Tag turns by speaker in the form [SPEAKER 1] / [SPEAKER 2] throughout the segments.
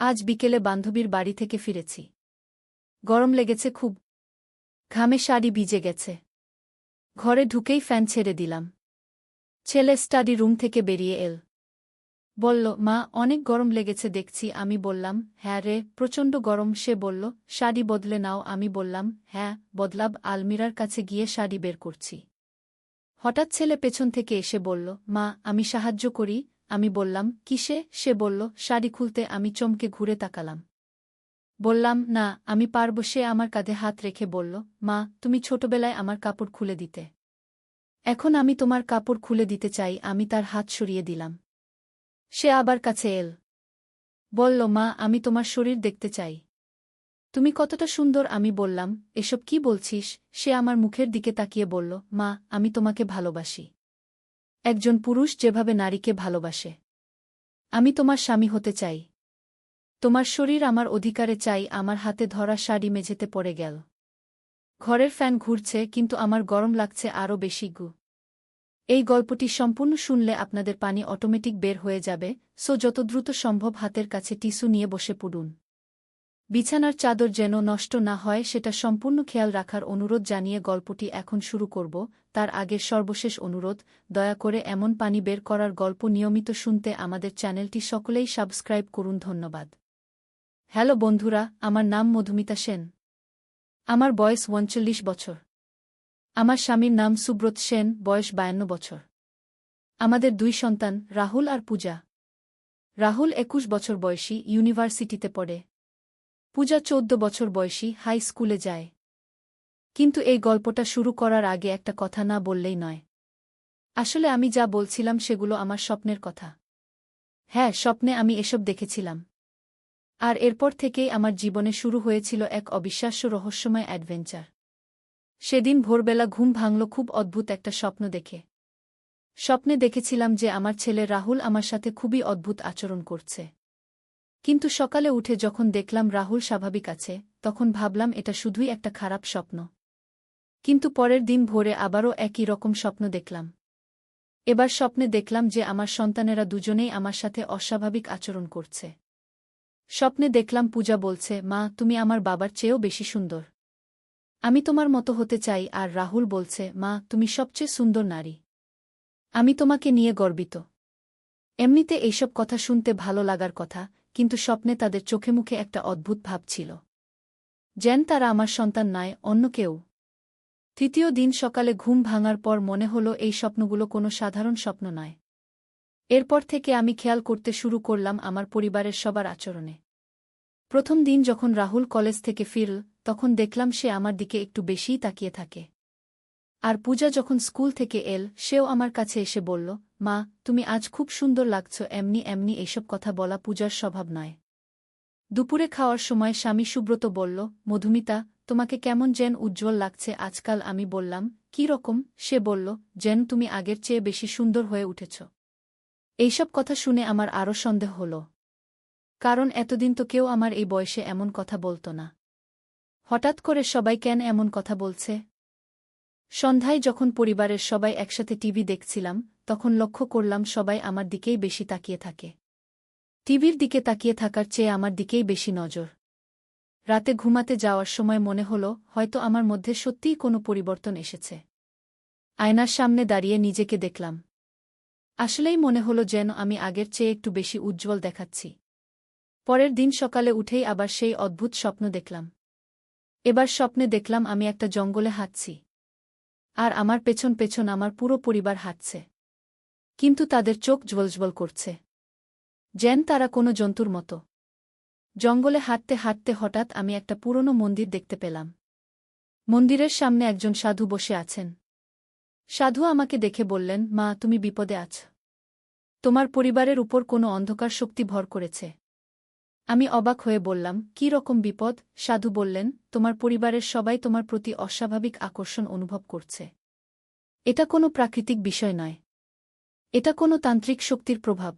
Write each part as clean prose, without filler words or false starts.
[SPEAKER 1] আজ বিকেলে বান্ধবীর বাড়ি থেকে ফিরেছি। গরম লেগেছে খুব। ঘামে শাড়ি ভিজে গেছে। ঘরে ঢুকেই ফ্যান ছেড়ে দিলাম। ছেলে স্টাডি রুম থেকে বেরিয়ে এল। বলল, মা, অনেক গরম লেগেছে দেখছি। আমি বললাম, হ্যাঁ রে, প্রচণ্ড গরম। সে বলল, শাড়ি বদলে নাও। আমি বললাম, হ্যাঁ, বদলাব। আলমিরার কাছে গিয়ে শাড়ি বের করছি। হঠাৎ ছেলে পেছন থেকে এসে বলল, মা, আমি সাহায্য করি। আমি বললাম, কিসে? সে বলল, শাড়ি খুলতে। আমি চমকে ঘুরে তাকালাম। বললাম, না, আমি পারব। সে আমার কাঁধে হাত রেখে বলল, মা, তুমি ছোটবেলায় আমার কাপড় খুলে দিতে। এখন আমি তোমার কাপড় খুলে দিতে চাই। আমি তার হাত সরিয়ে দিলাম। সে আবার কাছে এল। বলল, মা, আমি তোমার শরীর দেখতে চাই। তুমি কতটা সুন্দর। আমি বললাম, এসব কি বলছিস? সে আমার মুখের দিকে তাকিয়ে বলল, মা, আমি তোমাকে ভালোবাসি। একজন পুরুষ যেভাবে নারীকে ভালোবাসে। আমি তোমার স্বামী হতে চাই। তোমার শরীর আমার অধিকারে চাই। আমার হাতে ধরা শাড়ি মেঝেতে পড়ে গেল। ঘরের ফ্যান ঘুরছে, কিন্তু আমার গরম লাগছে আরও বেশি। এই গল্পটি সম্পূর্ণ শুনলে আপনাদের পানি অটোমেটিক বের হয়ে যাবে, সো যত দ্রুত সম্ভব হাতের কাছে টিস্যু নিয়ে বসে পড়ুন। বিছানার চাদর যেন নষ্ট না হয় সেটা সম্পূর্ণ খেয়াল রাখার অনুরোধ জানিয়ে গল্পটি এখন শুরু করব। তার আগের সর্বশেষ অনুরোধ, দয়া করে এমন পানি বের করার গল্প নিয়মিত শুনতে আমাদের চ্যানেলটি সকলেই সাবস্ক্রাইব করুন। ধন্যবাদ। হ্যালো বন্ধুরা, আমার নাম মধুমিতা সেন। আমার বয়স ৩৯ বছর। আমার স্বামীর নাম সুব্রত সেন, বয়স ৫২ বছর। আমাদের ২ সন্তান, রাহুল আর পূজা। রাহুল ২১ বছর বয়সী, ইউনিভার্সিটিতে পড়ে। পূজা ১৪ বছর বয়সী, হাই স্কুলে যায়। কিন্তু এই গল্পটা শুরু করার আগে একটা কথা না বললেই নয়। আসলে আমি যা বলছিলাম সেগুলো আমার স্বপ্নের কথা। হ্যাঁ, স্বপ্নে আমি এসব দেখেছিলাম। আর এরপর থেকেই আমার জীবনে শুরু হয়েছিল এক অবিশ্বাস্য রহস্যময় অ্যাডভেঞ্চার। সেদিন ভোরবেলা ঘুম ভাঙল খুব অদ্ভুত একটা স্বপ্ন দেখে। স্বপ্নে দেখেছিলাম যে আমার ছেলে রাহুল আমার সাথে খুবই অদ্ভুত আচরণ করছে। কিন্তু সকালে উঠে যখন দেখলাম রাহুল স্বাভাবিক আছে, তখন ভাবলাম এটা শুধুই একটা খারাপ স্বপ্ন। কিন্তু পরের দিন ভোরে আবারও একই রকম স্বপ্ন দেখলাম। এবার স্বপ্নে দেখলাম যে আমার সন্তানেরা দুজনেই আমার সাথে অস্বাভাবিক আচরণ করছে। স্বপ্নে দেখলাম পূজা বলছে, মা, তুমি আমার বাবার চেয়েও বেশি সুন্দর। আমি তোমার মতো হতে চাই। আর রাহুল বলছে, মা, তুমি সবচেয়ে সুন্দর নারী। আমি তোমাকে নিয়ে গর্বিত। এমনিতে এইসব কথা শুনতে ভালো লাগার কথা, কিন্তু স্বপ্নে তাদের চোখে মুখে একটা অদ্ভুত ভাব ছিল। যেন তারা আমার সন্তান নয়, অন্য কেউ। তৃতীয় দিন সকালে ঘুম ভাঙার পর মনে হল এই স্বপ্নগুলো কোনো সাধারণ স্বপ্ন নয়। এরপর থেকে আমি খেয়াল করতে শুরু করলাম আমার পরিবারের সবার আচরণে। প্রথম দিন যখন রাহুল কলেজ থেকে ফিরল, তখন দেখলাম সে আমার দিকে একটু বেশিই তাকিয়ে থাকে। আর পূজা যখন স্কুল থেকে এল, সেও আমার কাছে এসে বলল, মা, তুমি আজ খুব সুন্দর লাগছ। এমনি এমনি এইসব কথা বলা পূজার স্বভাব নয়। দুপুরে খাওয়ার সময় স্বামী সুব্রত বলল, মধুমিতা, তোমাকে কেমন যেন উজ্জ্বল লাগছে আজকাল। আমি বললাম, কী রকম? সে বলল, যেন তুমি আগের চেয়ে বেশি সুন্দর হয়ে উঠেছ। এইসব কথা শুনে আমার আরও সন্দেহ হল। কারণ এতদিন তো কেউ আমার এই বয়সে এমন কথা বলত না। হঠাৎ করে সবাই কেন এমন কথা বলছে? সন্ধ্যায় যখন পরিবারের সবাই একসাথে টিভি দেখছিলাম, তখন লক্ষ্য করলাম সবাই আমার দিকেই বেশি তাকিয়ে থাকে। টিভির দিকে তাকিয়ে থাকার চেয়ে আমার দিকেই বেশি নজর। রাতে ঘুমাতে যাওয়ার সময় মনে হল হয়তো আমার মধ্যে সত্যিই কোনো পরিবর্তন এসেছে। আয়নার সামনে দাঁড়িয়ে নিজেকে দেখলাম। আসলেই মনে হল যেন আমি আগের চেয়ে একটু বেশি উজ্জ্বল দেখাচ্ছি। পরের দিন সকালে উঠেই আবার সেই অদ্ভুত স্বপ্ন দেখলাম। এবার স্বপ্নে দেখলাম আমি একটা জঙ্গলে হাঁটছি। আর আমার পেছন পেছন আমার পুরো পরিবার হাঁটছে। কিন্তু তাদের চোখ জ্বলজ্বল করছে। যেন তারা কোনো জন্তুর মতো। জঙ্গলে হাঁটতে হাঁটতে হঠাৎ আমি একটা পুরনো মন্দির দেখতে পেলাম। মন্দিরের সামনে একজন সাধু বসে আছেন। সাধু আমাকে দেখে বললেন, মা, তুমি বিপদে আছ। তোমার পরিবারের উপর কোনো অন্ধকার শক্তি ভর করেছে। আমি অবাক হয়ে বললাম, কী রকম বিপদ? সাধু বললেন, তোমার পরিবারের সবাই তোমার প্রতি অস্বাভাবিক আকর্ষণ অনুভব করছে। এটা কোনো প্রাকৃতিক বিষয় নয়। এটা কোনো তান্ত্রিক শক্তির প্রভাব।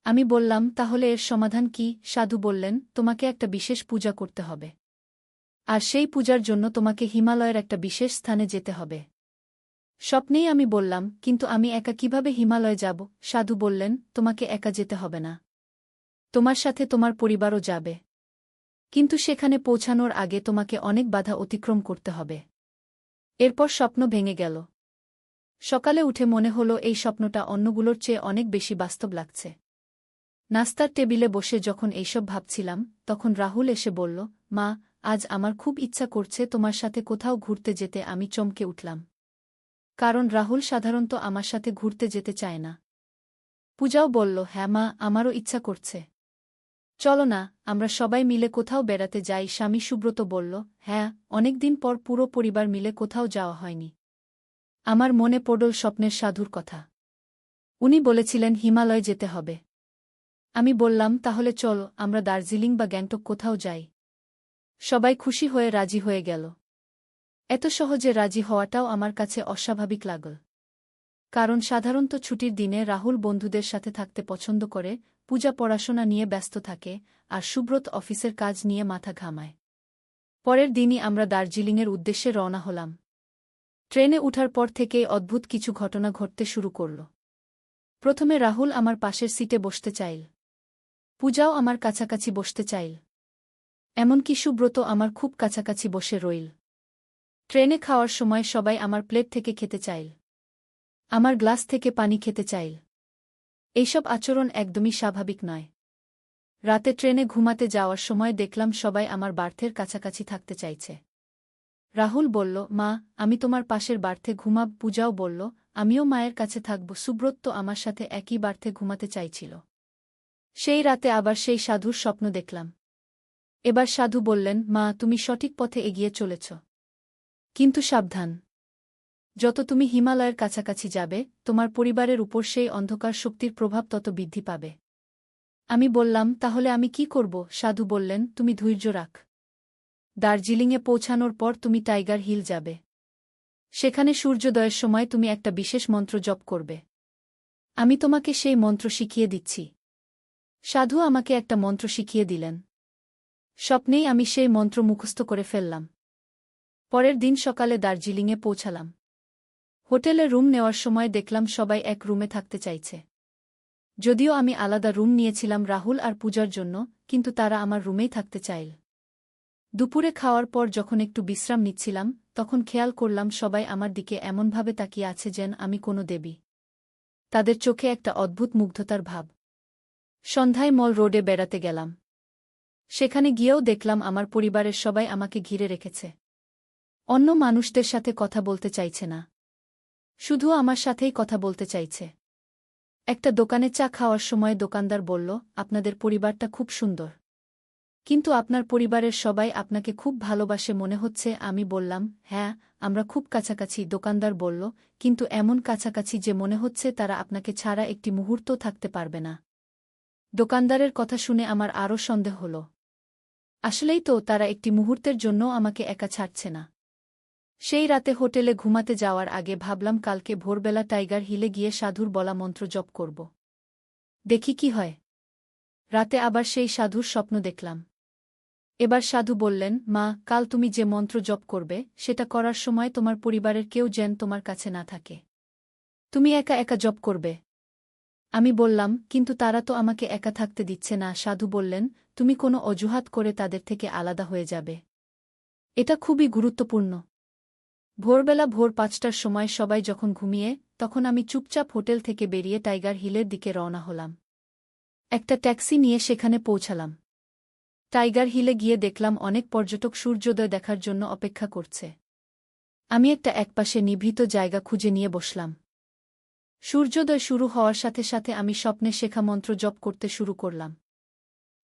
[SPEAKER 1] আমি বললাম, তাহলে এর সমাধান কি? সাধু বললেন, তোমাকে একটা বিশেষ পূজা করতে হবে। আর সেই পূজার জন্য তোমাকে হিমালয়ের একটা বিশেষ স্থানে যেতে হবে। স্বপ্নেই আমি বললাম, কিন্তু আমি একা কিভাবে হিমালয়ে যাব? সাধু বললেন, তোমাকে একা যেতে হবে না। তোমার সাথে তোমার পরিবারও যাবে। কিন্তু সেখানে পৌঁছানোর আগে তোমাকে অনেক বাধা অতিক্রম করতে হবে। এরপর স্বপ্ন ভেঙে গেল। সকালে উঠে মনে হলো এই স্বপ্নটা অন্যগুলোর চেয়ে অনেক বেশি বাস্তব লাগছে। নাস্তার টেবিলে বসে যখন এইসব ভাবছিলাম, তখন রাহুল এসে বলল, মা, আজ আমার খুব ইচ্ছা করছে তোমার সাথে কোথাও ঘুরতে যেতে। আমি চমকে উঠলাম। কারণ রাহুল সাধারণত আমার সাথে ঘুরতে যেতে চায় না। পূজাও বলল, হ্যাঁ মা, আমারও ইচ্ছা করছে। চলো না, আমরা সবাই মিলে কোথাও বেড়াতে যাই। স্বামী সুব্রত বলল, হ্যাঁ, অনেকদিন পর পুরো পরিবার মিলে কোথাও যাওয়া হয়নি। আমার মনে পড়ল স্বপ্নের সাধুর কথা। উনি বলেছিলেন হিমালয় যেতে হবে। আমি বললাম, তাহলে চলো আমরা দার্জিলিং বা গ্যাংটক কোথাও যাই। সবাই খুশি হয়ে রাজি হয়ে গেল। এত সহজে রাজি হওয়াটাও আমার কাছে অস্বাভাবিক লাগল। কারণ সাধারণত ছুটির দিনে রাহুল বন্ধুদের সাথে থাকতে পছন্দ করে, পূজা পড়াশোনা নিয়ে ব্যস্ত থাকে, আর সুব্রত অফিসের কাজ নিয়ে মাথা ঘামায়। পরের দিনই আমরা দার্জিলিংয়ের উদ্দেশ্যে রওনা হলাম। ট্রেনে উঠার পর থেকেই অদ্ভুত কিছু ঘটনা ঘটতে শুরু করল। প্রথমে রাহুল আমার পাশের সিটে বসতে চাইল। পূজাও আমার কাছাকাছি বসতে চাইল। এমনকি সুব্রত আমার খুব কাছাকাছি বসে রইল। ট্রেনে খাওয়ার সময় সবাই আমার প্লেট থেকে খেতে চাইল। আমার গ্লাস থেকে পানি খেতে চাইল। এইসব আচরণ একদমই স্বাভাবিক নয়। রাতে ট্রেনে ঘুমাতে যাওয়ার সময় দেখলাম সবাই আমার বার্থের কাছাকাছি থাকতে চাইছে। রাহুল বলল, মা, আমি তোমার পাশের বার্থে ঘুমাব। পূজাও বলল, আমিও মায়ের কাছে থাকব। সুব্রত তো আমার সাথে একই বার্থে ঘুমাতে চাইছিল। সেই রাতে আবার সেই সাধুর স্বপ্ন দেখলাম। এবার সাধু বললেন, মা, তুমি সঠিক পথে এগিয়ে চলেছ। কিন্তু সাবধান। যত তুমি হিমালয়ের কাছাকাছি যাবে, তোমার পরিবারের উপর সেই অন্ধকার শক্তির প্রভাব তত বৃদ্ধি পাবে। আমি বললাম, তাহলে আমি কি করব? সাধু বললেন, তুমি ধৈর্য রাখ। দার্জিলিংয়ে পৌঁছানোর পর তুমি টাইগার হিল যাবে। সেখানে সূর্যোদয়ের সময় তুমি একটা বিশেষ মন্ত্র জপ করবে। আমি তোমাকে সেই মন্ত্র শিখিয়ে দিচ্ছি। সাধু আমাকে একটা মন্ত্র শিখিয়ে দিলেন। স্বপ্নেই আমি সেই মন্ত্র মুখস্থ করে ফেললাম। পরের দিন সকালে দার্জিলিংয়ে পৌঁছালাম। হোটেলে রুম নেওয়ার সময় দেখলাম সবাই এক রুমে থাকতে চাইছে। যদিও আমি আলাদা রুম নিয়েছিলাম রাহুল আর পূজার জন্য, কিন্তু তারা আমার রুমেই থাকতে চাইল। দুপুরে খাওয়ার পর যখন একটু বিশ্রাম নিচ্ছিলাম, তখন খেয়াল করলাম সবাই আমার দিকে এমনভাবে তাকিয়ে আছে যেন আমি কোনো দেবী। তাদের চোখে একটা অদ্ভুত মুগ্ধতার ভাব। সন্ধ্যায় মল রোডে বেড়াতে গেলাম। সেখানে গিয়েও দেখলাম আমার পরিবারের সবাই আমাকে ঘিরে রেখেছে। অন্য মানুষদের সাথে কথা বলতে চাইছে না। শুধু আমার সাথেই কথা বলতে চাইছে। একটা দোকানে চা খাওয়ার সময় দোকানদার বলল, আপনাদের পরিবারটা খুব সুন্দর। কিন্তু আপনার পরিবারের সবাই আপনাকে খুব ভালোবাসে মনে হচ্ছে। আমি বললাম, হ্যাঁ, আমরা খুব কাছাকাছি। দোকানদার বলল, কিন্তু এমন কাছাকাছি যে মনে হচ্ছে তারা আপনাকে ছাড়া একটি মুহূর্তও থাকতে পারবে না। দোকানদারের কথা শুনে আমার আরও সন্দেহ হল। আসলেই তো, তারা একটি মুহূর্তের জন্যও আমাকে একা ছাড়ছে না। সেই রাতে হোটেলে ঘুমাতে যাওয়ার আগে ভাবলাম কালকে ভোরবেলা টাইগার হিলে গিয়ে সাধুর বলা মন্ত্র জপ করব। দেখি কি হয়। রাতে আবার সেই সাধুর স্বপ্ন দেখলাম। এবার সাধু বললেন, মা, কাল তুমি যে মন্ত্র জপ করবে, সেটা করার সময় তোমার পরিবারের কেউ যেন তোমার কাছে না থাকে। তুমি একা একা জপ করবে। আমি বললাম, কিন্তু তারা তো আমাকে একা থাকতে দিচ্ছে না। সাধু বললেন, তুমি কোনো অজুহাত করে তাদের থেকে আলাদা হয়ে যাবে। এটা খুবই গুরুত্বপূর্ণ। ভোরবেলা ভোর ৫টার সময় সবাই যখন ঘুমিয়ে, তখন আমি চুপচাপ হোটেল থেকে বেরিয়ে টাইগার হিলের দিকে রওনা হলাম। একটা ট্যাক্সি নিয়ে সেখানে পৌঁছালাম। টাইগার হিলে গিয়ে দেখলাম অনেক পর্যটক সূর্যোদয় দেখার জন্য অপেক্ষা করছে। আমি একটা একপাশে নিভৃত জায়গা খুঁজে নিয়ে বসলাম। সূর্যোদয় শুরু হওয়ার সাথে সাথে আমি স্বপ্নে শেখা মন্ত্র জপ করতে শুরু করলাম।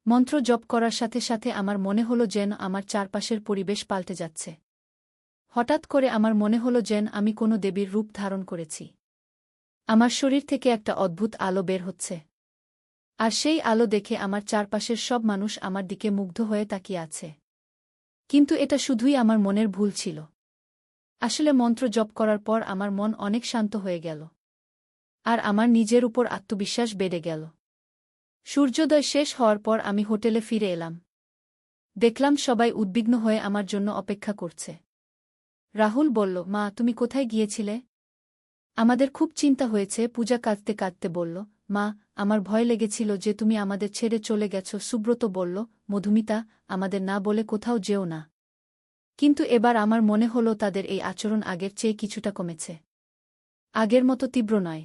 [SPEAKER 1] মন্ত্র জপ করার সাথে সাথে আমার মনে হলো যেন আমার চারপাশের পরিবেশ পাল্টে যাচ্ছে। হঠাৎ করে আমার মনে হলো যেন আমি কোনো দেবীর রূপ ধারণ করেছি। আমার শরীর থেকে একটা অদ্ভুত আলো বের হচ্ছে। আর সেই আলো দেখে আমার চারপাশের সব মানুষ আমার দিকে মুগ্ধ হয়ে তাকিয়ে আছে। কিন্তু এটা শুধুই আমার মনের ভুল ছিল। আসলে মন্ত্র জপ করার পর আমার মন অনেক শান্ত হয়ে গেল। আর আমার নিজের উপর আত্মবিশ্বাস বেড়ে গেল। সূর্যোদয় শেষ হওয়ার পর আমি হোটেলে ফিরে এলাম। দেখলাম সবাই উদ্বিগ্ন হয়ে আমার জন্য অপেক্ষা করছে। রাহুল বলল, মা, তুমি কোথায় গিয়েছিলে? আমাদের খুব চিন্তা হয়েছে। পূজা কাঁদতে কাঁদতে বলল, মা, আমার ভয় লেগেছিল যে তুমি আমাদের ছেড়ে চলে গেছ। সুব্রত বলল, মধুমিতা, আমাদের না বলে কোথাও যেও না। কিন্তু এবার আমার মনে হলো তাদের এই আচরণ আগের চেয়ে কিছুটা কমেছে। আগের মতো তীব্র নয়।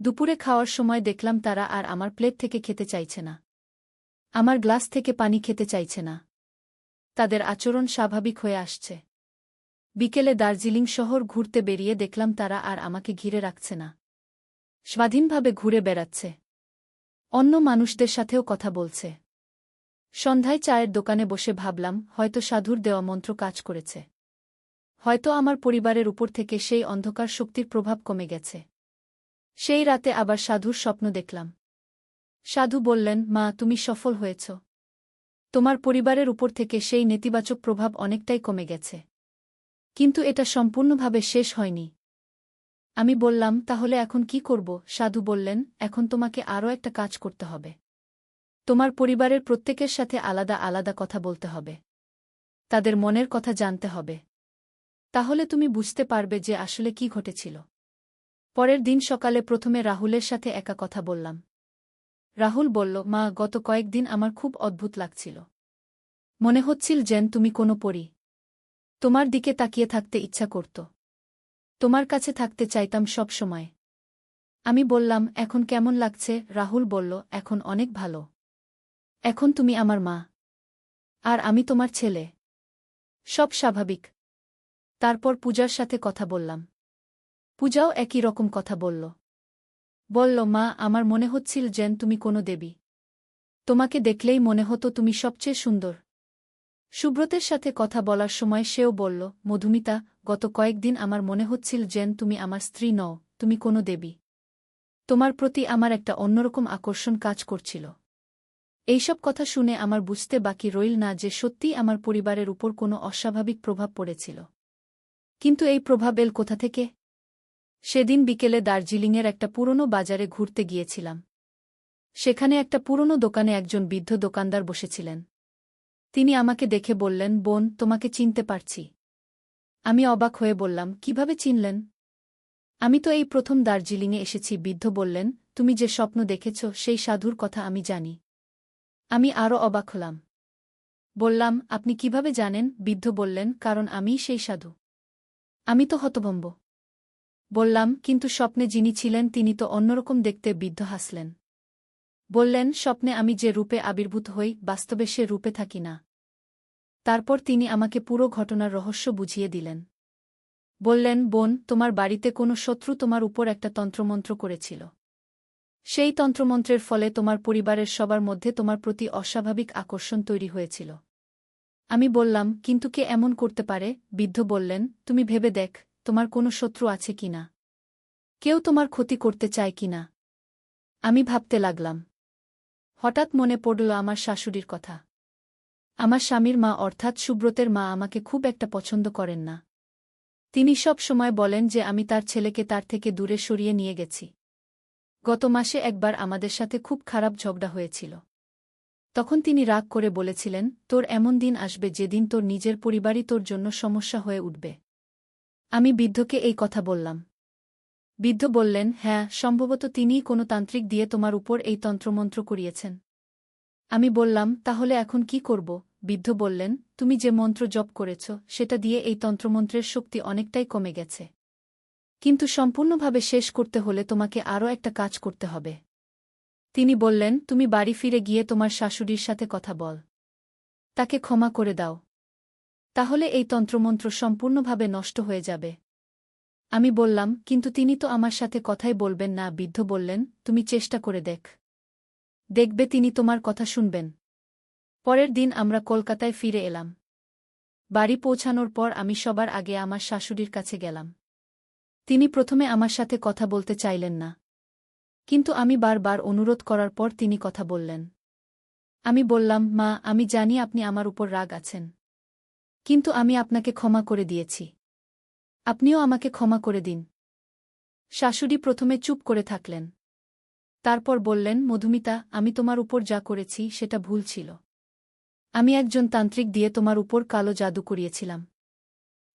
[SPEAKER 1] দুপুরে খাওয়ার সময় দেখলাম তারা আর আমার প্লেট থেকে খেতে চাইছে না। আমার গ্লাস থেকে পানি খেতে চাইছে না। তাদের আচরণ স্বাভাবিক হয়ে আসছে। বিকেলে দার্জিলিং শহর ঘুরতে বেরিয়ে দেখলাম তারা আর আমাকে ঘিরে রাখছে না। স্বাধীনভাবে ঘুরে বেড়াচ্ছে। অন্য মানুষদের সাথেও কথা বলছে। সন্ধ্যায় চায়ের দোকানে বসে ভাবলাম, হয়তো সাধুর দেওয়া মন্ত্র কাজ করেছে। হয়তো আমার পরিবারের উপর থেকে সেই অন্ধকার শক্তির প্রভাব কমে গেছে। সেই রাতে আবার সাধুর স্বপ্ন দেখলাম। সাধু বললেন, মা, তুমি সফল হয়েছ। তোমার পরিবারের উপর থেকে সেই নেতিবাচক প্রভাব অনেকটাই কমে গেছে। কিন্তু এটা সম্পূর্ণভাবে শেষ হয়নি। আমি বললাম, তাহলে এখন কি করব? সাধু বললেন, এখন তোমাকে আরও একটা কাজ করতে হবে। তোমার পরিবারের প্রত্যেকের সাথে আলাদা আলাদা কথা বলতে হবে। তাদের মনের কথা জানতে হবে। তাহলে তুমি বুঝতে পারবে যে আসলে কি ঘটেছিল। পরের দিন সকালে প্রথমে রাহুলের সাথে একা কথা বললাম। রাহুল বলল, মা, গত কয়েকদিন আমার খুব অদ্ভুত লাগছিল। মনে হচ্ছিল যেন তুমি কোনো পরী। তোমার দিকে তাকিয়ে থাকতে ইচ্ছা করত। তোমার কাছে থাকতে চাইতাম সব সময়। আমি বললাম, এখন কেমন লাগছে? রাহুল বলল, এখন অনেক ভালো। এখন তুমি আমার মা। আর আমি তোমার ছেলে। সব স্বাভাবিক। তারপর পূজার সাথে কথা বললাম। পূজাও একই রকম কথা বলল। বলল, মা, আমার মনে হচ্ছিল যেন তুমি কোনো দেবী। তোমাকে দেখলেই মনে হতো তুমি সবচেয়ে সুন্দর। সুব্রতের সাথে কথা বলার সময় সেও বলল, মধুমিতা, গত কয়েকদিন আমার মনে হচ্ছিল যেন তুমি আমার স্ত্রী নও, তুমি কোনো দেবী। তোমার প্রতি আমার একটা অন্যরকম আকর্ষণ কাজ করছিল। এইসব কথা শুনে আমার বুঝতে বাকি রইল না যে সত্যিই আমার পরিবারের উপর কোনো অস্বাভাবিক প্রভাব পড়েছিল। কিন্তু এই প্রভাব এল কোথা থেকে? সেদিন বিকেলে দার্জিলিংয়ের একটা পুরনো বাজারে ঘুরতে গিয়েছিলাম। সেখানে একটা পুরনো দোকানে একজন বৃদ্ধ দোকানদার বসেছিলেন। তিনি আমাকে দেখে বললেন, বোন, তোমাকে চিনতে পারছি। আমি অবাক হয়ে বললাম, কিভাবে চিনলেন? আমি তো এই প্রথম দার্জিলিংয়ে এসেছি। বৃদ্ধ বললেন, তুমি যে স্বপ্ন দেখেছ সেই সাধুর কথা আমি জানি। আমি আরও অবাক হলাম। বললাম, আপনি কিভাবে জানেন? বৃদ্ধ বললেন, কারণ আমিই সেই সাধু। আমি তো হতভম্ব। বললাম, কিন্তু স্বপ্নে যিনি ছিলেন তিনি তো অন্যরকম দেখতে। বৃদ্ধ হাসলেন। বললেন, স্বপ্নে আমি যে রূপে আবির্ভূত হই, বাস্তবে সে রূপে থাকি না। তারপর তিনি আমাকে পুরো ঘটনার রহস্য বুঝিয়ে দিলেন। বললেন, বোন, তোমার বাড়িতে কোনো শত্রু তোমার উপর একটা তন্ত্রমন্ত্র করেছিল। সেই তন্ত্রমন্ত্রের ফলে তোমার পরিবারের সবার মধ্যে তোমার প্রতি অস্বাভাবিক আকর্ষণ তৈরি হয়েছিল। আমি বললাম, কিন্তু কে এমন করতে পারে? বৃদ্ধ বললেন, তুমি ভেবে দেখ, তোমার কোনো শত্রু আছে কিনা। কেউ তোমার ক্ষতি করতে চায় কিনা। আমি ভাবতে লাগলাম। হঠাৎ মনে পড়ল আমার শাশুড়ির কথা। আমার স্বামীর মা অর্থাৎ সুব্রতের মা আমাকে খুব একটা পছন্দ করেন না। তিনি সব সময় বলেন যে আমি তার ছেলেকে তার থেকে দূরে সরিয়ে নিয়ে গেছি। গত মাসে একবার আমাদের সাথে খুব খারাপ ঝগড়া হয়েছিল। তখন তিনি রাগ করে বলেছিলেন, তোর এমন দিন আসবে যেদিন তোর নিজের পরিবারই তোর জন্য সমস্যা হয়ে উঠবে। আমি বৃদ্ধকে এই কথা বললাম। বৃদ্ধ বললেন, হ্যাঁ, সম্ভবত তিনিই কোনো তান্ত্রিক দিয়ে তোমার উপর এই তন্ত্রমন্ত্র করিয়েছেন। আমি বললাম, তাহলে এখন কি করব? বৃদ্ধ বললেন, তুমি যে মন্ত্র জপ করেছ সেটা দিয়ে এই তন্ত্রমন্ত্রের শক্তি অনেকটাই কমে গেছে। কিন্তু সম্পূর্ণভাবে শেষ করতে হলে তোমাকে আরও একটা কাজ করতে হবে। তিনি বললেন, তুমি বাড়ি ফিরে গিয়ে তোমার শাশুড়ির সাথে কথা বল। তাকে ক্ষমা করে দাও। তাহলে এই তন্ত্রমন্ত্র সম্পূর্ণভাবে নষ্ট হয়ে যাবে। আমি বললাম, কিন্তু তিনি তো আমার সাথে কথাই বলবেন না। বৃদ্ধ বললেন, তুমি চেষ্টা করে দেখ। দেখবে তিনি তোমার কথা শুনবেন। পরের দিন আমরা কলকাতায় ফিরে এলাম। বাড়ি পৌঁছানোর পর আমি সবার আগে আমার শাশুড়ির কাছে গেলাম। তিনি প্রথমে আমার সাথে কথা বলতে চাইলেন না। কিন্তু আমি বারবার অনুরোধ করার পর তিনি কথা বললেন। আমি বললাম, মা, আমি জানি আপনি আমার উপর রাগ আছেন। কিন্তু আমি আপনাকে ক্ষমা করে দিয়েছি। আপনিও আমাকে ক্ষমা করে দিন। শাশুড়ি প্রথমে চুপ করে থাকলেন। তারপর বললেন, মধুমিতা, আমি তোমার উপর যা করেছি সেটা ভুল ছিল। আমি একজন তান্ত্রিক দিয়ে তোমার উপর কালো জাদু করিয়েছিলাম।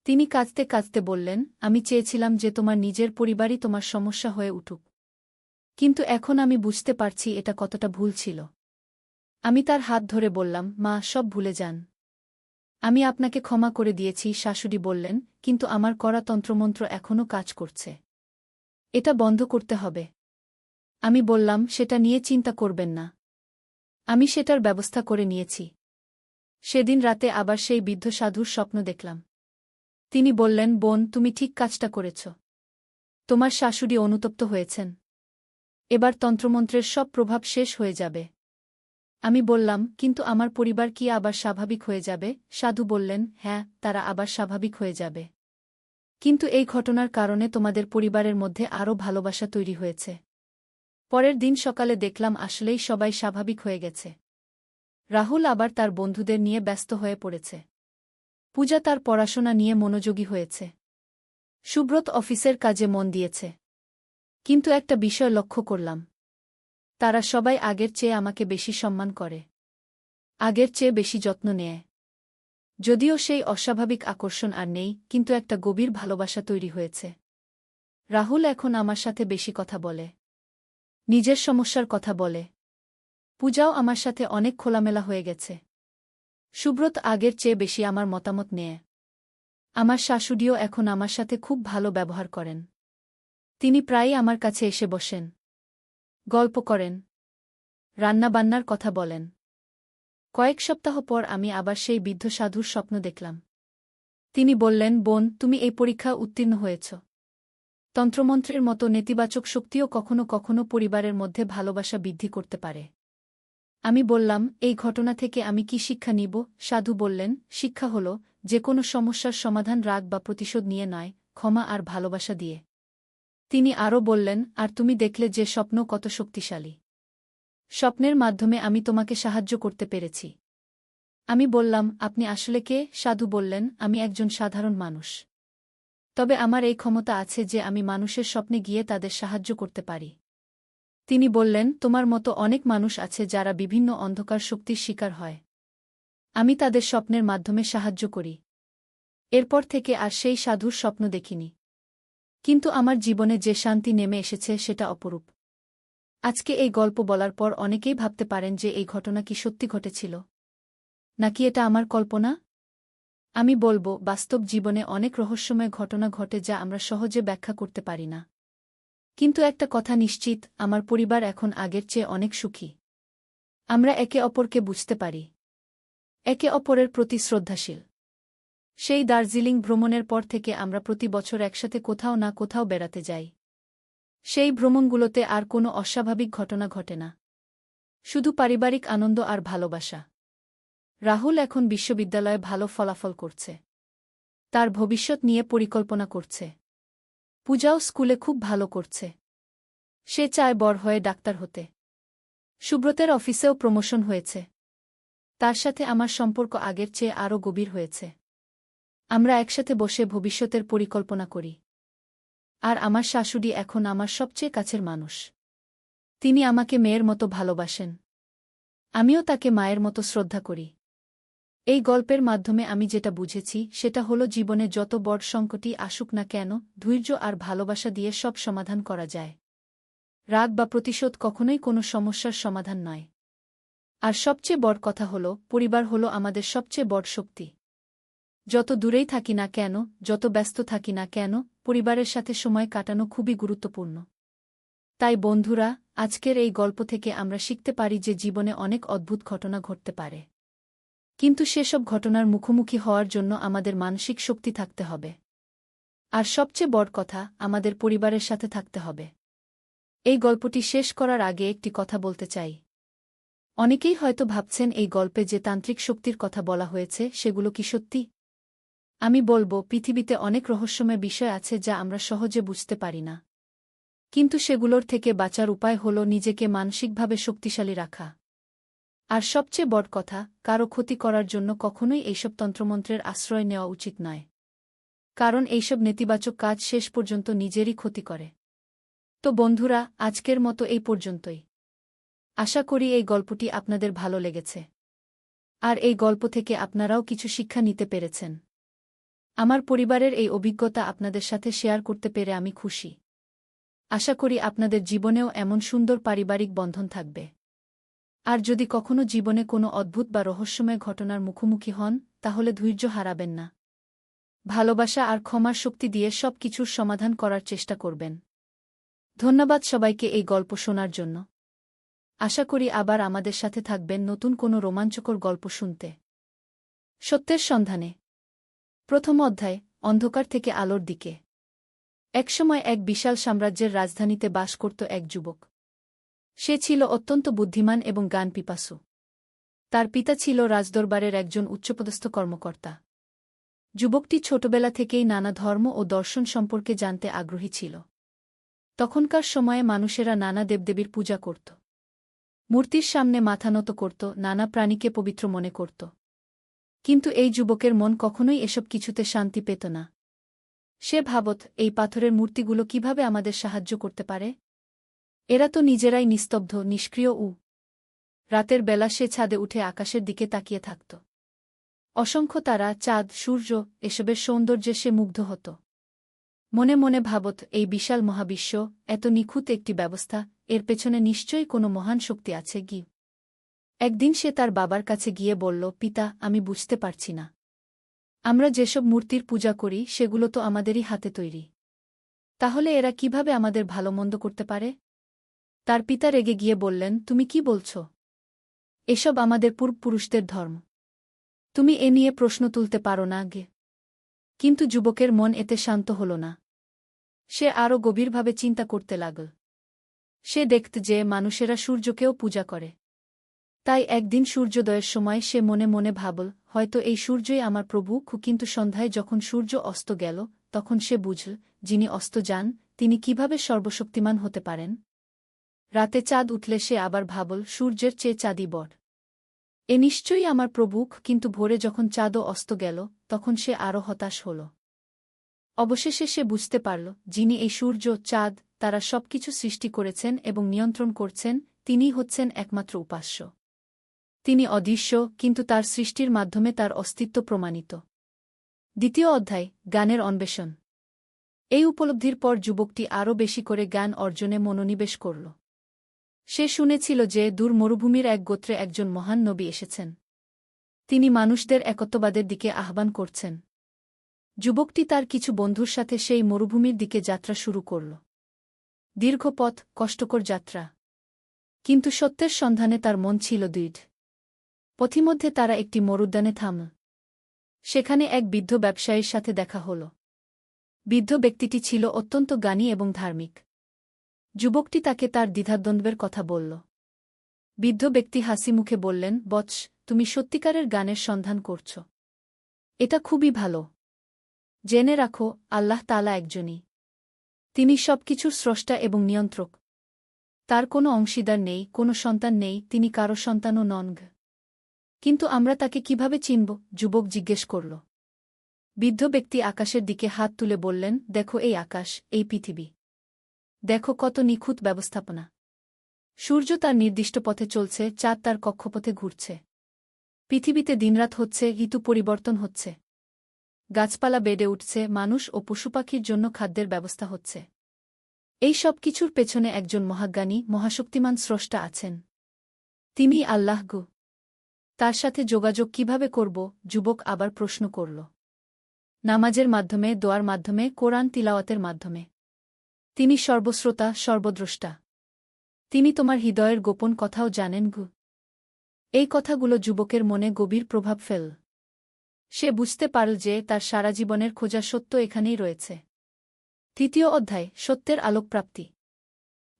[SPEAKER 1] তিনি কাঁদতে কাঁদতে বললেন, আমি চেয়েছিলাম যে তোমার নিজের পরিবারই তোমার সমস্যা হয়ে উঠুক। কিন্তু এখন আমি বুঝতে পারছি এটা কতটা ভুল ছিল। আমি তার হাত ধরে বললাম, মা, সব ভুলে যান। আমি আপনাকে ক্ষমা করে দিয়েছি। শাশুড়ি বললেন, কিন্তু আমার করা তন্ত্রমন্ত্র এখনও কাজ করছে। এটা বন্ধ করতে হবে। আমি বললাম, সেটা নিয়ে চিন্তা করবেন না। আমি সেটার ব্যবস্থা করে নিয়েছি। সেদিন রাতে আবার সেই বৃদ্ধ সাধুর স্বপ্ন দেখলাম। তিনি বললেন, বোন, তুমি ঠিক কাজটা করেছ। তোমার শাশুড়ি অনুতপ্ত হয়েছেন। এবার তন্ত্রমন্ত্রের সব প্রভাব শেষ হয়ে যাবে। আমি বললাম, কিন্তু আমার পরিবার কি আবার স্বাভাবিক হয়ে যাবে? সাধু বললেন, হ্যাঁ, তারা আবার স্বাভাবিক হয়ে যাবে। কিন্তু এই ঘটনার কারণে তোমাদের পরিবারের মধ্যে আরও ভালোবাসা তৈরি হয়েছে। পরের দিন সকালে দেখলাম আসলেই সবাই স্বাভাবিক হয়ে গেছে। রাহুল আবার তার বন্ধুদের নিয়ে ব্যস্ত হয়ে পড়েছে। পূজা তার পড়াশোনা নিয়ে মনোযোগী হয়েছে। সুব্রত অফিসের কাজে মন দিয়েছে। কিন্তু একটা বিষয় লক্ষ্য করলাম। তারা সবাই আগের চেয়ে আমাকে বেশি সম্মান করে। আগের চেয়ে বেশি যত্ন নেয়। যদিও সেই অস্বাভাবিক আকর্ষণ আর নেই, কিন্তু একটা গভীর ভালোবাসা তৈরি হয়েছে। রাহুল এখন আমার সাথে বেশি কথা বলে। নিজের সমস্যার কথা বলে। পূজাও আমার সাথে অনেক খোলামেলা হয়ে গেছে। সুব্রত আগের চেয়ে বেশি আমার মতামত নেয়। আমার শাশুড়িও এখন আমার সাথে খুব ভালো ব্যবহার করেন। তিনি প্রায়ই আমার কাছে এসে বসেন। গল্প করেন। রান্নাবান্নার কথা বলেন। কয়েক সপ্তাহ পর আমি আবার সেই বৃদ্ধ সাধুর স্বপ্ন দেখলাম। তিনি বললেন, বোন, তুমি এই পরীক্ষা উত্তীর্ণ হয়েছ। তন্ত্রমন্ত্রের মতো নেতিবাচক শক্তিও কখনো কখনো পরিবারের মধ্যে ভালোবাসা বৃদ্ধি করতে পারে। আমি বললাম, এই ঘটনা থেকে আমি কি শিক্ষা নিব? সাধু বললেন, শিক্ষা হল, যে কোনো সমস্যার সমাধান রাগ বা প্রতিশোধ নিয়ে নয়, ক্ষমা আর ভালোবাসা দিয়ে। তিনি আরও বললেন, আর তুমি দেখলে যে স্বপ্ন কত শক্তিশালী। স্বপ্নের মাধ্যমে আমি তোমাকে সাহায্য করতে পেরেছি। আমি বললাম, আপনি আসলে কে? সাধু বললেন, আমি একজন সাধারণ মানুষ। তবে আমার এই ক্ষমতা আছে যে আমি মানুষের স্বপ্নে গিয়ে তাদের সাহায্য করতে পারি। তিনি বললেন, তোমার মতো অনেক মানুষ আছে যারা বিভিন্ন অন্ধকার শক্তির শিকার হয়। আমি তাদের স্বপ্নের মাধ্যমে সাহায্য করি। এরপর থেকে আর সেই সাধুর স্বপ্ন দেখিনি। কিন্তু আমার জীবনে যে শান্তি নেমে এসেছে সেটা অপরূপ। আজকে এই গল্প বলার পর অনেকেই ভাবতে পারেন যে এই ঘটনা কি সত্যি ঘটেছিল, নাকি এটা আমার কল্পনা। আমি বলবো, বাস্তব জীবনে অনেক রহস্যময় ঘটনা ঘটে যা আমরা সহজে ব্যাখ্যা করতে পারি না। কিন্তু একটা কথা নিশ্চিত, আমার পরিবার এখন আগের চেয়ে অনেক সুখী। আমরা একে অপরকে বুঝতে পারি। একে অপরের প্রতি শ্রদ্ধাশীল। সেই দার্জিলিং ভ্রমণের পর থেকে আমরা প্রতি বছর একসাথে কোথাও না কোথাও বেড়াতে যাই। সেই ভ্রমণগুলোতে আর কোনো অস্বাভাবিক ঘটনা ঘটে না। শুধু পারিবারিক আনন্দ আর ভালোবাসা। রাহুল এখন বিশ্ববিদ্যালয়ে ভালো ফলাফল করছে। তার ভবিষ্যৎ নিয়ে পরিকল্পনা করছে। পূজাও স্কুলে খুব ভালো করছে। সে চায় বড় হয়ে ডাক্তার হতে। সুব্রতের অফিসেও প্রমোশন হয়েছে। তার সাথে আমার সম্পর্ক আগের চেয়ে আরও গভীর হয়েছে। আমরা একসাথে বসে ভবিষ্যতের পরিকল্পনা করি। আর আমার শাশুড়ি এখন আমার সবচেয়ে কাছের মানুষ। তিনি আমাকে মেয়ের মতো ভালোবাসেন। আমিও তাকে মায়ের মতো শ্রদ্ধা করি। এই গল্পের মাধ্যমে আমি যেটা বুঝেছি সেটা হলো, জীবনে যত বড় সংকটই আসুক না কেন, ধৈর্য আর ভালোবাসা দিয়ে সব সমাধান করা যায়। রাগ বা প্রতিশোধ কখনোই কোনো সমস্যার সমাধান নয়। আর সবচেয়ে বড় কথা হলো, পরিবার হলো আমাদের সবচেয়ে বড় শক্তি। যত দূরেই থাকি না কেন, যত ব্যস্ত থাকি না কেন, পরিবারের সাথে সময় কাটানো খুবই গুরুত্বপূর্ণ। তাই বন্ধুরা, আজকের এই গল্প থেকে আমরা শিখতে পারি যে জীবনে অনেক অদ্ভুত ঘটনা ঘটতে পারে। কিন্তু সেসব ঘটনার মুখোমুখি হওয়ার জন্য আমাদের মানসিক শক্তি থাকতে হবে। আর সবচেয়ে বড় কথা, আমাদের পরিবারের সাথে থাকতে হবে। এই গল্পটি শেষ করার আগে একটি কথা বলতে চাই। অনেকেই হয়তো ভাবছেন এই গল্পে যে তান্ত্রিক শক্তির কথা বলা হয়েছে সেগুলো কি সত্যি? আমি বলবো, পৃথিবীতে অনেক রহস্যময় বিষয় আছে যা আমরা সহজে বুঝতে পারি না। কিন্তু সেগুলোর থেকে বাঁচার উপায় হল নিজেকে মানসিকভাবে শক্তিশালী রাখা। আর সবচেয়ে বড় কথা, কারো ক্ষতি করার জন্য কখনোই এইসব তন্ত্রমন্ত্রের আশ্রয় নেওয়া উচিত নয়। কারণ এইসব নেতিবাচক কাজ শেষ পর্যন্ত নিজেরই ক্ষতি করে। তো বন্ধুরা, আজকের মতো এই পর্যন্তই। আশা করি এই গল্পটি আপনাদের ভালো লেগেছে। আর এই গল্প থেকে আপনারাও কিছু শিক্ষা নিতে পেরেছেন। আমার পরিবারের এই অভিজ্ঞতা আপনাদের সাথে শেয়ার করতে পেরে আমি খুশি। আশা করি আপনাদের জীবনেও এমন সুন্দর পারিবারিক বন্ধন থাকবে। আর যদি কখনো জীবনে কোনো অদ্ভুত বা রহস্যময় ঘটনার মুখোমুখি হন, তাহলে ধৈর্য হারাবেন না। ভালোবাসা আর ক্ষমার শক্তি দিয়ে সব কিছুর সমাধান করার চেষ্টা করবেন। ধন্যবাদ সবাইকে এই গল্প শোনার জন্য। আশা করি আবার আমাদের সাথে থাকবেন নতুন কোনো রোমাঞ্চকর গল্প শুনতে। সত্যের সন্ধানে। প্রথম অধ্যায়, অন্ধকার থেকে আলোর দিকে। একসময় এক বিশাল সাম্রাজ্যের রাজধানীতে বাস করত এক যুবক। সে ছিল অত্যন্ত বুদ্ধিমান এবং জ্ঞানপিপাসু। তার পিতা ছিল রাজদরবারের একজন উচ্চপদস্থ কর্মকর্তা। যুবকটি ছোটবেলা থেকেই নানা ধর্ম ও দর্শন সম্পর্কে জানতে আগ্রহী ছিল। তখনকার সময়ে মানুষেরা নানা দেবদেবীর পূজা করত, মূর্তির সামনে মাথা নত করত, নানা প্রাণীকে পবিত্র মনে করত। কিন্তু এই যুবকের মন কখনোই এসব কিছুতে শান্তি পেত না। সে ভাবত, এই পাথরের মূর্তিগুলো কিভাবে আমাদের সাহায্য করতে পারে? এরা তো নিজেরাই নিস্তব্ধ, নিষ্ক্রিয়। রাতের বেলা সে ছাদে উঠে আকাশের দিকে তাকিয়ে থাকত। অসংখ্য তারা, চাঁদ, সূর্য, এসবের সৌন্দর্যে সে মুগ্ধ হতো। মনে মনে ভাবত, এই বিশাল মহাবিশ্ব, এত নিখুঁত একটি ব্যবস্থা, এর পেছনে নিশ্চয়ই কোনো মহান শক্তি আছে। একদিন সে তার বাবার কাছে গিয়ে বলল, পিতা, আমি বুঝতে পারছি না। আমরা যেসব মূর্তির পূজা করি সেগুলো তো আমাদেরই হাতে তৈরি। তাহলে এরা কিভাবে আমাদের ভালোমন্দ করতে পারে? তার পিতা রেগে গিয়ে বললেন, তুমি কি বলছ? এসব আমাদের পূর্বপুরুষদের ধর্ম। তুমি এ নিয়ে প্রশ্ন তুলতে পারো না। কিন্তু যুবকের মন এতে শান্ত হল না। সে আরও গভীরভাবে চিন্তা করতে লাগল। সে দেখত যে মানুষেরা সূর্যকেও পূজা করে। তাই একদিন সূর্যোদয়ের সময় সে মনে মনে ভাবল, হয়তো এই সূর্যই আমার প্রভু। কিন্তু সন্ধ্যায় যখন সূর্য অস্ত গেল, তখন সে বুঝল, যিনি অস্ত যান, তিনি কিভাবে সর্বশক্তিমান হতে পারেন? রাতে চাঁদ উঠলে সে আবার ভাবল, সূর্যের চেয়ে চাঁদই বড়। এ নিশ্চয়ই আমার প্রভু। কিন্তু ভোরে যখন চাঁদও অস্ত গেল, তখন সে আরও হতাশ হল। অবশেষে সে বুঝতে পারল, যিনি এই সূর্য, চাঁদ, তারা সবকিছু সৃষ্টি করেছেন এবং নিয়ন্ত্রণ করছেন, তিনিই হচ্ছেন একমাত্র উপাস্য। তিনি অদৃশ্য, কিন্তু তার সৃষ্টির মাধ্যমে তার অস্তিত্ব প্রমাণিত। দ্বিতীয় অধ্যায়, জ্ঞানের অন্বেষণ। এই উপলব্ধির পর যুবকটি আরও বেশি করে জ্ঞান অর্জনে মনোনিবেশ করল। সে শুনেছিল যে দূর মরুভূমির এক গোত্রে একজন মহান নবী এসেছেন। তিনি মানুষদের একত্ববাদের দিকে আহ্বান করছেন। যুবকটি তার কিছু বন্ধুর সাথে সেই মরুভূমির দিকে যাত্রা শুরু করল। দীর্ঘ পথ, কষ্টকর যাত্রা। কিন্তু সত্যের সন্ধানে তার মন ছিল দৃঢ়। পথিমধ্যে তারা একটি মরুদ্যানে থামল। সেখানে এক বৃদ্ধ ব্যবসায়ীর সাথে দেখা হল। বৃদ্ধ ব্যক্তিটি ছিল অত্যন্ত জ্ঞানী এবং ধার্মিক। যুবকটি তাকে তার দ্বিধাদ্বন্দ্বের কথা বলল। বৃদ্ধ ব্যক্তি হাসি মুখে বললেন, বৎস, তুমি সত্যিকারের জ্ঞানের সন্ধান করছ। এটা খুবই ভালো। জেনে রাখো, আল্লাহ তাআলা একজনই। তিনি সবকিছুর স্রষ্টা এবং নিয়ন্ত্রক। তার কোনো অংশীদার নেই, কোনো সন্তান নেই, তিনি কারো সন্তানও নন। কিন্তু আমরা তাকে কিভাবে চিনব? যুবক জিজ্ঞেস করল। বৃদ্ধ ব্যক্তি আকাশের দিকে হাত তুলে বললেন, দেখো এই আকাশ, এই পৃথিবী। দেখো কত নিখুঁত ব্যবস্থাপনা। সূর্য তার নির্দিষ্ট পথে চলছে, চাঁদ তার কক্ষপথে ঘুরছে। পৃথিবীতে দিনরাত হচ্ছে, ঋতু পরিবর্তন হচ্ছে। গাছপালা বেড়ে উঠছে, মানুষ ও পশুপাখির জন্য খাদ্যের ব্যবস্থা হচ্ছে। এই সব কিছুর পেছনে একজন মহাজ্ঞানী, মহাশক্তিমান স্রষ্টা আছেন। তিনিই আল্লাহ। তার সাথে যোগাযোগ কিভাবে করব? যুবক আবার প্রশ্ন করল। নামাজের মাধ্যমে, দোয়ার মাধ্যমে, কোরআন তিলাওয়াতের মাধ্যমে। তিনি সর্বশ্রোতা, সর্বদ্রষ্টা। তিনি তোমার হৃদয়ের গোপন কথাও জানেন। এই কথাগুলো যুবকের মনে গভীর প্রভাব ফেল। সে বুঝতে পারল যে তার সারা জীবনের খোঁজা সত্য এখানেই রয়েছে। তৃতীয় অধ্যায়, সত্যের আলোকপ্রাপ্তি।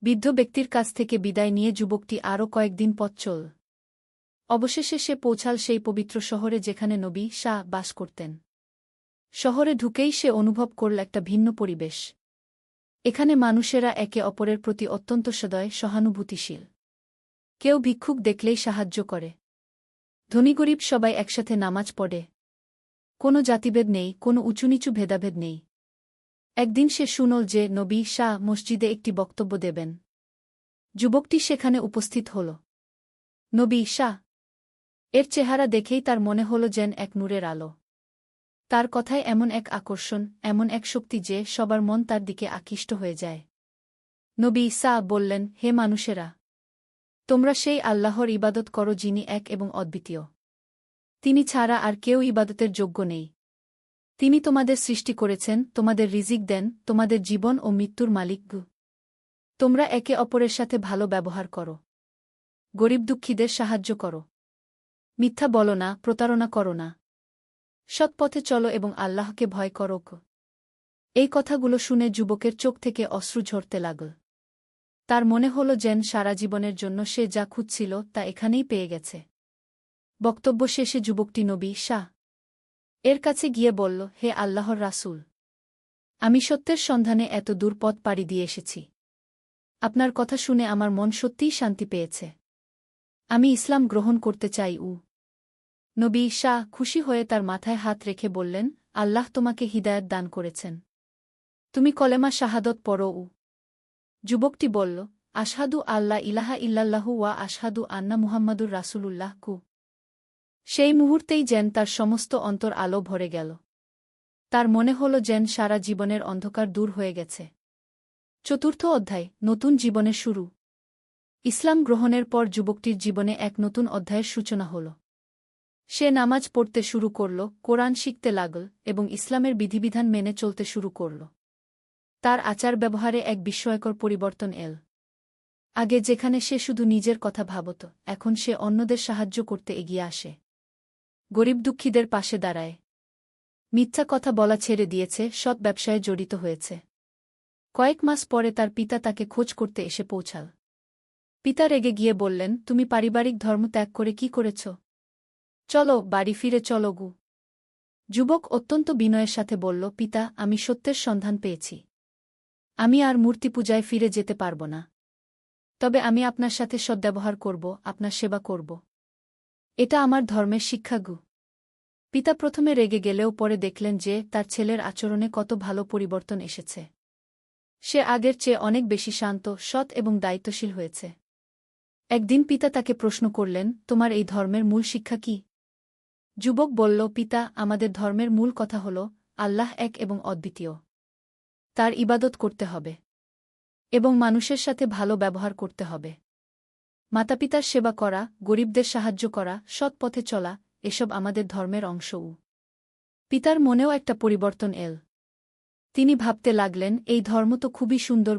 [SPEAKER 1] বৃদ্ধ ব্যক্তির কাছ থেকে বিদায় নিয়ে যুবকটি আরও কয়েকদিন পথ চল। অবশেষে সে পৌঁছাল সেই পবিত্র শহরে যেখানে নবী শাহ বাস করতেন। শহরে ঢুকেই সে অনুভব করল একটা ভিন্ন পরিবেশ। এখানে মানুষেরা একে অপরের প্রতি অত্যন্ত সদয়, সহানুভূতিশীল। কেউ ভিক্ষুক দেখলেই সাহায্য করে। ধনী গরিব সবাই একসাথে নামাজ পড়ে। কোনো জাতিভেদ নেই, কোনো উঁচুনিচু ভেদাভেদ নেই। একদিন সে শুনল যে নবী শাহ মসজিদে একটি বক্তব্য দেবেন। যুবকটি সেখানে উপস্থিত হল। নবী শাহ এর চেহারা দেখেই তার মনে হল যেন এক নূরের আলো। তার কথায় এমন এক আকর্ষণ, এমন এক শক্তি যে সবার মন তার দিকে আকৃষ্ট হয়ে যায়। নবী ঈসা বললেন, হে মানুষেরা! তোমরা সেই আল্লাহর ইবাদত করো যিনি এক এবং অদ্বিতীয়। তিনি ছাড়া আর কেউ ইবাদতের যোগ্য নেই। তিনি তোমাদের সৃষ্টি করেছেন, তোমাদের রিজিক দেন, তোমাদের জীবন ও মৃত্যুর মালিক। তোমরা একে অপরের সাথে ভালো ব্যবহার করো। গরিব দুঃখীদের সাহায্য করো। মিথ্যা বলো না, প্রতারণা করো না। সৎ পথে চলো এবং আল্লাহকে ভয় করো। এই কথাগুলো শুনে যুবকের চোখ থেকে অশ্রু ঝরতে লাগল। তার মনে হল যেন সারা জীবনের জন্য সে যা খুঁজছিল তা এখানেই পেয়ে গেছে। বক্তব্য শেষে যুবকটি নবী ঈসা এর কাছে গিয়ে বলল, হে আল্লাহর রাসূল! আমি সত্যের সন্ধানে এত দূর পথ পাড়ি দিয়ে এসেছি। আপনার কথা শুনে আমার মন সত্যিই শান্তি পেয়েছে। আমি ইসলাম গ্রহণ করতে চাই। নবী ঈসা খুশি হয়ে তার মাথায় হাত রেখে বললেন, আল্লাহ তোমাকে হিদায়াত দান করেছেন। তুমি কলেমা শাহাদত পড়ো। যুবকটি বলল, আশহাদু আল্লা ইলাহা ইল্লাল্লাহু ওয়া আশহাদু আন্না মুহাম্মাদুর রাসূলুল্লাহ। সেই মুহূর্তেই যেন তার সমস্ত অন্তর আলো ভরে গেল। তার মনে হল যেন সারা জীবনের অন্ধকার দূর হয়ে গেছে। চতুর্থ অধ্যায়, নতুন জীবনের শুরু। ইসলাম গ্রহণের পর যুবকটির জীবনে এক নতুন অধ্যায়ের সূচনা হল। সে নামাজ পড়তে শুরু করল, কোরআন শিখতে লাগল এবং ইসলামের বিধিবিধান মেনে চলতে শুরু করল। তার আচার ব্যবহারে এক বিস্ময়কর পরিবর্তন এল। আগে যেখানে সে শুধু নিজের কথা ভাবত, এখন সে অন্যদের সাহায্য করতে এগিয়ে আসে। গরিব দুঃখীদের পাশে দাঁড়ায়। মিথ্যা কথা বলা ছেড়ে দিয়েছে, সৎ ব্যবসায় জড়িত হয়েছে। কয়েক মাস পরে তার পিতা তাকে খোঁজ করতে এসে পৌঁছাল। পিতা রেগে গিয়ে বললেন, তুমি পারিবারিক ধর্ম ত্যাগ করে কি করেছ? চলো, বাড়ি ফিরে চলো। যুবক অত্যন্ত বিনয়ের সাথে বলল, পিতা, আমি সত্যের সন্ধান পেয়েছি। আমি আর মূর্তি পূজায় ফিরে যেতে পারব না। তবে আমি আপনার সাথে সদ্ব্যবহার করব, আপনার সেবা করব। এটা আমার ধর্মের শিক্ষা। পিতা প্রথমে রেগে গেলেও পরে দেখলেন যে তার ছেলের আচরণে কত ভালো পরিবর্তন এসেছে। সে আগের চেয়ে অনেক বেশি শান্ত, সৎ এবং দায়িত্বশীল হয়েছে। একদিন পিতা তাকে প্রশ্ন করলেন, তোমার এই ধর্মের মূল শিক্ষা কি? যুবক বলল, পিতা, আমাদের ধর্মের মূল কথা হল আল্লাহ এক এবং অদ্বিতীয়। তার ইবাদত করতে হবে এবং মানুষের সাথে ভালো ব্যবহার করতে হবে। মাতাপিতার সেবা করা, গরিবদের সাহায্য করা, সৎ পথে চলা, এসব আমাদের ধর্মের অংশ। পিতার মনেও একটা পরিবর্তন এল। তিনি ভাবতে লাগলেন, এই ধর্ম তো খুবই সুন্দর।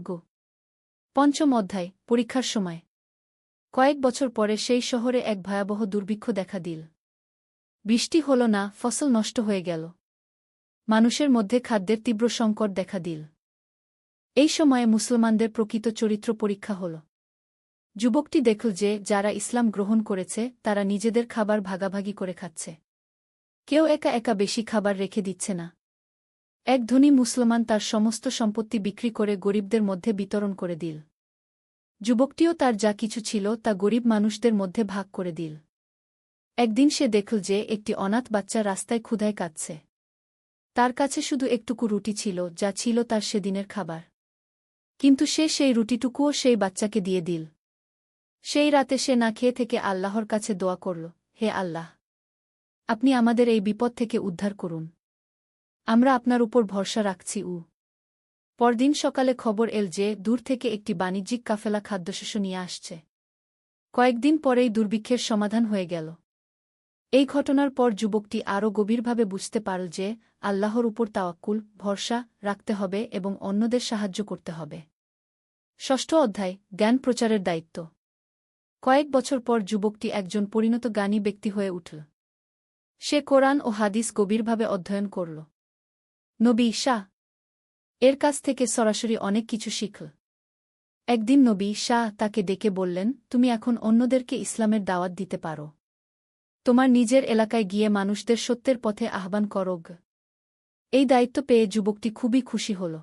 [SPEAKER 1] পঞ্চম অধ্যায়, পরীক্ষার সময়। কয়েক বছর পরে সেই শহরে এক ভয়াবহ দুর্ভিক্ষ দেখা দিল। বৃষ্টি হল না, ফসল নষ্ট হয়ে গেল। মানুষের মধ্যে খাদ্যের তীব্র সংকট দেখা দিল। এই সময়ে মুসলমানদের প্রকৃত চরিত্র পরীক্ষা হল। যুবকটি দেখল যে যারা ইসলাম গ্রহণ করেছে তারা নিজেদের খাবার ভাগাভাগি করে খাচ্ছে। কেউ একা একা বেশি খাবার রেখে দিচ্ছে না। এক ধনী মুসলমান তার সমস্ত সম্পত্তি বিক্রি করে গরিবদের মধ্যে বিতরণ করে দিল। যুবকটিও তার যা কিছু ছিল তা গরিব মানুষদের মধ্যে ভাগ করে দিল। একদিন সে দেখল যে একটি অনাথ বাচ্চা রাস্তায় ক্ষুধায় কাঁদছে। তার কাছে শুধু একটুকু রুটি ছিল, যা ছিল তার সেদিনের খাবার। কিন্তু সে সেই রুটিটুকুও সেই বাচ্চাকে দিয়ে দিল। সেই রাতে সে না খেয়ে থেকে আল্লাহর কাছে দোয়া করল, হে আল্লাহ! আপনি আমাদের এই বিপদ থেকে উদ্ধার করুন। আমরা আপনার উপর ভরসা রাখছি। পরদিন সকালে খবর এল যে দূর থেকে একটি বাণিজ্যিক কাফেলা খাদ্যশস্য নিয়ে আসছে। কয়েকদিন পরেই দুর্ভিক্ষের সমাধান হয়ে গেল। এই ঘটনার পর যুবকটি আরও গভীরভাবে বুঝতে পারল যে আল্লাহর উপর তাওয়াক্কুল, ভরসা রাখতে হবে এবং অন্যদের সাহায্য করতে হবে। ষষ্ঠ অধ্যায়, জ্ঞান প্রচারের দায়িত্ব। কয়েক বছর পর যুবকটি একজন পরিণত জ্ঞানী ব্যক্তি হয়ে উঠল। সে কোরআন ও হাদিস গভীরভাবে অধ্যয়ন করল। নবী ঈসা এর কাছ থেকে সরাসরি অনেক কিছু শিখল। একদিন নবী ঈসা তাকে ডেকে বললেন, তুমি এখন অন্যদেরকে ইসলামের দাওয়াত দিতে পারো। তোমার নিজের এলাকায় গিয়ে মানুষদের সত্যের পথে আহ্বান করো। এই দায়িত্ব পেয়ে যুবকটি খুবই খুশি হল।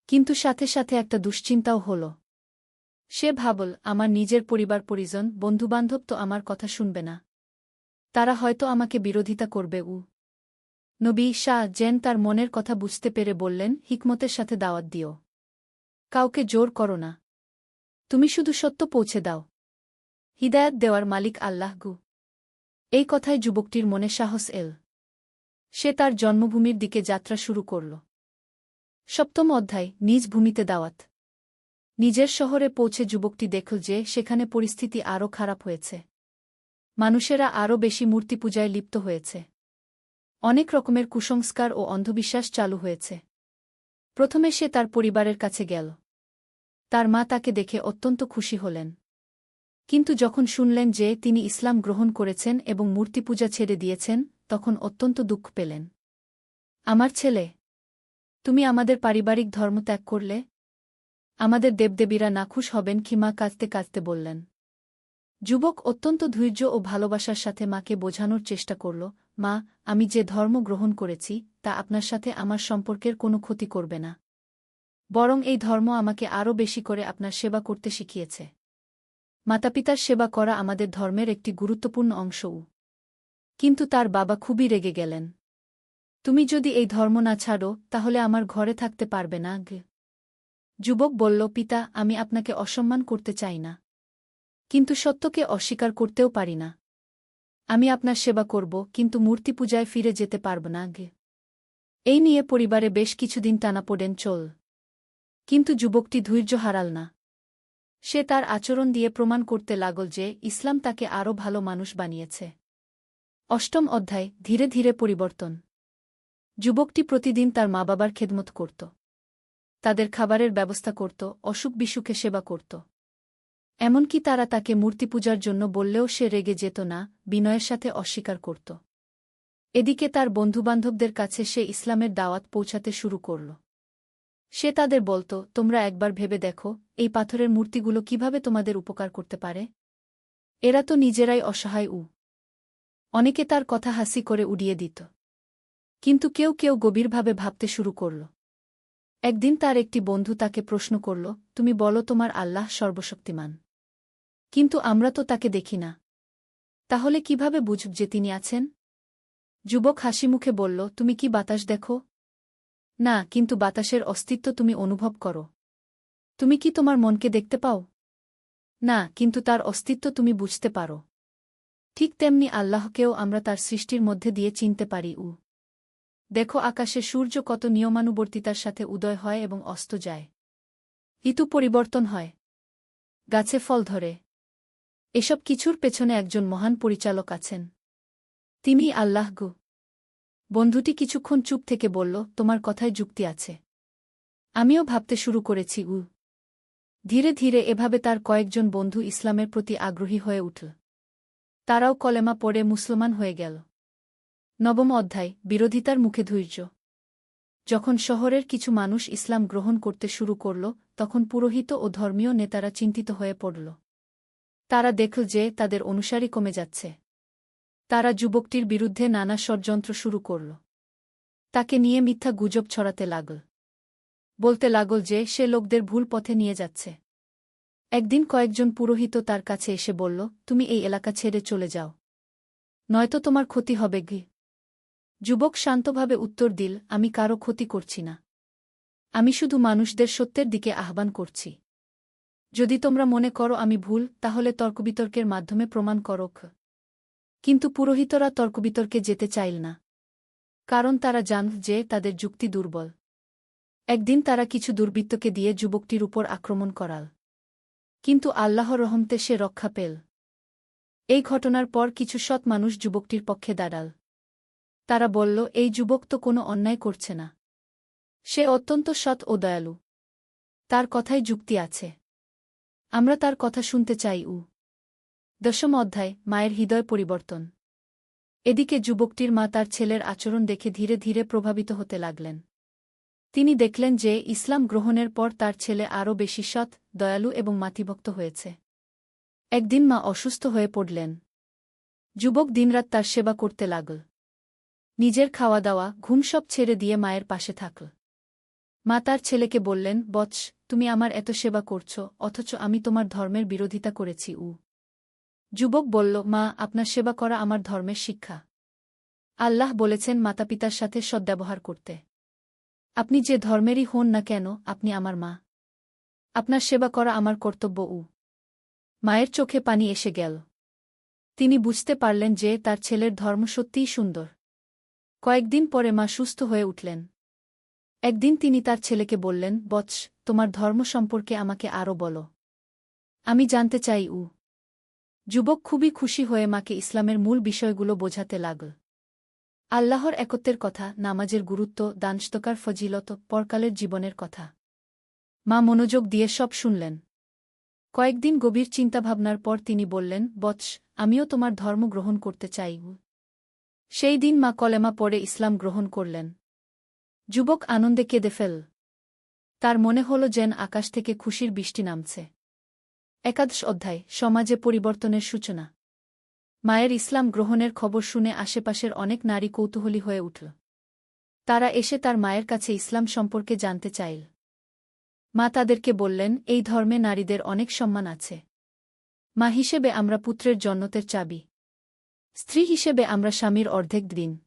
[SPEAKER 1] কিন্তু সাথে সাথে একটা দুশ্চিন্তাও হল। সে ভাবল, আমার নিজের পরিবার পরিজন, বন্ধুবান্ধব তো আমার কথা শুনবে না। তারা হয়তো আমাকে বিরোধিতা করবে। নবী ঈসা যেন তার মনের কথা বুঝতে পেরে বললেন, হিকমতের সাথে দাওয়াত দিও। কাউকে জোর করো না। তুমি শুধু সত্য পৌঁছে দাও। হিদায়াত দেওয়ার মালিক আল্লাহ। এই কথায় যুবকটির মনে সাহস এল। সে তার জন্মভূমির দিকে যাত্রা শুরু করল। সপ্তম অধ্যায়, নিজ ভূমিতে দাওয়াত। নিজের শহরে পৌঁছে যুবকটি দেখল যে সেখানে পরিস্থিতি আরও খারাপ হয়েছে। মানুষেরা আরও বেশি মূর্তিপূজায় লিপ্ত হয়েছে। অনেক রকমের কুসংস্কার ও অন্ধবিশ্বাস চালু হয়েছে। প্রথমে সে তার পরিবারের কাছে গেল। তার মা তাকে দেখে অত্যন্ত খুশি হলেন। কিন্তু যখন শুনলেন যে তিনি ইসলাম গ্রহণ করেছেন এবং মূর্তিপূজা ছেড়ে দিয়েছেন, তখন অত্যন্ত দুঃখ পেলেন। আমার ছেলে, তুমি আমাদের পারিবারিক ধর্ম ত্যাগ করলে? আমাদের দেবদেবীরা নাখুশ হবেন কি? মা কাঁদতে কাঁদতে বললেন। যুবক অত্যন্ত ধৈর্য ও ভালোবাসার সাথে মাকে বোঝানোর চেষ্টা করল, মা, আমি যে ধর্ম গ্রহণ করেছি তা আপনার সাথে আমার সম্পর্কের কোনো ক্ষতি করবে না। বরং এই ধর্ম আমাকে আরও বেশি করে আপনার সেবা করতে শিখিয়েছে। মাতাপিতার সেবা করা আমাদের ধর্মের একটি গুরুত্বপূর্ণ অংশও। কিন্তু তার বাবা খুবই রেগে গেলেন। তুমি যদি এই ধর্ম না ছাড়ো তাহলে আমার ঘরে থাকতে পারবে না। যুবক বলল, পিতা, আমি আপনাকে অসম্মান করতে চাই না, কিন্তু সত্যকে অস্বীকার করতেও পারি না। আমি আপনার সেবা করব, কিন্তু মূর্তি পূজায় ফিরে যেতে পারব না। এই নিয়ে পরিবারে বেশ কিছুদিন টানাপোড়েন চল। কিন্তু যুবকটি ধৈর্য হারাল না। সে তার আচরণ দিয়ে প্রমাণ করতে লাগল যে ইসলাম তাকে আরও ভালো মানুষ বানিয়েছে। অষ্টম অধ্যায়, ধীরে ধীরে পরিবর্তন। যুবকটি প্রতিদিন তার মা বাবার খেদমত করত। তাদের খাবারের ব্যবস্থা করত, অসুখ বিসুখে সেবা করত। এমনকি তারা তাকে মূর্তিপূজার জন্য বললেও সে রেগে যেত না, বিনয়ের সাথে অস্বীকার করত। এদিকে তার বন্ধুবান্ধবদের কাছে সে ইসলামের দাওয়াত পৌঁছাতে শুরু করল। সে তাদের বলত, তোমরা একবার ভেবে দেখো, এই পাথরের মূর্তিগুলো কিভাবে তোমাদের উপকার করতে পারে। এরা তো নিজেরাই অসহায়। অনেকে তার কথা হাসি করে উড়িয়ে দিত। কিন্তু কেউ কেউ গভীরভাবে ভাবতে শুরু করল। একদিন তার একটি বন্ধু তাকে প্রশ্ন করল, তুমি বলো তোমার আল্লাহ সর্বশক্তিমান, কিন্তু আমরা তো তাকে দেখি না। তাহলে কিভাবে বুঝব যে তিনি আছেন? যুবক হাসিমুখে বলল, তুমি কি বাতাস দেখো? না, কিন্তু বাতাসের অস্তিত্ব তুমি অনুভব করো। তুমি কি তোমার মনকে দেখতে পাও? না, কিন্তু তার অস্তিত্ব তুমি বুঝতে পারো। ঠিক তেমনি আল্লাহকেও আমরা তার সৃষ্টির মধ্যে দিয়ে চিনতে পারি। দেখো, আকাশে সূর্য কত নিয়মানুবর্তিতার সাথে উদয় হয় এবং অস্ত যায়। ঋতু পরিবর্তন হয়, গাছে ফল ধরে। এসব কিছুর পেছনে একজন মহান পরিচালক আছেন। তিনি আল্লাহ। বন্ধুটি কিছুক্ষণ চুপ থেকে বলল, তোমার কথায় যুক্তি আছে। আমিও ভাবতে শুরু করেছি। ধীরে ধীরে এভাবে তার কয়েকজন বন্ধু ইসলামের প্রতি আগ্রহী হয়ে উঠল। তারাও কলেমা পড়ে মুসলমান হয়ে গেল। নবম অধ্যায়, বিরোধিতার মুখে ধৈর্য। যখন শহরের কিছু মানুষ ইসলাম গ্রহণ করতে শুরু করল, তখন পুরোহিত ও ধর্মীয় নেতারা চিন্তিত হয়ে পড়ল। তারা দেখল যে তাদের অনুসারী কমে যাচ্ছে। তারা যুবকটির বিরুদ্ধে নানা ষড়যন্ত্র শুরু করল। তাকে নিয়ে মিথ্যা গুজব ছড়াতে লাগল। বলতে লাগল যে সে লোকদের ভুল পথে নিয়ে যাচ্ছে। একদিন কয়েকজন পুরোহিত তার কাছে এসে বলল, তুমি এই এলাকা ছেড়ে চলে যাও, নয়তো তোমার ক্ষতি হবে। যুবক শান্তভাবে উত্তর দিল, আমি কারো ক্ষতি করছি না। আমি শুধু মানুষদের সত্যের দিকে আহ্বান করছি। যদি তোমরা মনে করো আমি ভুল, তাহলে তর্কবিতর্কের মাধ্যমে প্রমাণ করো। কিন্তু পুরোহিতরা তর্কবিতর্কে যেতে চাইল না, কারণ তারা জানত যে তাদের যুক্তি দুর্বল। একদিন তারা কিছু দুর্বৃত্তকে দিয়ে যুবকটির উপর আক্রমণ করাল, কিন্তু আল্লাহর রহমতে সে রক্ষা পেল। এই ঘটনার পর কিছু সৎ মানুষ যুবকটির পক্ষে দাঁড়াল। তারা বলল, এই যুবক তো কোনো অন্যায় করছে না। সে অত্যন্ত সৎ ও দয়ালু। তার কথায় যুক্তি আছে। আমরা তার কথা শুনতে চাই। দশম অধ্যায়, মায়ের হৃদয় পরিবর্তন। এদিকে যুবকটির মা তার ছেলের আচরণ দেখে ধীরে ধীরে প্রভাবিত হতে লাগলেন। তিনি দেখলেন যে ইসলাম গ্রহণের পর তার ছেলে আরও বেশি সৎ, দয়ালু এবং মাতৃভক্ত হয়েছে। একদিন মা অসুস্থ হয়ে পড়লেন। যুবক দিনরাত তার সেবা করতে লাগল। নিজের খাওয়া দাওয়া, ঘুম সব ছেড়ে দিয়ে মায়ের পাশে থাকল। মা তার ছেলেকে বললেন, বৎস, তুমি আমার এত সেবা করছ, অথচ আমি তোমার ধর্মের বিরোধিতা করেছি। যুবক বলল, মা, আপনার সেবা করা আমার ধর্মের শিক্ষা। আল্লাহ বলেছেন মাতাপিতার সাথে সদ্ব্যবহার করতে। আপনি যে ধর্মেরই হন না কেন, আপনি আমার মা। আপনার সেবা করা আমার কর্তব্য। মায়ের চোখে পানি এসে গেল। তিনি বুঝতে পারলেন যে তার ছেলের ধর্ম সত্যিই সুন্দর। কয়েকদিন পরে মা সুস্থ হয়ে উঠলেন। একদিন তিনি তার ছেলেকে বললেন, বৎস, তোমার ধর্ম সম্পর্কে আমাকে আরও বলো। আমি জানতে চাই। যুবক খুবই খুশি হয়ে মাকে ইসলামের মূল বিষয়গুলো বোঝাতে লাগল। আল্লাহর একত্বের কথা, নামাজের গুরুত্ব, দানস্তকার ফজিলত, পরকালের জীবনের কথা। মা মনোযোগ দিয়ে সব শুনলেন। কয়েকদিন গভীর চিন্তাভাবনার পর তিনি বললেন, বৎস, আমিও তোমার ধর্ম গ্রহণ করতে চাই। সেই দিন মা কলেমা পড়ে ইসলাম গ্রহণ করলেন। যুবক আনন্দে কেঁদে ফেল। তার মনে হল যেন আকাশ থেকে খুশির বৃষ্টি নামছে। একাদশ অধ্যায়, সমাজে পরিবর্তনের সূচনা। মায়ের ইসলাম গ্রহণের খবর শুনে আশেপাশের অনেক নারী কৌতূহলী হয়ে উঠল। তারা এসে তার মায়ের কাছে ইসলাম সম্পর্কে জানতে চাইল। মা তাদেরকে বললেন, এই ধর্মে নারীদের অনেক সম্মান আছে। মা হিসেবে আমরা পুত্রের জন্নতের চাবি। স্ত্রী হিসেবে আমরা স্বামীর অর্ধেক দিন।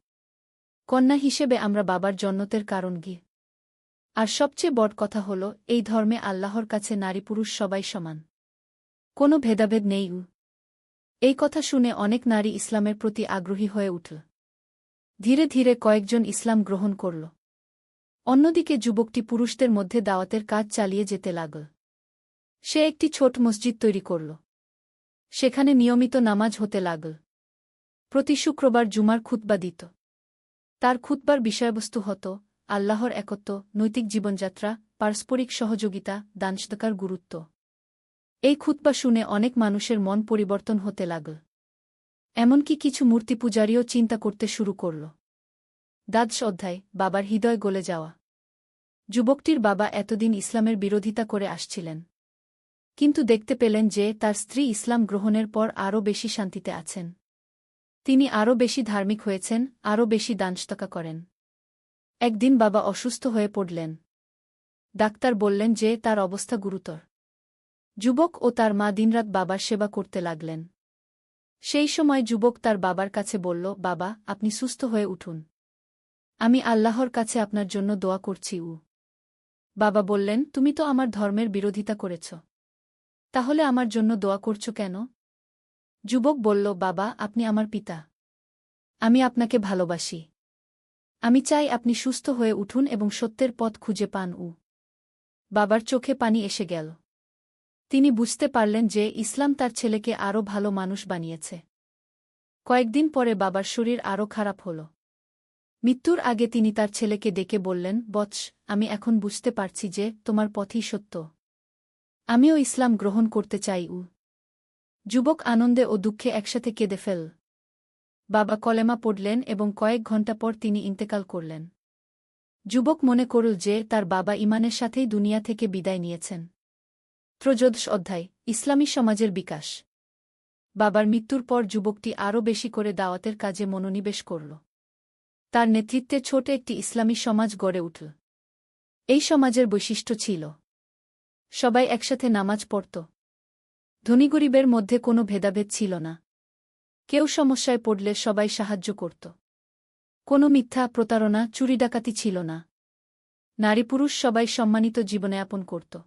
[SPEAKER 1] কন্যা হিসেবে আমরা বাবার জন্নতের কারণ গি। আর সবচেয়ে বড় কথা হল, এই ধর্মে আল্লাহর কাছে নারী পুরুষ সবাই সমান। কোনো ভেদাভেদ নেই। এই কথা শুনে অনেক নারী ইসলামের প্রতি আগ্রহী হয়ে উঠল। ধীরে ধীরে কয়েকজন ইসলাম গ্রহণ করল। অন্যদিকে যুবকটি পুরুষদের মধ্যে দাওয়াতের কাজ চালিয়ে যেতে লাগল। সে একটি ছোট মসজিদ তৈরি করল। সেখানে নিয়মিত নামাজ হতে লাগল। প্রতি শুক্রবার জুমার খুতবা দিত। তার খুতবার বিষয়বস্তু হতো আল্লাহর একত্ব, নৈতিক জীবনযাত্রা, পারস্পরিক সহযোগিতা, দানস্তকার গুরুত্ব। এই খুতবা শুনে অনেক মানুষের মন পরিবর্তন হতে লাগল। এমনকি কিছু মূর্তিপূজারীও চিন্তা করতে শুরু করল। দ্বাদশ অধ্যায়, বাবার হৃদয় গলে যাওয়া। যুবকটির বাবা এতদিন ইসলামের বিরোধিতা করে আসছিলেন। কিন্তু দেখতে পেলেন যে তার স্ত্রী ইসলাম গ্রহণের পর আরও বেশি শান্তিতে আছেন। তিনি আরও বেশি ধার্মিক হয়েছেন, আরও বেশি দানস্তকা করেন। একদিন বাবা অসুস্থ হয়ে পড়লেন। ডাক্তার বললেন যে তার অবস্থা গুরুতর। যুবক ও তার মা দিনরাত বাবার সেবা করতে লাগলেন। সেই সময় যুবক তার বাবার কাছে বলল, বাবা, আপনি সুস্থ হয়ে উঠুন। আমি আল্লাহর কাছে আপনার জন্য দোয়া করছি। বাবা বললেন, তুমি তো আমার ধর্মের বিরোধিতা করেছ। তাহলে আমার জন্য দোয়া করছ কেন? যুবক বলল, বাবা, আপনি আমার পিতা। আমি আপনাকে ভালোবাসি। আমি চাই আপনি সুস্থ হয়ে উঠুন এবং সত্যের পথ খুঁজে পান। বাবার চোখে পানি এসে গেল। তিনি বুঝতে পারলেন যে ইসলাম তার ছেলেকে আরও ভালো মানুষ বানিয়েছে। কয়েকদিন পরে বাবার শরীর আরও খারাপ হল। মৃত্যুর আগে তিনি তার ছেলেকে ডেকে বললেন, বৎস, আমি এখন বুঝতে পারছি যে তোমার পথই সত্য। আমিও ইসলাম গ্রহণ করতে চাই। যুবক আনন্দে ও দুঃখে একসাথে কেঁদে ফেল। বাবা কলেমা পড়লেন এবং কয়েক ঘণ্টা পর তিনি ইন্তেকাল করলেন। যুবক মনে করল যে তার বাবা ঈমানের সাথেই দুনিয়া থেকে বিদায় নিয়েছেন। ত্রয়োদশ অধ্যায়, ইসলামী সমাজের বিকাশ। বাবার মৃত্যুর পর যুবকটি আরও বেশি করে দাওয়াতের কাজে মনোনিবেশ করল। তার নেতৃত্বে ছোট একটি ইসলামী সমাজ গড়ে উঠল। এই সমাজের বৈশিষ্ট্য ছিল, সবাই একসাথে নামাজ পড়ত। ধনী গরিবের মধ্যে কোনো ভেদাভেদ ছিল না। কেউ সমস্যায় পড়লে সবাই সাহায্য করত। কোনো মিথ্যা, প্রতারণা, চুরি ডাকাতি ছিল না। নারী পুরুষ সবাই সম্মানিত জীবনযাপন করত।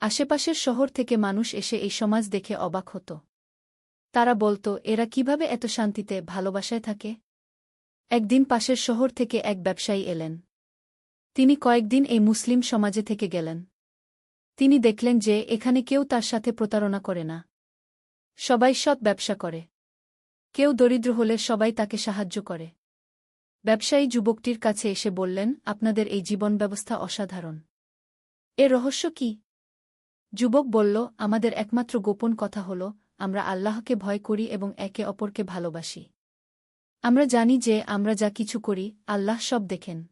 [SPEAKER 1] আশেপাশের শহর থেকে মানুষ এসে এই সমাজ দেখে অবাক হতো। তারা বলত, এরা কিভাবে এত শান্তিতে, ভালোবাসায় থাকে? একদিন পাশের শহর থেকে এক ব্যবসায়ী এলেন। তিনি কয়েকদিন এই মুসলিম সমাজে থেকে গেলেন। তিনি দেখলেন যে এখানে কেউ তার সাথে প্রতারণা করে না। সবাই সৎ ব্যবসা করে। কেউ দরিদ্র হলে সবাই তাকে সাহায্য করে। ব্যবসায়ী যুবকটির কাছে এসে বললেন, আপনাদের এই জীবন ব্যবস্থা অসাধারণ। এর রহস্য কি? যুবক বলল, আমাদের একমাত্র গোপন কথা হল, আমরা আল্লাহকে ভয় করি এবং একে অপরকে ভালোবাসি। আমরা জানি যে আমরা যা কিছু করি, আল্লাহ সব দেখেন।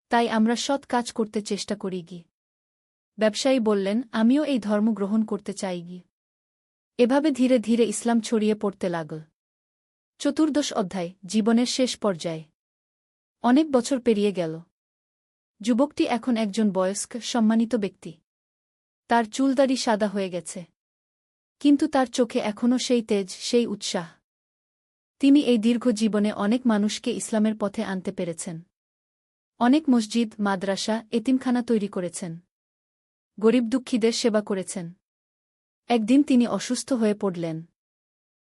[SPEAKER 1] তাই আমরা সৎ কাজ করতে চেষ্টা করি। ব্যবসায়ী বললেন, আমিও এই ধর্ম গ্রহণ করতে চাই। এভাবে ধীরে ধীরে ইসলাম ছড়িয়ে পড়তে লাগল। চতুর্দশ অধ্যায়, জীবনের শেষ পর্যায়ে। অনেক বছর পেরিয়ে গেল। যুবকটি এখন একজন বয়স্ক, সম্মানিত ব্যক্তি। তার চুলদাড়ি সাদা হয়ে গেছে। কিন্তু তার চোখে এখনও সেই তেজ, সেই উৎসাহ। তিনি এই দীর্ঘ জীবনে অনেক মানুষকে ইসলামের পথে আনতে পেরেছেন। অনেক মসজিদ, মাদ্রাসা, এতিমখানা তৈরি করেছেন। গরিব দুঃখীদের সেবা করেছেন। একদিন তিনি অসুস্থ হয়ে পড়লেন।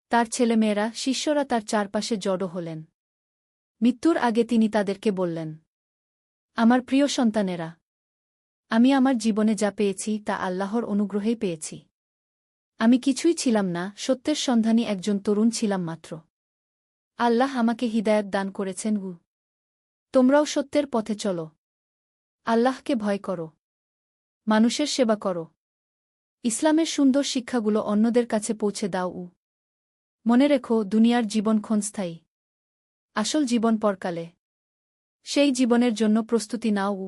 [SPEAKER 1] তার ছেলেমেয়েরা, শিষ্যরা তার চারপাশে জড়ো হলেন। মৃত্যুর আগে তিনি তাদেরকে বললেন, আমার প্রিয় সন্তানেরা, আমি আমার জীবনে যা পেয়েছি তা আল্লাহর অনুগ্রহেই পেয়েছি। আমি কিছুই ছিলাম না, সত্যের সন্ধানী একজন তরুণ ছিলাম মাত্র। আল্লাহ আমাকে হিদায়াত দান করেছেন। তোমরাও সত্যের পথে চলো। আল্লাহকে ভয় করো। মানুষের সেবা করো। ইসলামের সুন্দর শিক্ষাগুলো অন্যদের কাছে পৌঁছে দাও। মনে রেখো, দুনিয়ার জীবন ক্ষণস্থায়ী। আসল জীবন পরকালে। সেই জীবনের জন্য প্রস্তুতি নাও।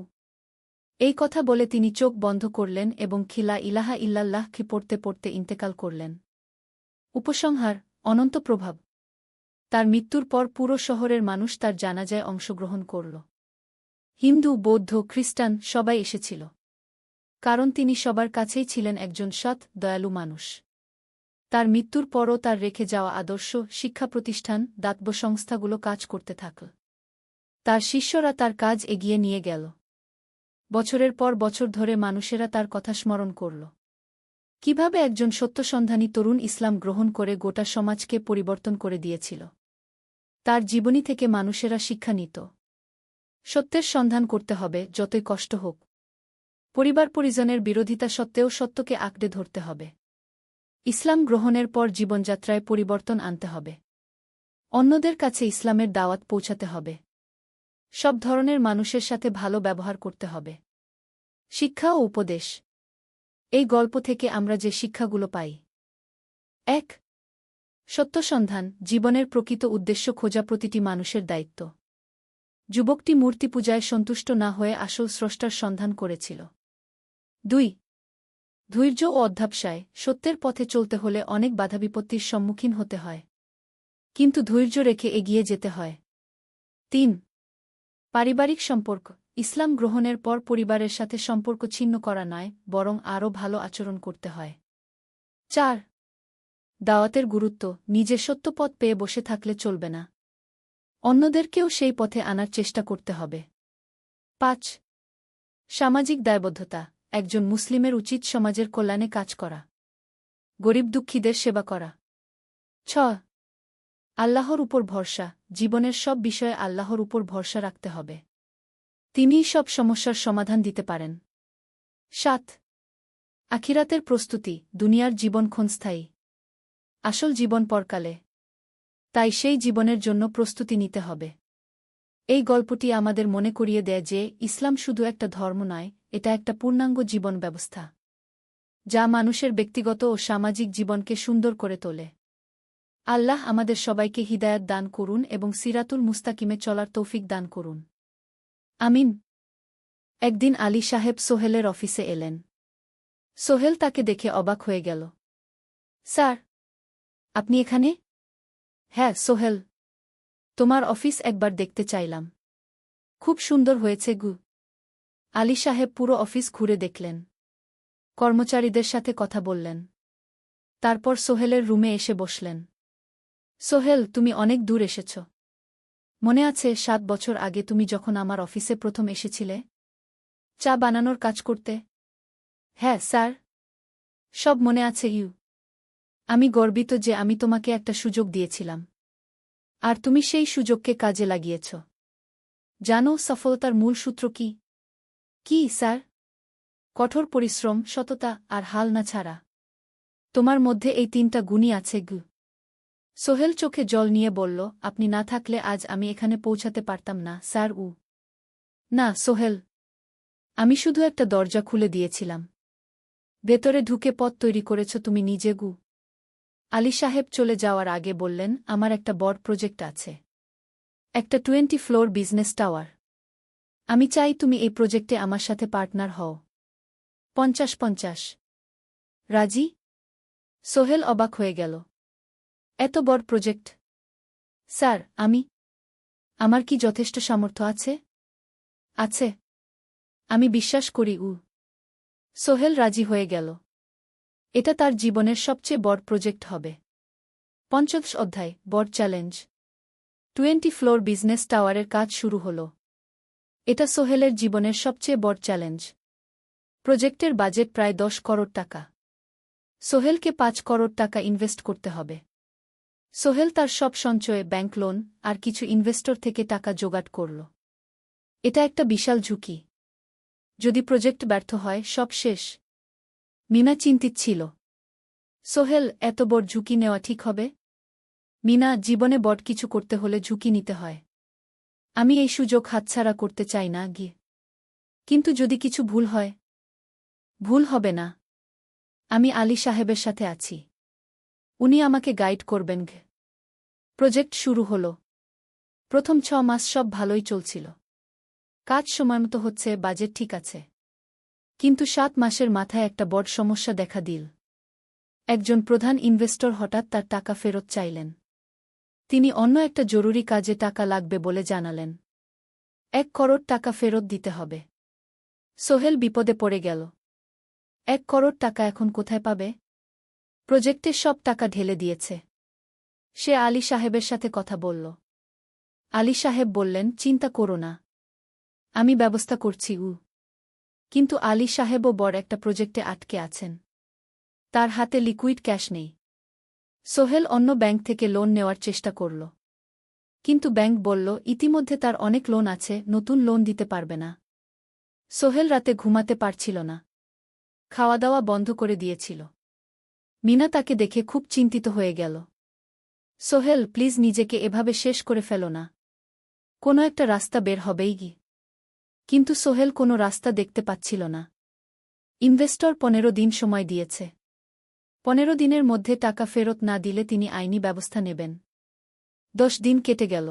[SPEAKER 1] এই কথা বলে তিনি চোখ বন্ধ করলেন এবং খিলা ইলাহা ইল্লাল্লাহকে পড়তে পড়তে ইন্তেকাল করলেন। উপসংহার: অনন্ত প্রভাব। তার মৃত্যুর পর পুরো শহরের মানুষ তার জানাজায় অংশগ্রহণ করল। হিন্দু, বৌদ্ধ, খ্রিস্টান সবাই এসেছিল। কারণ তিনি সবার কাছেই ছিলেন একজন সৎ, দয়ালু মানুষ। তার মৃত্যুর পরও তার রেখে যাওয়া আদর্শ, শিক্ষা প্রতিষ্ঠান, দাতব্য সংস্থাগুলো কাজ করতে থাকল। তার শিষ্যরা তার কাজ এগিয়ে নিয়ে গেল। বছরের পর বছর ধরে মানুষেরা তার কথা স্মরণ করল। কিভাবে একজন সত্যসন্ধানী তরুণ ইসলাম গ্রহণ করে গোটা সমাজকে পরিবর্তন করে দিয়েছিল। তার জীবনী থেকে মানুষেরা শিক্ষা নিত। সত্যের সন্ধান করতে হবে, যতই কষ্ট হোক। পরিবার পরিজনের বিরোধিতা সত্ত্বেও সত্যকে আঁকড়ে ধরতে হবে। ইসলাম গ্রহণের পর জীবনযাত্রায় পরিবর্তন আনতে হবে। অন্যদের কাছে ইসলামের দাওয়াত পৌঁছাতে হবে। সব ধরনের মানুষের সাথে ভালো ব্যবহার করতে হবে। শিক্ষা ও উপদেশ। এই গল্প থেকে আমরা যে শিক্ষাগুলো পাই: ১. সত্যসন্ধান, জীবনের প্রকৃত উদ্দেশ্য খোঁজা প্রতিটি মানুষের দায়িত্ব। যুবকটি মূর্তি পূজায় সন্তুষ্ট না হয়ে আসল স্রষ্টার সন্ধান করেছিল। ২. ধৈর্য ও অধ্যবসায়, সত্যের পথে চলতে হলে অনেক বাধাবিপত্তির সম্মুখীন হতে হয়। কিন্তু ধৈর্য রেখে এগিয়ে যেতে হয়। ৩. পারিবারিক সম্পর্ক, ইসলাম গ্রহণের পর পরিবারের সাথে সম্পর্ক ছিন্ন করা নয়, বরং আরও ভালো আচরণ করতে হয়। ৪. দাওয়াতের গুরুত্ব, নিজে সত্য পথ পেয়ে বসে থাকলে চলবে না। অন্যদেরকেও সেই পথে আনার চেষ্টা করতে হবে। ৫. সামাজিক দায়বদ্ধতা, একজন মুসলিমের উচিত সমাজের কল্যাণে কাজ করা, গরিব দুঃখীদের সেবা করা। ৬. আল্লাহর উপর ভরসা, জীবনের সব বিষয়ে আল্লাহর উপর ভরসা রাখতে হবে। তিনিই সব সমস্যার সমাধান দিতে পারেন। ৭. আখিরাতের প্রস্তুতি, দুনিয়ার জীবন ক্ষণস্থায়ী। আসল জীবন পরকালে। তাই সেই জীবনের জন্য প্রস্তুতি নিতে হবে। এই গল্পটি আমাদের মনে করিয়ে দেয় যে ইসলাম শুধু একটা ধর্ম নয়, এটা একটা পূর্ণাঙ্গ জীবন ব্যবস্থা, যা মানুষের ব্যক্তিগত ও সামাজিক জীবনকে সুন্দর করে তোলে। আল্লাহ আমাদের সবাইকে হিদায়াত দান করুন এবং সিরাতুল মুস্তাকিমে চলার তৌফিক দান করুন। আমিন। একদিন আলী সাহেব সোহেলের অফিসে এলেন। সোহেল তাকে দেখে অবাক হয়ে গেল। স্যার, আপনি এখানে? হ্যাঁ সোহেল, তোমার অফিস একবার দেখতে চাইলাম। খুব সুন্দর হয়েছে গু। আলী সাহেব পুরো অফিস ঘুরে দেখলেন। কর্মচারীদের সাথে কথা বললেন। তারপর সোহেলের রুমে এসে বসলেন। সোহেল, তুমি অনেক দূর এসেছ। মনে আছে ৭ বছর আগে তুমি যখন আমার অফিসে প্রথম এসেছিলে চা বানানোর কাজ করতে? হ্যাঁ স্যার, সব মনে আছে। আমি গর্বিত যে আমি তোমাকে একটা সুযোগ দিয়েছিলাম, আর তুমি সেই সুযোগকে কাজে লাগিয়েছ। জানো সফলতার মূল সূত্র কি? কি স্যার? কঠোর পরিশ্রম, সততা আর হাল না ছাড়া। তোমার মধ্যে এই ৩টা গুণই আছে গু। সোহেল চোখে জল নিয়ে বলল, আপনি না থাকলে আজ আমি এখানে পৌঁছাতে পারতাম না স্যার। না সোহেল, আমি শুধু একটা দরজা খুলে দিয়েছিলাম। ভেতরে ঢুকে পথ তৈরি করেছ তুমি নিজে গু। আলী সাহেব চলে যাওয়ার আগে বললেন, আমার একটা বড় প্রজেক্ট আছে, একটা 20 ফ্লোর বিজনেস টাওয়ার। আমি চাই তুমি এই প্রজেক্টে আমার সাথে পার্টনার হও। ৫০-৫০। রাজি? সোহেল অবাক হয়ে গেল। এত বড় প্রজেক্ট? স্যার, আমার কি যথেষ্ট সামর্থ্য আছে? আছে। আমি বিশ্বাস করি। সোহেল রাজি হয়ে গেল। এটা তার জীবনের সবচেয়ে বড় প্রজেক্ট হবে। ৫০ অধ্যায়, বড় চ্যালেঞ্জ। 20 ফ্লোর বিজনেস টাওয়ারের কাজ শুরু হল। এটা সোহেলের জীবনের সবচেয়ে বড় চ্যালেঞ্জ। প্রজেক্টের বাজেট প্রায় ১০ করোড় টাকা। সোহেলকে ৫ করোড় টাকা ইনভেস্ট করতে হবে। সোহেল তার সব সঞ্চয়ে, ব্যাংক লোন আর কিছু ইনভেস্টর থেকে টাকা জোগাড় করল। এটা একটা বিশাল ঝুঁকি। যদি প্রজেক্ট ব্যর্থ হয় সব শেষ। মিনা চিন্তিত ছিল। সোহেল, এত বড় ঝুঁকি নেওয়া ঠিক হবে? মিনা, জীবনে বড় কিছু করতে হলে ঝুঁকি নিতে হয়। আমি এই সুযোগ হাতছাড়া করতে চাই না গিয়ে। কিন্তু যদি কিছু ভুল হয়? ভুল হবে না। আমি আলী সাহেবের সাথে আছি। উনি আমাকে গাইড করবেন। প্রজেক্ট শুরু হল। প্রথম 6 মাস সব ভালোই চলছিল। কাজ সময়মতো হচ্ছে, বাজেট ঠিক আছে। কিন্তু 7 মাসের মাথায় একটা বড় সমস্যা দেখা দিল। একজন প্রধান ইনভেস্টর হঠাৎ তার টাকা ফেরত চাইলেন। তিনি অন্য একটা জরুরি কাজে টাকা লাগবে বলে জানালেন। 1 করোড় টাকা ফেরত দিতে হবে। সোহেল বিপদে পড়ে গেল। 1 করোড় টাকা এখন কোথায় পাবে? প্রজেক্টে সব টাকা ঢেলে দিয়েছে। সে আলী সাহেবের সাথে কথা বলল। আলী সাহেব বললেন, চিন্তা করো না, আমি ব্যবস্থা করছি। কিন্তু আলী সাহেবও বড় একটা প্রজেক্টে আটকে আছেন। তার হাতে লিকুইড ক্যাশ নেই। সোহেল অন্য ব্যাংক থেকে লোন নেওয়ার চেষ্টা করল। কিন্তু ব্যাংক বলল, ইতিমধ্যে তার অনেক লোন আছে, নতুন লোন দিতে পারবে না। সোহেল রাতে ঘুমাতে পারছিল না। খাওয়া দাওয়া বন্ধ করে দিয়েছিল। মিনা তাকে দেখে খুব চিন্তিত হয়ে গেল। সোহেল, প্লিজ নিজেকে এভাবে শেষ করে ফেলো না। কোনো একটা রাস্তা বের হবেই কি। কিন্তু সোহেল কোনো রাস্তা দেখতে পাচ্ছিল না। ইনভেস্টর 15 দিন সময় দিয়েছে। 15 দিনের মধ্যে টাকা ফেরত না দিলে তিনি আইনি ব্যবস্থা নেবেন। 10 দিন কেটে গেল।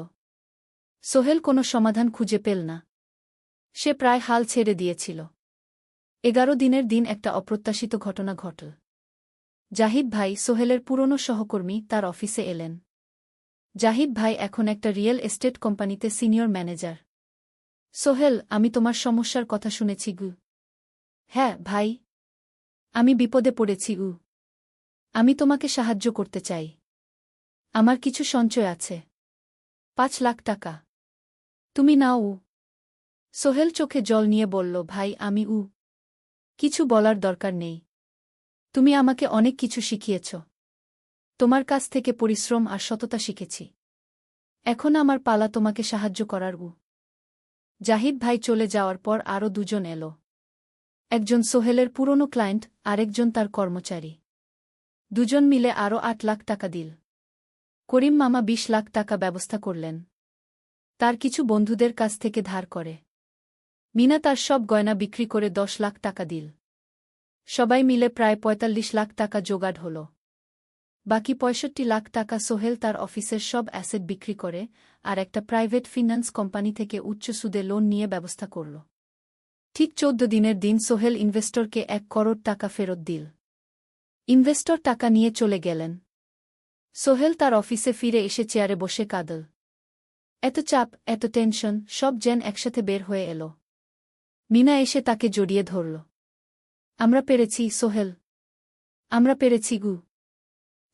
[SPEAKER 1] সোহেল কোনো সমাধান খুঁজে পেল না। সে প্রায় হাল ছেড়ে দিয়েছিল। 11 দিনের দিন একটা অপ্রত্যাশিত ঘটনা ঘটল। জাহিদ ভাই, সোহেলের পুরনো সহকর্মী, তার অফিসে এলেন। জাহিদ ভাই এখন একটা রিয়েল এস্টেট কোম্পানিতে সিনিয়র ম্যানেজার। সোহেল, আমি তোমার সমস্যার কথা শুনেছি। হ্যাঁ ভাই, আমি বিপদে পড়েছি। আমি তোমাকে সাহায্য করতে চাই। আমার কিছু সঞ্চয় আছে। 5 লাখ টাকা। তুমি নাও। সোহেল চোখে জল নিয়ে বলল, ভাই আমি কিছু বলার দরকার নেই। তুমি আমাকে অনেক কিছু শিখিয়েছ। তোমার কাছ থেকে পরিশ্রম আর সততা শিখেছি। এখন আমার পালা তোমাকে সাহায্য করার। জাহিদ ভাই চলে যাওয়ার পর আরও 2 জন এলো। একজন সোহেলের পুরনো ক্লায়েন্ট, আরেকজন তার কর্মচারী। 2 জন মিলে আরও 8 লাখ টাকা দিল। করিম মামা 20 লাখ টাকা ব্যবস্থা করলেন। তার কিছু বন্ধুদের কাছ থেকে ধার করে। মিনা তার সব গয়না বিক্রি করে 10 লাখ টাকা দিল। সবাই মিলে প্রায় 45 লাখ টাকা জোগাড় হল। বাকি 65 লাখ টাকা সোহেল তার অফিসের সব অ্যাসেট বিক্রি করে আর একটা প্রাইভেট ফিন্যান্স কোম্পানি থেকে উচ্চ সুদে লোন নিয়ে ব্যবস্থা করল। ঠিক 14 দিনের দিন সোহেল ইনভেস্টরকে 1 করোড় টাকা ফেরত দিল। ইনভেস্টর টাকা নিয়ে চলে গেলেন। সোহেল তার অফিসে ফিরে এসে চেয়ারে বসে কাঁদল। এত চাপ, এত টেনশন, সব যেন একসাথে বের হয়ে এল। মিনা এসে তাকে জড়িয়ে ধরল। আমরা পেরেছি সোহেল, আমরা পেরেছি।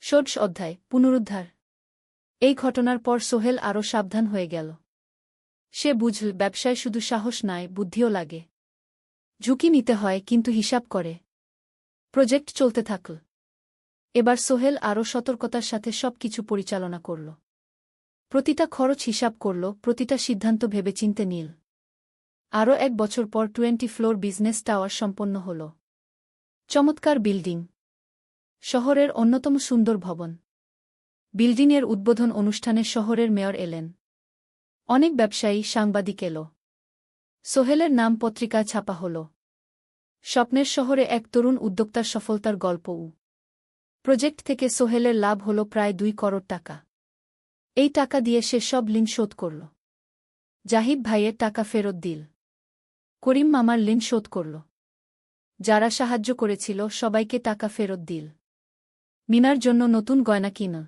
[SPEAKER 1] 16 অধ্যায়, পুনরুদ্ধার। এই ঘটনার পর সোহেল আরও সাবধান হয়ে গেল। সে বুঝল, ব্যবসায় শুধু সাহস নয়, বুদ্ধিও লাগে। ঝুঁকি নিতে হয়, কিন্তু হিসাব করে। প্রজেক্ট চলতে থাকল। এবার সোহেল আরও সতর্কতার সাথে সব কিছু পরিচালনা করল। প্রতিটা খরচ হিসাব করল, প্রতিটা সিদ্ধান্ত ভেবেচিন্তে নিল। আরও 1 বছর পর 20 ফ্লোর বিজনেস টাওয়ার সম্পন্ন হল। চমৎকার বিল্ডিং। শহরের অন্যতম সুন্দর ভবন। বিল্ডিংয়ের উদ্বোধন অনুষ্ঠানে শহরের মেয়র এলেন। অনেক ব্যবসায়ী, সাংবাদিক এলো। সোহেলের নাম পত্রিকায় ছাপা হল। স্বপ্নের শহরে এক তরুণ উদ্যোক্তার সফলতার গল্প। প্রজেক্ট থেকে সোহেলের লাভ হল প্রায় 2 করোড় টাকা। এই টাকা দিয়ে সে সব ঋণ শোধ করল। জাহিদ ভাইয়ের টাকা ফেরত দিল। করিম মামার ঋণ শোধ করল। যারা সাহায্য করেছিল সবাইকে টাকা ফেরত দিল। মিনার জন্য নতুন গয়না কিনল।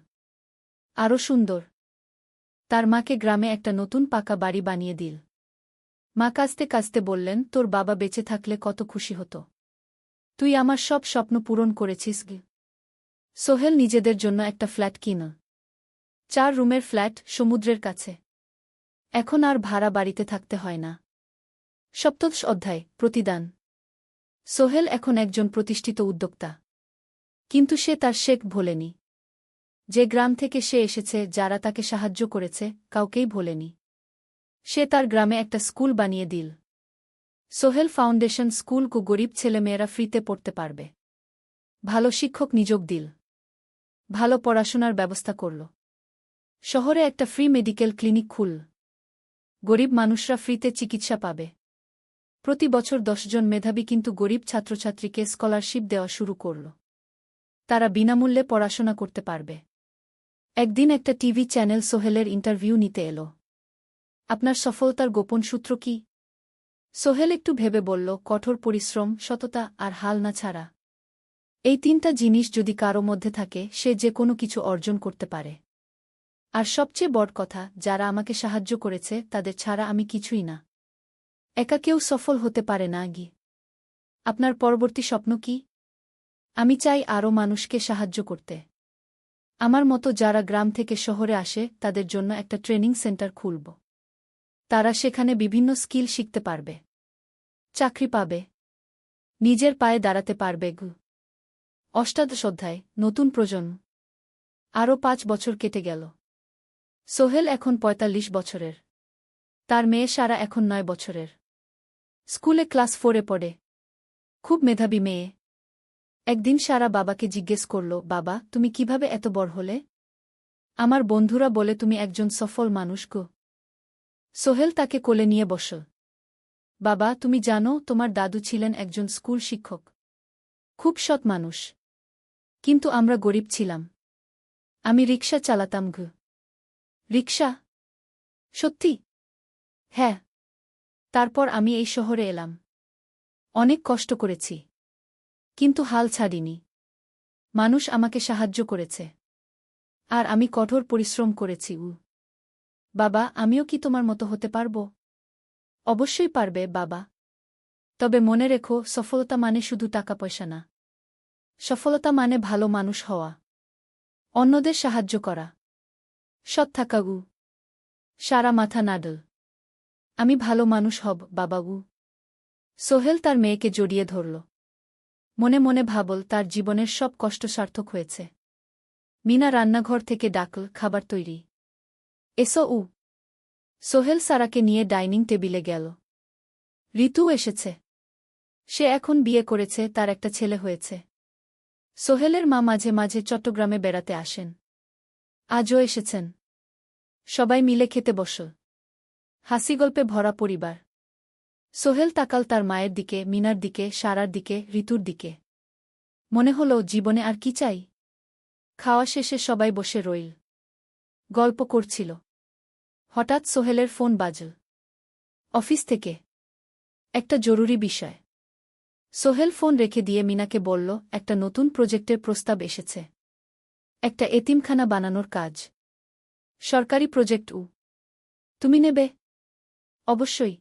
[SPEAKER 1] আরও সুন্দর। তার মাকে গ্রামে একটা নতুন পাকা বাড়ি বানিয়ে দিল। মা কাঁদতে কাঁদতে বললেন, তোর বাবা বেঁচে থাকলে কত খুশি হতো। তুই আমার সব স্বপ্ন পূরণ করেছিস। সোহেল নিজেদের জন্য একটা ফ্ল্যাট কিনল। 4 রুমের ফ্ল্যাট, সমুদ্রের কাছে। এখন আর ভাড়া বাড়িতে থাকতে হয় না। 17 অধ্যায়, প্রতিদান। সোহেল এখন একজন প্রতিষ্ঠিত উদ্যোক্তা। কিন্তু সে তার শেখ ভোলেনি। যে গ্রাম থেকে সে এসেছে, যারা তাকে সাহায্য করেছে, কাউকেই ভোলেনি। সে তার গ্রামে একটা স্কুল বানিয়ে দিল। সোহেল ফাউন্ডেশন স্কুল কো গরিব ছেলেমেয়েরা ফ্রিতে পড়তে পারবে। ভালো শিক্ষক নিযোগ দিল। ভালো পড়াশোনার ব্যবস্থা করল। শহরে একটা ফ্রি মেডিকেল ক্লিনিক খুলল। গরিব মানুষরা ফ্রিতে চিকিৎসা পাবে। প্রতি বছর 10 জন মেধাবী কিন্তু গরিব ছাত্রছাত্রীকে স্কলারশিপ দেওয়া শুরু করল। তারা বিনামূল্যে পড়াশোনা করতে পারবে। একদিন একটা টিভি চ্যানেল সোহেলের ইন্টারভিউ নিতে এলো। আপনার সফলতার গোপন সূত্র কি? সোহেল একটু ভেবে বলল, কঠোর পরিশ্রম, সততা আর হাল না ছাড়া। এই 3টা জিনিস যদি কারো মধ্যে থাকে সে যে কোনো কিছু অর্জন করতে পারে। আর সবচেয়ে বড় কথা, যারা আমাকে সাহায্য করেছে তাদের ছাড়া আমি কিছুই না। একা কেউ সফল হতে পারে না। আপনার পরবর্তী স্বপ্ন কি? আমি চাই আরও মানুষকে সাহায্য করতে। আমার মতো যারা গ্রাম থেকে শহরে আসে তাদের জন্য একটা ট্রেনিং সেন্টার খুলব। তারা সেখানে বিভিন্ন স্কিল শিখতে পারবে, চাকরি পাবে, নিজের পায়ে দাঁড়াতে পারবে। অষ্টাদশ অধ্যায়, নতুন প্রজন্ম। আরও 5 বছর কেটে গেল। সোহেল এখন 45 বছরের। তার মেয়ে সারা এখন 9 বছরের। স্কুলে ক্লাস 4-এ পড়ে। খুব মেধাবী মেয়ে। একদিন সারা বাবাকে জিজ্ঞেস করল, বাবা, তুমি কিভাবে এত বড় হলে? আমার বন্ধুরা বলে তুমি একজন সফল মানুষ গো। সোহেল তাকে কোলে নিয়ে বসল। বাবা, তুমি জানো তোমার দাদু ছিলেন একজন স্কুল শিক্ষক। খুব সৎ মানুষ। কিন্তু আমরা গরিব ছিলাম। আমি রিকশা চালাতাম। রিকশা? সত্যি? হ্যাঁ। তারপর আমি এই শহরে এলাম। অনেক কষ্ট করেছি। কিন্তু হাল ছাড়িনি। মানুষ আমাকে সাহায্য করেছে। আর আমি কঠোর পরিশ্রম করেছি। বাবা, আমিও কি তোমার মতো হতে পারব? অবশ্যই পারবে বাবা। তবে মনে রেখো, সফলতা মানে শুধু টাকা পয়সা না। সফলতা মানে ভালো মানুষ হওয়া, অন্যদের সাহায্য করা, সৎ থাকা। সারা মাথা নাডল। আমি ভালো মানুষ হব বাবা। সোহেল তার মেয়েকে জড়িয়ে ধরল। মনে মনে ভাবল, তার জীবনের সব কষ্ট সার্থক হয়েছে। মিনা রান্নাঘর থেকে ডাকল, খাবার তৈরি। এসো। সোহেল সারাকে নিয়ে ডাইনিং টেবিলে গেল। ঋতু এসেছে। সে এখন বিয়ে করেছে, তার একটা ছেলে হয়েছে। সোহেলের মা মাঝে মাঝে চট্টগ্রামে বেড়াতে আসেন। আজও এসেছেন। সবাই মিলে খেতে বসল। হাসিগল্পে ভরা পরিবার। সোহেল তাকাল তার মায়ের দিকে, মিনার দিকে, সারার দিকে, ঋতুর দিকে। মনে হল, জীবনে আর কি চাই? খাওয়া শেষে সবাই বসে রইল। গল্প করছিল। হঠাৎ সোহেলের ফোন বাজল। অফিস থেকে। একটা জরুরি বিষয়। সোহেল ফোন রেখে দিয়ে মিনাকে বলল, একটা নতুন প্রজেক্টের প্রস্তাব এসেছে। একটা এতিমখানা বানানোর কাজ। সরকারি প্রজেক্ট। তুমি নেবে? অবশ্যই।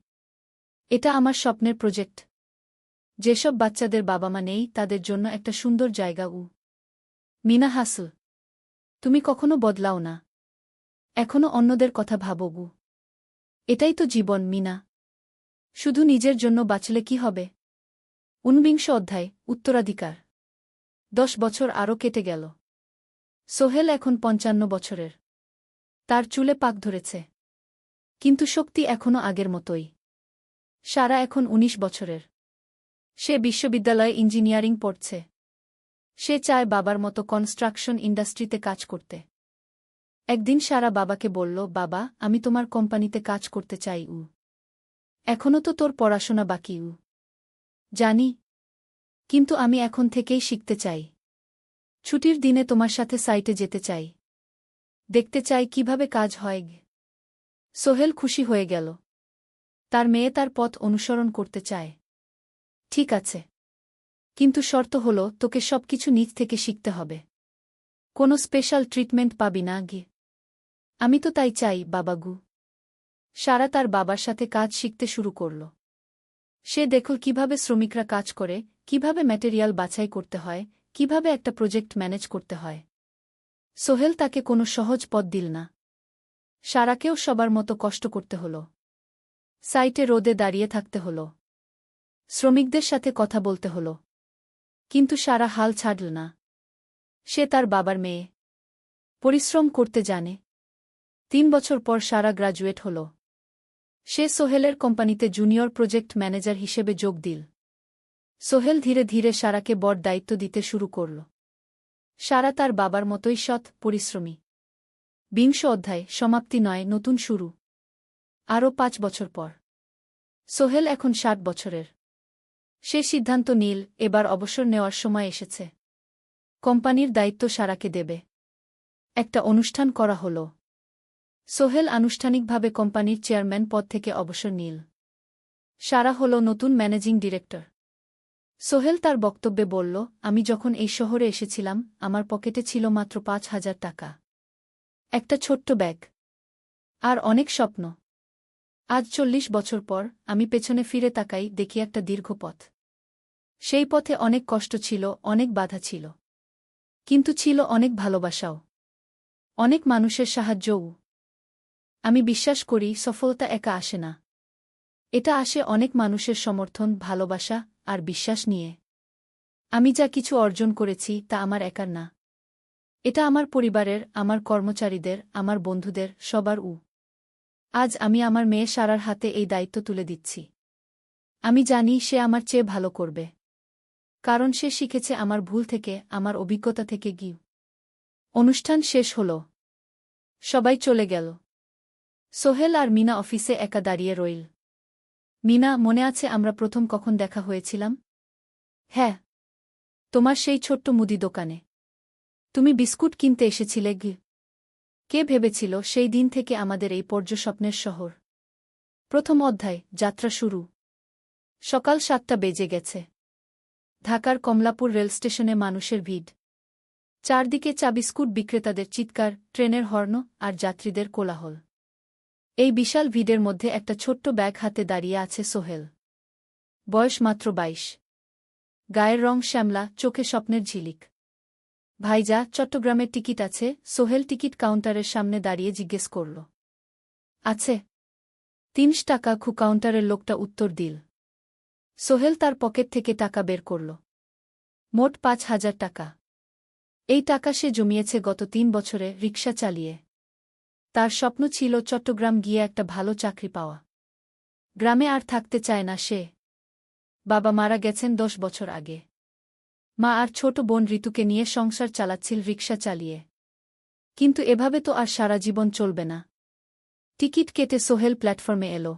[SPEAKER 1] এটা আমার স্বপ্নের প্রজেক্ট। যেসব বাচ্চাদের বাবা মা নেই তাদের জন্য একটা সুন্দর জায়গা। মিনা হাসল। তুমি কখনো বদলাও না। এখনো অন্যদের কথা ভাবো। এটাই তো জীবন মিনা। শুধু নিজের জন্য বাঁচলে কি হবে? 49 অধ্যায়, উত্তরাধিকার। 10 বছর আরও কেটে গেল। সোহেল এখন 55 বছরের। তার চুলে পাক ধরেছে। কিন্তু শক্তি এখনো আগের মতোই। সারা এখন 19 বছরের। সে বিশ্ববিদ্যালয়ে ইঞ্জিনিয়ারিং পড়ছে। সে চায় বাবার মতো কনস্ট্রাকশন ইন্ডাস্ট্রিতে কাজ করতে। একদিন সারা বাবাকে বলল, বাবা, আমি তোমার কোম্পানিতে কাজ করতে চাই। এখনো তো তোর পড়াশোনা বাকি। জানি। কিন্তু আমি এখন থেকেই শিখতে চাই। ছুটির দিনে তোমার সাথে সাইটে যেতে চাই। দেখতে চাই কিভাবে কাজ হয়। সোহেল খুশি হয়ে গেল। তার মেয়ে তার পথ অনুসরণ করতে চায়। ঠিক আছে। কিন্তু শর্ত হল, তোকে সবকিছু নিজ থেকে শিখতে হবে। কোনো স্পেশাল ট্রিটমেন্ট পাবি না। আমি তো তাই চাই বাবাগু। সারা তার বাবার সাথে কাজ শিখতে শুরু করল। সে দেখল কিভাবে শ্রমিকরা কাজ করে, কিভাবে ম্যাটেরিয়াল বাছাই করতে হয়, কিভাবে একটা প্রজেক্ট ম্যানেজ করতে হয়। সোহেল তাকে কোনো সহজ পথ দিল না। সারাকেও সবার মতো কষ্ট করতে হল। সাইটে রোদে দাঁড়িয়ে থাকতে হল। শ্রমিকদের সাথে কথা বলতে হল। কিন্তু সারা হাল ছাড়ল না। সে তার বাবার মেয়ে। পরিশ্রম করতে জানে। 3 বছর পর সারা গ্রাজুয়েট হল। সে সোহেলের কোম্পানিতে জুনিয়র প্রজেক্ট ম্যানেজার হিসেবে যোগ দিল। সোহেল ধীরে ধীরে সারাকে বড় দায়িত্ব দিতে শুরু করল। সারা তার বাবার মতোই সৎ, পরিশ্রমী। ২০ অধ্যায়, সমাপ্তি নয়, নতুন শুরু। আরও ৫ বছর পর সোহেল এখন ৬০ বছরের। সে সিদ্ধান্ত নিল, এবার অবসর নেওয়ার সময় এসেছে। কোম্পানির দায়িত্ব সারাকে দেবে। একটা অনুষ্ঠান করা হল। সোহেল আনুষ্ঠানিকভাবে কোম্পানির চেয়ারম্যান পদ থেকে অবসর নিল। সারা হল নতুন ম্যানেজিং ডিরেক্টর। সোহেল তার বক্তব্যে বলল, আমি যখন এই শহরে এসেছিলাম আমার পকেটে ছিল মাত্র ৫,০০০ টাকা। একটা ছোট্ট ব্যাগ। আর অনেক স্বপ্ন। আজ ৪০ বছর পর আমি পেছনে ফিরে তাকাই, দেখি একটা দীর্ঘ পথ। সেই পথে অনেক কষ্ট ছিল, অনেক বাধা ছিল। কিন্তু ছিল অনেক ভালোবাসাও। অনেক মানুষের সাহায্যও। আমি বিশ্বাস করি সফলতা একা আসে না। এটা আসে অনেক মানুষের সমর্থন, ভালোবাসা আর বিশ্বাস নিয়ে। আমি যা কিছু অর্জন করেছি তা আমার একার না। এটা আমার পরিবারের, আমার কর্মচারীদের, আমার বন্ধুদের, সবার। আজ আমি আমার মেয়ে সারার হাতে এই দায়িত্ব তুলে দিচ্ছি। আমি জানি সে আমার চেয়ে ভালো করবে। কারণ সে শিখেছে আমার ভুল থেকে, আমার অভিজ্ঞতা থেকে। অনুষ্ঠান শেষ হল। সবাই চলে গেল। সোহেল আর মিনা অফিসে একা দাঁড়িয়ে রইল। মিনা, মনে আছে আমরা প্রথম কখন দেখা হয়েছিলাম? হ্যাঁ, তোমার সেই ছোট্ট মুদি দোকানে। তুমি বিস্কুট কিনতে এসেছিলে। কে ভেবেছিল সেই দিন থেকে আমাদের এই পর্যস্বপ্নের শহর। প্রথম অধ্যায়, যাত্রা শুরু। সকাল ৭টা বেজে গেছে। ঢাকার কমলাপুর রেলস্টেশনে মানুষের ভিড়। চারদিকে চা বিস্কুট বিক্রেতাদের চিৎকার, ট্রেনের হর্ন আর যাত্রীদের কোলাহল। এই বিশাল ভিড়ের মধ্যে একটা ছোট্ট ব্যাগ হাতে দাঁড়িয়ে আছে সোহেল। বয়স মাত্র ২২। গায়ের রং শ্যামলা, চোখে স্বপ্নের ঝিলিক। ভাইজা, চট্টগ্রামের টিকিট আছে? সোহেল টিকিট কাউন্টারের সামনে দাঁড়িয়ে জিজ্ঞেস করল। আছে। ৩০ টাকা। কাউন্টারের লোকটা উত্তর দিল। সোহেল তার পকেট থেকে টাকা বের করল। মোট ৫,০০০ টাকা। এই টাকা সে জমিয়েছে গত ৩ বছরে রিকশা চালিয়ে। তার স্বপ্ন ছিল চট্টগ্রাম গিয়ে একটা ভালো চাকরি পাওয়া। গ্রামে আর থাকতে চায় না সে। বাবা মারা গেছেন ১০ বছর আগে। মা আর ছোট বোন ঋতুকে নিয়ে সংসার চালাচ্ছিল রিকশা চালিয়ে। কিন্তু এভাবে তো আর সারা জীবন চলবে না। টিকিট কেটে সোহেল প্ল্যাটফর্মে এলো।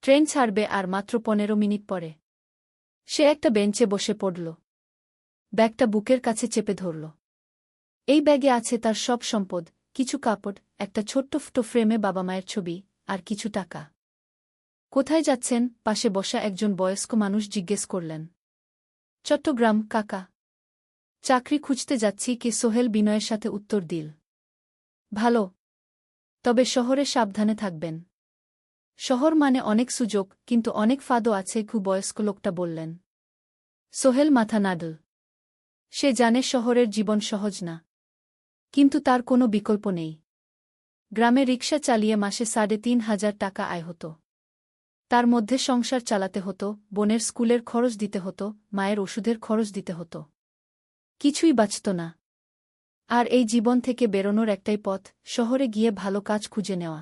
[SPEAKER 1] ট্রেন ছাড়বে আর মাত্র ১৫ মিনিট পরে। সে একটা বেঞ্চে বসে পড়ল। ব্যাগটা বুকের কাছে চেপে ধরল। এই ব্যাগে আছে তার সব সম্পদ, কিছু কাপড়, একটা ছোট্ট ফটো ফ্রেমে বাবা মায়ের ছবি, আর কিছু টাকা। কোথায় যাচ্ছেন? পাশে বসা একজন বয়স্ক মানুষ জিজ্ঞেস করলেন। চট্টগ্রাম কাকা। চাকরি খুঁজতে যাচ্ছি। সোহেল বিনয়ের সাথে উত্তর দিল। ভালো। তবে শহরে সাবধানে থাকবেন। শহর মানে অনেক সুযোগ, কিন্তু অনেক ফাঁদও আছে। বয়স্ক লোকটা বললেন। সোহেল মাথা নাড়ল। সে জানে শহরের জীবন সহজ না। কিন্তু তার কোনো বিকল্প নেই। গ্রামে রিকশা চালিয়ে মাসে ৩,৫০০ টাকা আয় হতো। তার মধ্যে সংসার চালাতে হতো, বোনের স্কুলের খরচ দিতে হতো, মায়ের ওষুধের খরচ দিতে হতো। কিছুই বাঁচত না। আর এই জীবন থেকে বেরোনোর একটাই পথ, শহরে গিয়ে ভালো কাজ খুঁজে নেওয়া।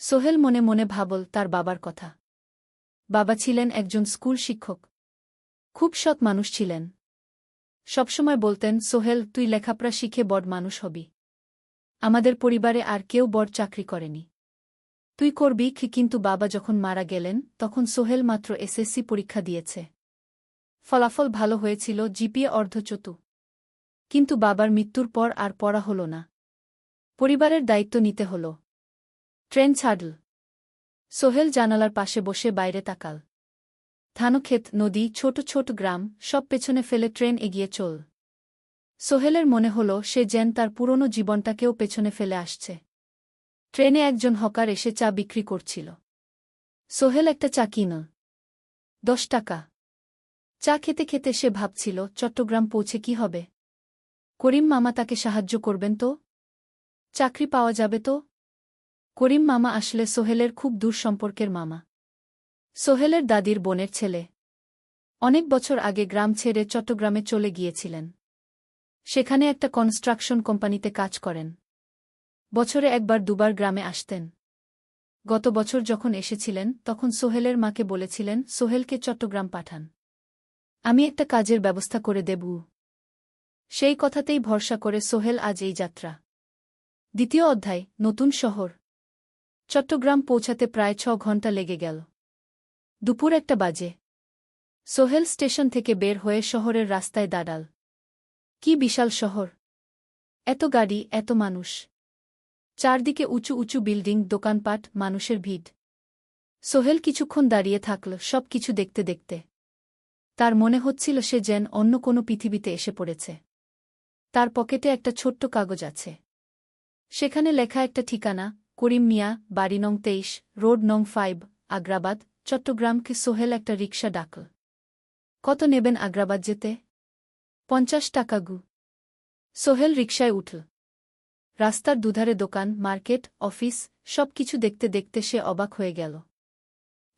[SPEAKER 1] সোহেল মনে মনে ভাবল তার বাবার কথা। বাবা ছিলেন একজন স্কুল শিক্ষক। খুব সৎ মানুষ ছিলেন। সবসময় বলতেন, সোহেল, তুই লেখাপড়া শিখে বড় মানুষ হবি। আমাদের পরিবারে আর কেউ বড় চাকরি করেনি। তুই করবি। কিন্তু বাবা যখন মারা গেলেন তখন সোহেল মাত্র এসএসসি পরীক্ষা দিয়েছে। ফলাফল ভালো হয়েছিল, জিপিএ অর্ধচতু। কিন্তু বাবার মৃত্যুর পর আর পড়া হল না। পরিবারের দায়িত্ব নিতে হল। ট্রেন ছাড়ল। সোহেল জানালার পাশে বসে বাইরে তাকাল। ধানক্ষেত, নদী, ছোট ছোট গ্রাম, সব পেছনে ফেলে ট্রেন এগিয়ে চল। সোহেলের মনে হল সে যেন তার পুরনো জীবনটাকেও পেছনে ফেলে আসছে। ট্রেনে একজন হকার এসে চা বিক্রি করছিল। সোহেল একটা চা কিনল। ১০ টাকা। চা খেতে খেতে সে ভাবছিল, চট্টগ্রাম পৌঁছে কি হবে? করিম মামা তাকে সাহায্য করবেন তো? চাকরি পাওয়া যাবে তো? করিম মামা আসলে সোহেলের খুব দূর সম্পর্কের মামা। সোহেলের দাদির বোনের ছেলে। অনেক বছর আগে গ্রাম ছেড়ে চট্টগ্রামে চলে গিয়েছিলেন। সেখানে একটা কনস্ট্রাকশন কোম্পানিতে কাজ করেন। বছরে একবার দুবার গ্রামে আসতেন। গত বছর যখন এসেছিলেন তখন সোহেলের মাকে বলেছিলেন সোহেলকে চট্টগ্রাম পাঠান। আমি একটা কাজের ব্যবস্থা করে দেব। সেই কথাতেই ভরসা করে সোহেল আজ এই যাত্রা। দ্বিতীয় অধ্যায়, নতুন শহর। চট্টগ্রাম পৌঁছাতে প্রায় 6 ঘণ্টা লেগে গেল। দুপুর 1টা বাজে। সোহেল স্টেশন থেকে বের হয়ে শহরের রাস্তায় দাঁড়াল। কি বিশাল শহর! এত গাড়ি, এত মানুষ। চারদিকে উঁচু উঁচু বিল্ডিং, দোকানপাট, মানুষের ভিড়। সোহেল কিছুক্ষণ দাঁড়িয়ে থাকল সব কিছু দেখতে দেখতে। তার মনে হচ্ছিল সে যেন অন্য কোনো পৃথিবীতে এসে পড়েছে। তার পকেটে একটা ছোট্ট কাগজ আছে। সেখানে লেখা একটা ঠিকানা, করিম মিয়া, বাড়ি নং 23, রোড নং 5, আগ্রাবাদ, চট্টগ্রামকে। সোহেল একটা রিকশা ডাকল। কত নেবেন আগ্রাবাদ যেতে? 50 টাকা গু। সোহেল রিকশায় উঠল। রাস্তার দুধারে দোকান, মার্কেট, অফিস, সব কিছু দেখতে দেখতে সে অবাক হয়ে গেল।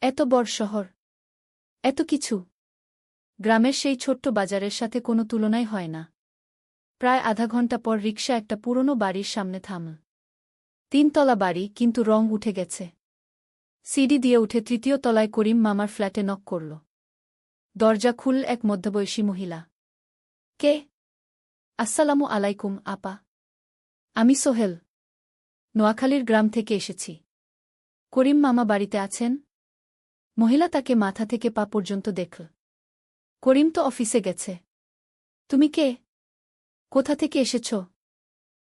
[SPEAKER 1] এত বড় শহর, এত কিছু! গ্রামের সেই ছোট্ট বাজারের সাথে কোনো তুলনাই হয় না। প্রায় আধা ঘণ্টা পর রিকশা একটা পুরনো বাড়ির সামনে থামল। 3 তলা বাড়ি, কিন্তু রং উঠে গেছে। সিঁড়ি দিয়ে উঠে 3য় তলায় করিম মামার ফ্ল্যাটে নক করল। দরজা খুলল এক মধ্যবয়সী মহিলা। কে? আসসালামু আলাইকুম আপা। আমি সোহেল। নোয়াখালীর গ্রাম থেকে এসেছি। করিম মামা বাড়িতে আছেন? মহিলা তাকে মাথা থেকে পা পর্যন্ত দেখল। করিম তো অফিসে গেছে। তুমি কে? কোথা থেকে এসেছ?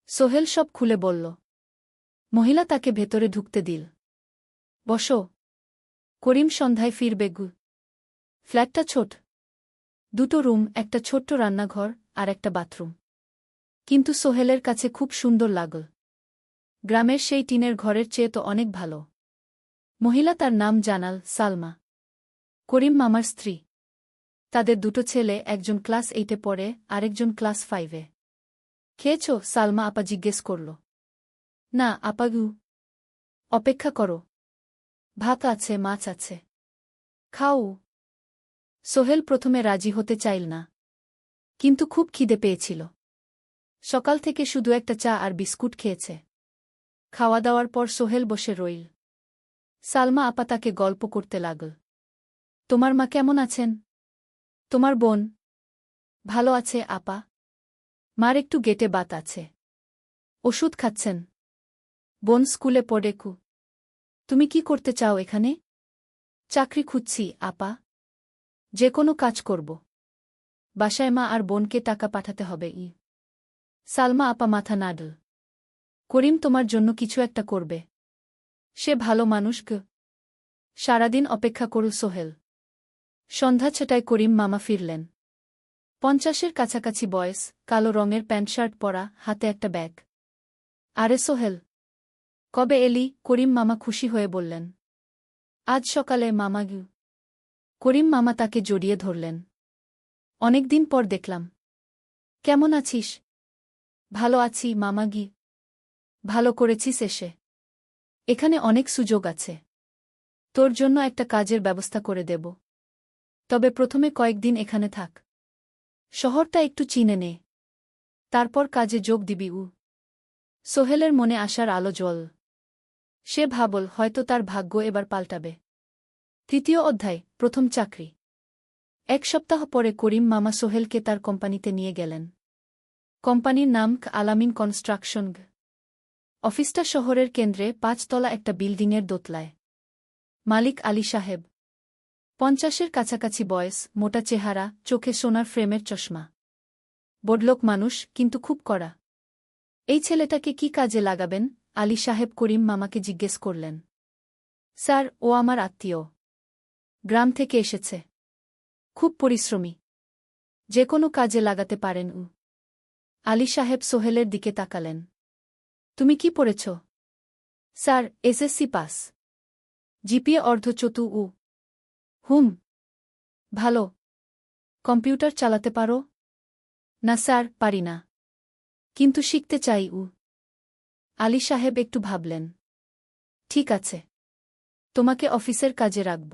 [SPEAKER 1] সোহেল সব খুলে বলল। মহিলা তাকে ভেতরে ঢুকতে দিল। বসো। করিম সন্ধ্যায় ফিরবে গু। ফ্ল্যাটটা ছোট। 2টো রুম, একটা ছোট্ট রান্নাঘর আর একটা বাথরুম। কিন্তু সোহেলের কাছে খুব সুন্দর লাগল। গ্রামের সেই টিনের ঘরের চেয়ে তো অনেক ভালো। মহিলা তার নাম জানাল সালমা। করিম মামার স্ত্রী। তাদের 2টো ছেলে, একজন ক্লাস 8-এ পড়ে, আরেকজন ক্লাস 5-এ। খেয়েছ? সালমা আপা জিজ্ঞেস করল। না আপা গু। অপেক্ষা করো। ভাত আছে, মাছ আছে। খাও। সোহেল প্রথমে রাজি হতে চাইল না। কিন্তু খুব খিদে পেয়েছিল। সকাল থেকে শুধু একটা চা আর বিস্কুট খেয়েছে। খাওয়া দাওয়ার পর সোহেল বসে রইল। সালমা আপা তাকে গল্প করতে লাগল। তোমার মা কেমন আছেন? তোমার বোন? ভালো আছে আপা। মার একটু গেটে বাত আছে। ওষুধ খাচ্ছেন। বোন স্কুলে পড়ে কু। তুমি কি করতে চাও এখানে? চাকরি খুঁজছি আপা। যে কোনো কাজ করব। বাসায় মা আর বোনকে টাকা পাঠাতে হবে। সালমা আপা মাথা নাড়ল। করিম তোমার জন্য কিছু একটা করবে। সে ভালো মানুষ গ। সারাদিন অপেক্ষা করু সোহেল। সন্ধ্যা 6টায় করিম মামা ফিরলেন। 50-এর কাছাকাছি বয়স, কালো রঙের প্যান্ট শার্ট পরা, হাতে একটা ব্যাগ। আরে সোহেল, কবে এলি? করিম মামা খুশি হয়ে বললেন। আজ সকালে মামা গু। করিম মামা তাকে জড়িয়ে ধরলেন। অনেকদিন পর দেখলাম। কেমন আছিস? ভালো আছি মামা গি। ভালো করেছিস এসে। এখানে অনেক সুযোগ আছে। তোর জন্য একটা কাজের ব্যবস্থা করে দেব। তবে প্রথমে কয়েকদিন এখানে থাক। শহরটা একটু চিনে নে। তারপর কাজে যোগ দিবি। সোহেলের মনে আসার আলো জ্বল। সে ভাবল হয়তো তার ভাগ্য এবার পাল্টাবে। 3য় অধ্যায়, প্রথম চাকরি। 1 সপ্তাহ পরে করিম মামা সোহেলকে তার কোম্পানিতে নিয়ে গেলেন। কোম্পানির নাম আলামিন কনস্ট্রাকশন। অফিসটা শহরের কেন্দ্রে 5 তলা একটা বিল্ডিংয়ের দোতলায়। মালিক আলী সাহেব। 50-এর কাছাকাছি বয়স, মোটা চেহারা, চোখে সোনার ফ্রেমের চশমা। বড়লোক মানুষ, কিন্তু খুব কড়া। এই ছেলেটাকে কি কাজে লাগাবেন? আলী সাহেব করিম মামাকে জিজ্ঞেস করলেন। স্যার, ও আমার আত্মীয়। গ্রাম থেকে এসেছে। খুব পরিশ্রমী। যে কোনো কাজে লাগাতে পারেন। আলী সাহেব সোহেলের দিকে তাকালেন। তুমি কি পড়েছ? Sir, SSC pass. জিপিএ অর্ধচতু। হুম। ভালো। কম্পিউটার চালাতে পারো? না স্যার, পারি না। কিন্তু শিখতে চাই। আলী সাহেব একটু ভাবলেন। ঠিক আছে। তোমাকে অফিসের কাজে রাখব।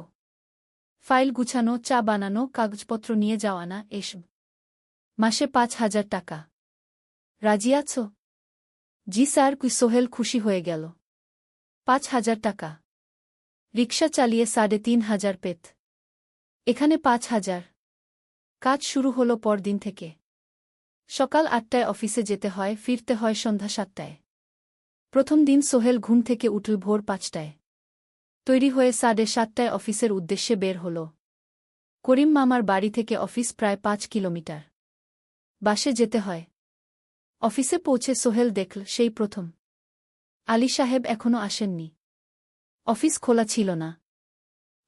[SPEAKER 1] ফাইল গুছানো, চা বানানো, কাগজপত্র নিয়ে যাওয়া না, এসব। মাসে 5,000 টাকা। রাজি আছো? জি স্যার। সোহেল খুশি হয়ে গেল। 5,000 টাকা। রিকশা চালিয়ে ৩,৫০০ পেত। এখানে ৫,০০০। কাজ শুরু হলো পরদিন থেকে। সকাল ৮টায় অফিসে যেতে হয়, ফিরতে হয় সন্ধ্যা ৭টায়। প্রথম দিন সোহেল ঘুম থেকে উঠল ভোর ৫টায়। তৈরি হয়ে ৭:৩০টায় অফিসের উদ্দেশ্যে বের হল। করিম মামার বাড়ি থেকে অফিস প্রায় ৫ কিলোমিটার। বাসে যেতে হয়। অফিসে পৌঁছে সোহেল দেখল সেই প্রথম আলী সাহেব এখনও আসেননি। অফিস খোলা ছিল না।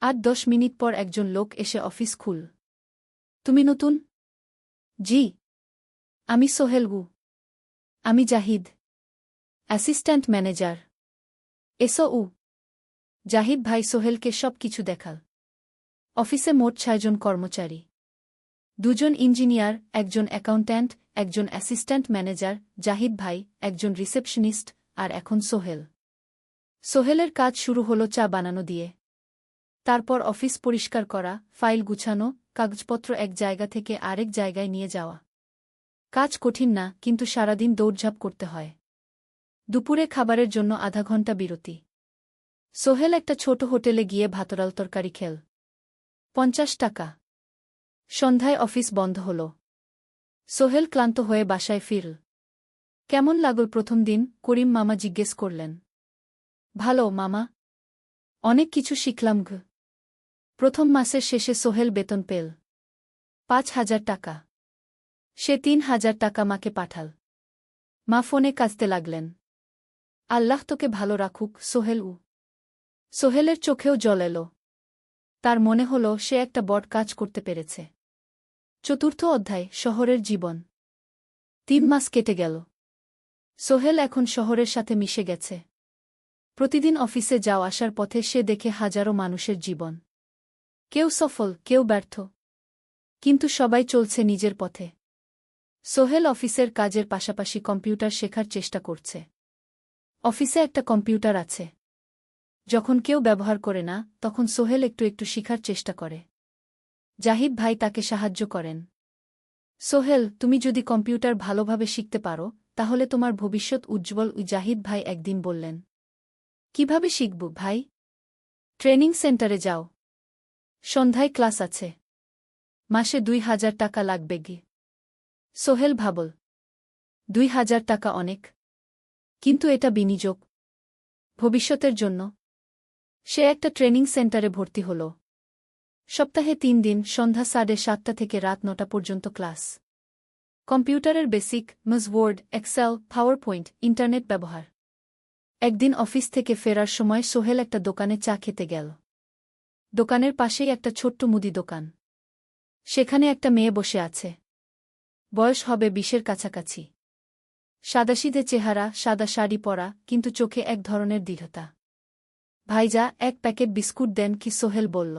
[SPEAKER 1] ৮-১০ মিনিট পর একজন লোক এসে অফিস খুল। তুমি নতুন? জি। আমি সোহেল গু। আমি জাহিদ, অ্যাসিস্ট্যান্ট ম্যানেজার। এসো উ। জাহিদ ভাই সোহেলকে সব কিছু দেখাল। অফিসে মোট ৬ জন কর্মচারী। ২ জন ইঞ্জিনিয়ার, একজন অ্যাকাউন্ট্যান্ট, একজন অ্যাসিস্ট্যান্ট ম্যানেজার, জাহিদ ভাই, একজন রিসেপশনিস্ট, আর এখন সোহেল। সোহেলের কাজ শুরু হলো চা বানানো দিয়ে। তারপর অফিস পরিষ্কার করা, ফাইল গুছানো, কাগজপত্র এক জায়গা থেকে আরেক জায়গায় নিয়ে যাওয়া। কাজ কঠিন না, কিন্তু সারাদিন দৌড়ঝাঁপ করতে হয়। দুপুরে খাবারের জন্য আধা ঘণ্টা বিরতি। সোহেল একটা ছোট হোটেলে গিয়ে ভাতডাল তরকারি খেল। ৫০ টাকা। সন্ধ্যায় অফিস বন্ধ হল। সোহেল ক্লান্ত হয়ে বাসায় ফিরল। কেমন লাগল প্রথম দিন? করিম মামা জিজ্ঞেস করলেন। ভালো মামা। অনেক কিছু শিখলাম ঘ। প্রথম মাসের শেষে সোহেল বেতন পেল ৫,০০০ টাকা। সে ৩,০০০ টাকা মাকে পাঠাল। মা ফোনে কাঁদতে লাগলেন। আল্লাহ তোকে ভালো রাখুক সোহেল উ। সোহেলের চোখেও জল এল। তার মনে হল সে একটা বড় কাজ করতে পেরেছে। চতুর্থ অধ্যায়, শহরের জীবন। ৩ মাস কেটে গেল। সোহেল এখন শহরের সাথে মিশে গেছে। প্রতিদিন অফিসে যাওয়া আসার পথে সে দেখে হাজারো মানুষের জীবন। কেউ সফল, কেউ ব্যর্থ, কিন্তু সবাই চলছে নিজের পথে। সোহেল অফিসের কাজের পাশাপাশি কম্পিউটার শেখার চেষ্টা করছে। অফিসে একটা কম্পিউটার আছে। যখন কেউ ব্যবহার করে না, তখন সোহেল একটু একটু শিখার চেষ্টা করে। জাহিদ ভাই তাকে সাহায্য করেন। সোহেল, তুমি যদি কম্পিউটার ভালোভাবে শিখতে পারো, তাহলে তোমার ভবিষ্যৎ উজ্জ্বল। জাহিদ ভাই একদিন বললেন। কিভাবে শিখব ভাই? ট্রেনিং সেন্টারে যাও। সন্ধ্যায় ক্লাস আছে। মাসে ২,০০০ টাকা লাগবে গি। সোহেল ভাবল, ২,০০০ টাকা অনেক, কিন্তু এটা বিনিয়োগ, ভবিষ্যতের জন্য। সে একটা ট্রেনিং সেন্টারে ভর্তি হল। সপ্তাহে ৩ দিন, সন্ধ্যা ৭:৩০ থেকে রাত ৯টা পর্যন্ত ক্লাস। কম্পিউটারের basic, Word, Excel, PowerPoint, internet ব্যবহার। একদিন অফিস থেকে ফেরার সময় সোহেল একটা দোকানে চা খেতে গেল। দোকানের পাশেই একটা ছোট্ট মুদি দোকান। সেখানে একটা মেয়ে বসে আছে। বয়স হবে ২০-এর কাছাকাছি। সাদাসিধে চেহারা, সাদা শাড়ি পরা, কিন্তু চোখে এক ধরনের দৃঢ়তা। ভাইজা, এক প্যাকেট বিস্কুট দেন কি? সোহেল বলল।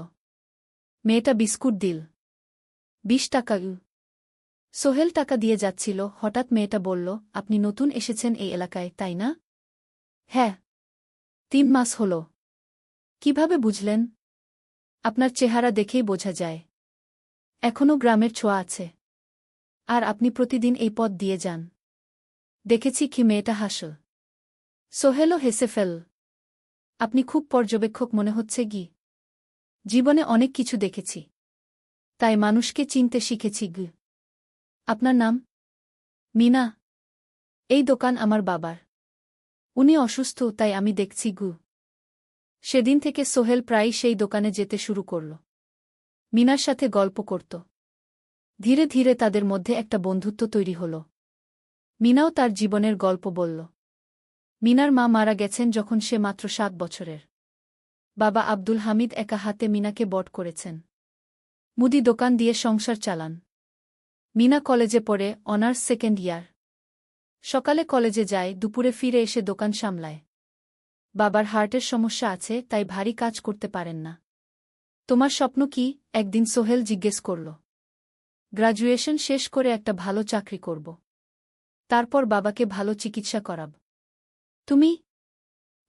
[SPEAKER 1] মেয়েটা বিস্কুট দিল। ২০ টাকা। সোহেল টাকা দিয়ে যাচ্ছিল, হঠাৎ মেয়েটা বলল, আপনি নতুন এসেছেন এই এলাকায়, তাই না? হ্যাঁ। ৩ মাস হল। কিভাবে বুঝলেন? আপনার চেহারা দেখেই বোঝা যায়। এখনও গ্রামের ছোঁয়া আছে। আর আপনি প্রতিদিন এই পথ দিয়ে যান। দেখেছি কি? মেয়েটা হাসল। সোহেলও হেসে ফেল। আপনি খুব পর্যবেক্ষক মনে হচ্ছে গি। জীবনে অনেক কিছু দেখেছি, তাই মানুষকে চিনতে শিখেছি গি। আপনার নাম? মিনা। এই দোকান আমার বাবার। উনি অসুস্থ, তাই আমি দেখছি গু। সেদিন থেকে সোহেল প্রায়ই সেই দোকানে যেতে শুরু করল। মিনার সাথে গল্প করত। ধীরে ধীরে তাদের মধ্যে একটা বন্ধুত্ব তৈরি হল। মিনাও তার জীবনের গল্প বলল। মিনার মা মারা গেছেন যখন সে মাত্র ৭ বছরের। বাবা আব্দুল হামিদ একা হাতে মিনাকে বড় করেছেন। মুদি দোকান দিয়ে সংসার চালান। মিনা কলেজে পড়ে, অনার্স সেকেন্ড ইয়ার। সকালে কলেজে যায়, দুপুরে ফিরে এসে দোকান সামলায়। বাবার হার্টের সমস্যা আছে, তাই ভারী কাজ করতে পারেন না। তোমার স্বপ্ন কি? একদিন সোহেল জিজ্ঞেস করল। গ্র্যাজুয়েশন শেষ করে একটা ভালো চাকরি করব। তারপর বাবাকে ভালো চিকিৎসা করাব। তুমি?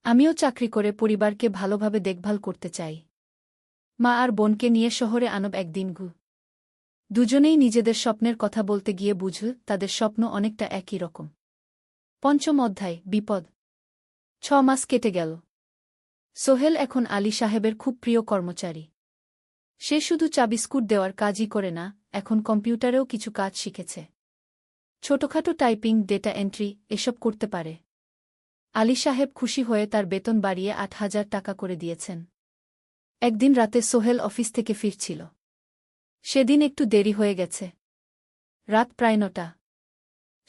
[SPEAKER 1] আমিও চাকরি করে পরিবারকে ভালোভাবে দেখভাল করতে চাই। মা আর বোনকে নিয়ে শহরে আনব একদিন ঘু। দুজনেই নিজেদের স্বপ্নের কথা বলতে গিয়ে বুঝল তাদের স্বপ্ন অনেকটা একই রকম। পঞ্চম অধ্যায়, বিপদ। ৬ মাস কেটে গেল। সোহেল এখন আলী সাহেবের খুব প্রিয় কর্মচারী। সে শুধু চাবিস্কুট দেওয়ার কাজই করে না, এখন কম্পিউটারেও কিছু কাজ শিখেছে। ছোটখাটো টাইপিং, ডেটা এন্ট্রি এসব করতে পারে। আলী সাহেব খুশি হয়ে তার বেতন বাড়িয়ে ৮,০০০ টাকা করে দিয়েছেন। একদিন রাতে সোহেল অফিস থেকে ফিরছিল। সেদিন একটু দেরি হয়ে গেছে। রাত প্রায় ৯টা।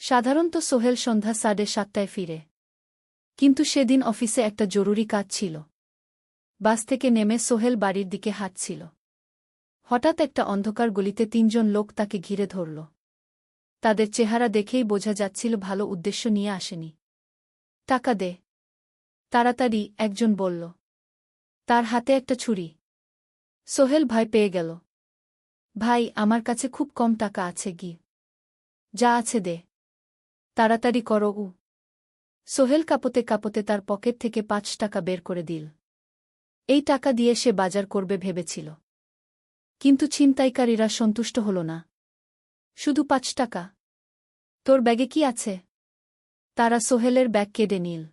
[SPEAKER 1] সাধারণত সোহেল সন্ধ্যা ৭:৩০টায় ফিরে। কিন্তু সেদিন অফিসে একটা জরুরি কাজ ছিল। বাস থেকে নেমে সোহেল বাড়ির দিকে হাঁটছিল। হঠাৎ একটা অন্ধকার গলিতে ৩ জন লোক তাকে ঘিরে ধরল। তাদের চেহারা দেখেই বোঝা যাচ্ছিল ভালো উদ্দেশ্য নিয়ে আসেনি। টাকা দে, তাড়াতাড়ি, একজন বলল। তার হাতে একটা ছুরি। সোহেল ভয় পেয়ে গেল। ভাই, আমার কাছে খুব কম টাকা আছে গি। যা আছে দে, তাড়াতাড়ি করো। সোহেল কাঁপতে কাঁপতে তার পকেট থেকে ৫ টাকা বের করে দিল। এই টাকা দিয়ে সে বাজার করবে ভেবেছিল। কিন্তু ছিনতাইকারীরা সন্তুষ্ট হল না। শুধু ৫ টাকা? তোর ব্যাগে কি আছে? তারা সোহেলের ব্যাগ কেড়ে নিল।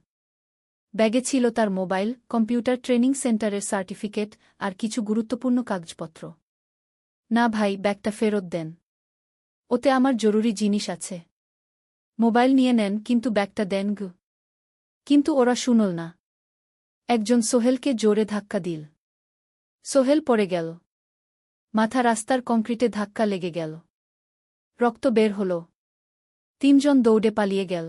[SPEAKER 1] ব্যাগে ছিল তার মোবাইল, কম্পিউটার ট্রেনিং সেন্টারের সার্টিফিকেট আর কিছু গুরুত্বপূর্ণ কাগজপত্র। না ভাই, ব্যাগটা ফেরত দেন। ওতে আমার জরুরি জিনিস আছে। মোবাইল নিয়ে নেন, কিন্তু ব্যাগটা দেন গু। কিন্তু ওরা শুনল না। একজন সোহেলকে জোরে ধাক্কা দিল। সোহেল পড়ে গেল। মাথা রাস্তার কংক্রিটে ধাক্কা লেগে গেল। রক্ত বের হল। ৩ জন দৌড়ে পালিয়ে গেল।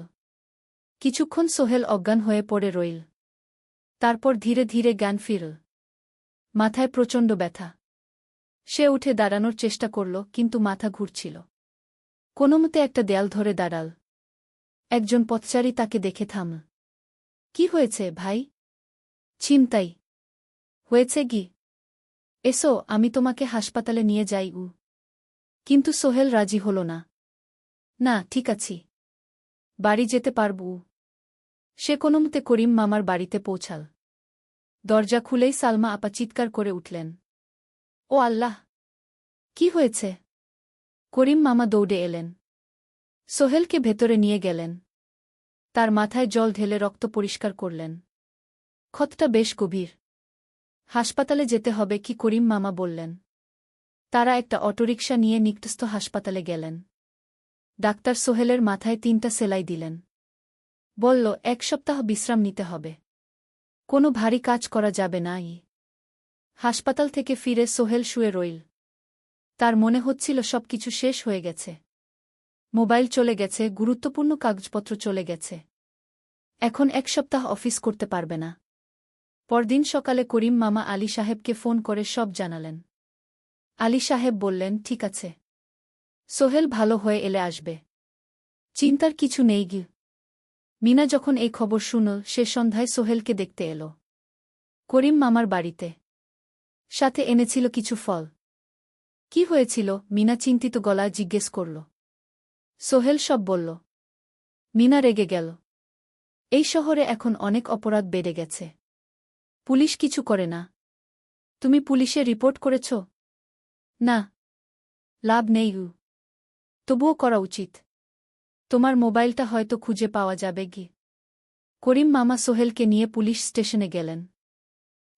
[SPEAKER 1] কিছুক্ষণ সোহেল অজ্ঞান হয়ে পড়ে রইল। তারপর ধীরে ধীরে জ্ঞান ফিরল। মাথায় প্রচণ্ড ব্যথা। সে উঠে দাঁড়ানোর চেষ্টা করল, কিন্তু মাথা ঘুরছিল। কোনোমতে একটা দেয়াল ধরে দাঁড়াল। একজন পথচারী তাকে দেখে থামল। কি হয়েছে ভাই? ছিনতাই হয়েছে গি? এসো, আমি তোমাকে হাসপাতালে নিয়ে যাই। কিন্তু সোহেল রাজি হল না। না, ঠিক আছি, বাড়ি যেতে পারব। সে কোনোমতে করিম মামার বাড়িতে পৌঁছাল। দরজা খুলেই সালমা আপা চিৎকার করে উঠলেন। ও আল্লাহ! কি হয়েছে? করিম মামা দৌড়ে এলেন। সোহেলকে ভেতরে নিয়ে গেলেন। তার মাথায় জল ঢেলে রক্ত পরিষ্কার করলেন। ক্ষতটা বেশ গভীর। হাসপাতালে যেতে হবে কি? করিম মামা বললেন। তারা একটা অটোরিকশা নিয়ে নিকটস্থ হাসপাতালে গেলেন। ডাক্তার সোহেলের মাথায় ৩টা সেলাই দিলেন। বলল, ১ সপ্তাহ বিশ্রাম নিতে হবে। কোনো ভারী কাজ করা যাবে না। হাসপাতাল থেকে ফিরে সোহেল শুয়ে রইল। তার মনে হচ্ছিল সবকিছু শেষ হয়ে গেছে। মোবাইল চলে গেছে, গুরুত্বপূর্ণ কাগজপত্র চলে গেছে। এখন ১ সপ্তাহ অফিস করতে পারবে না। পরদিন সকালে করিম মামা আলী সাহেবকে ফোন করে সব জানালেন। আলী সাহেব বললেন, ঠিক আছে, সোহেল ভালো হয়ে এলে আসবে, চিন্তার কিছু নেই গি। মিনা যখন এই খবর শুনল, সে সন্ধ্যায় সোহেলকে দেখতে এল করিম মামার বাড়িতে। সাথে এনেছিল কিছু ফল। কি হয়েছিল? মিনা চিন্তিত গলায় জিজ্ঞেস করল। সোহেল সব বলল। মিনা রেগে গেল। এই শহরে এখন অনেক অপরাধ বেড়ে গেছে। পুলিশ কিছু করে না। তুমি পুলিশে রিপোর্ট করেছ? না, লাভ নেই। তবুও করা উচিত। তোমার মোবাইলটা হয়তো খুঁজে পাওয়া যাবে গি। করিম মামা সোহেলকে নিয়ে পুলিশ স্টেশনে গেলেন।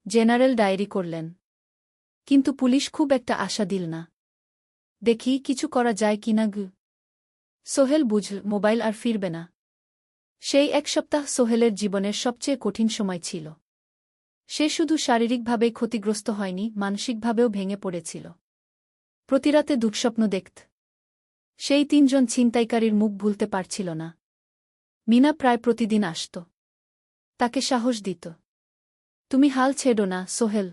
[SPEAKER 1] জেনারেল ডায়েরি করলেন। কিন্তু পুলিশ খুব একটা আশা দিল না। দেখি কিছু করা যায় কিনা গু। সোহেল বুঝল মোবাইল আর ফিরবে না। সেই ১ সপ্তাহ সোহেলের জীবনের সবচেয়ে কঠিন সময় ছিল। সে শুধু শারীরিকভাবেই ক্ষতিগ্রস্ত হয়নি, মানসিকভাবেও ভেঙে পড়েছিল। প্রতিরাতে দুঃস্বপ্ন দেখত। সেই ৩ জন ছিনতাইকারীর মুখ ভুলতে পারছিল না। মিনা প্রায় প্রতিদিন আসত। তাকে সাহস দিত। তুমি হাল ছেড়ো না সোহেল।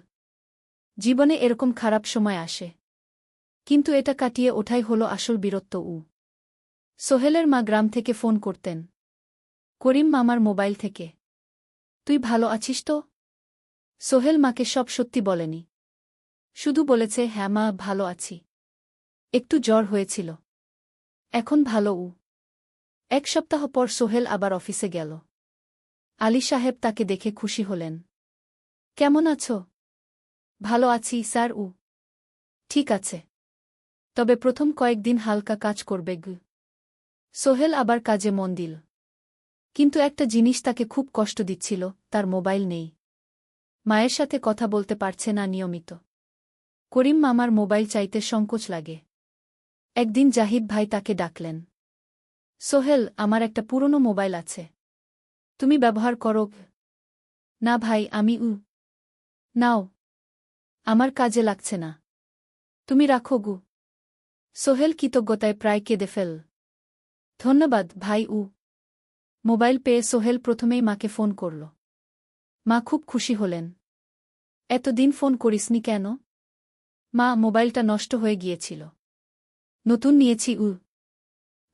[SPEAKER 1] জীবনে এরকম খারাপ সময় আসে। কিন্তু এটা কাটিয়ে ওঠাই হলো আসল বীরত্ব। সোহেলের মা গ্রাম থেকে ফোন করতেন। করিম মামার মোবাইল থেকে। তুই ভালো আছিস তো? সোহেল মাকে সব সত্যি বলেনি। শুধু বলেছে, হ্যাঁ মা, ভালো আছি। একটু জ্বর হয়েছিল। এখন ভালো। ১ সপ্তাহ পর সোহেল আবার অফিসে গেল। আলী সাহেব তাকে দেখে খুশি হলেন। কেমন আছো? ভালো আছি স্যার। ঠিক আছে, তবে প্রথম কয়েকদিন হালকা কাজ করবে গু। সোহেল আবার কাজে মন দিল। কিন্তু একটা জিনিস তাকে খুব কষ্ট দিচ্ছিল, তার মোবাইল নেই। মায়ের সাথে কথা বলতে পারছে না নিয়মিত। করিম মামার মোবাইল চাইতে সংকোচ লাগে। একদিন জাহিদ ভাই তাকে ডাকলেন। সোহেল, আমার একটা পুরনো মোবাইল আছে, তুমি ব্যবহার করো? না ভাই, আমি নাও, আমার কাজে লাগছে না, তুমি রাখো গু। সোহেল কৃতজ্ঞতায় প্রায় কেঁদে ফেল। ধন্যবাদ ভাই। মোবাইল পেয়ে সোহেল প্রথমেই মাকে ফোন করল। মা খুব খুশি হলেন। এতদিন ফোন করিসনি কেন? মা, মোবাইলটা নষ্ট হয়ে গিয়েছিল, নতুন নিয়েছি।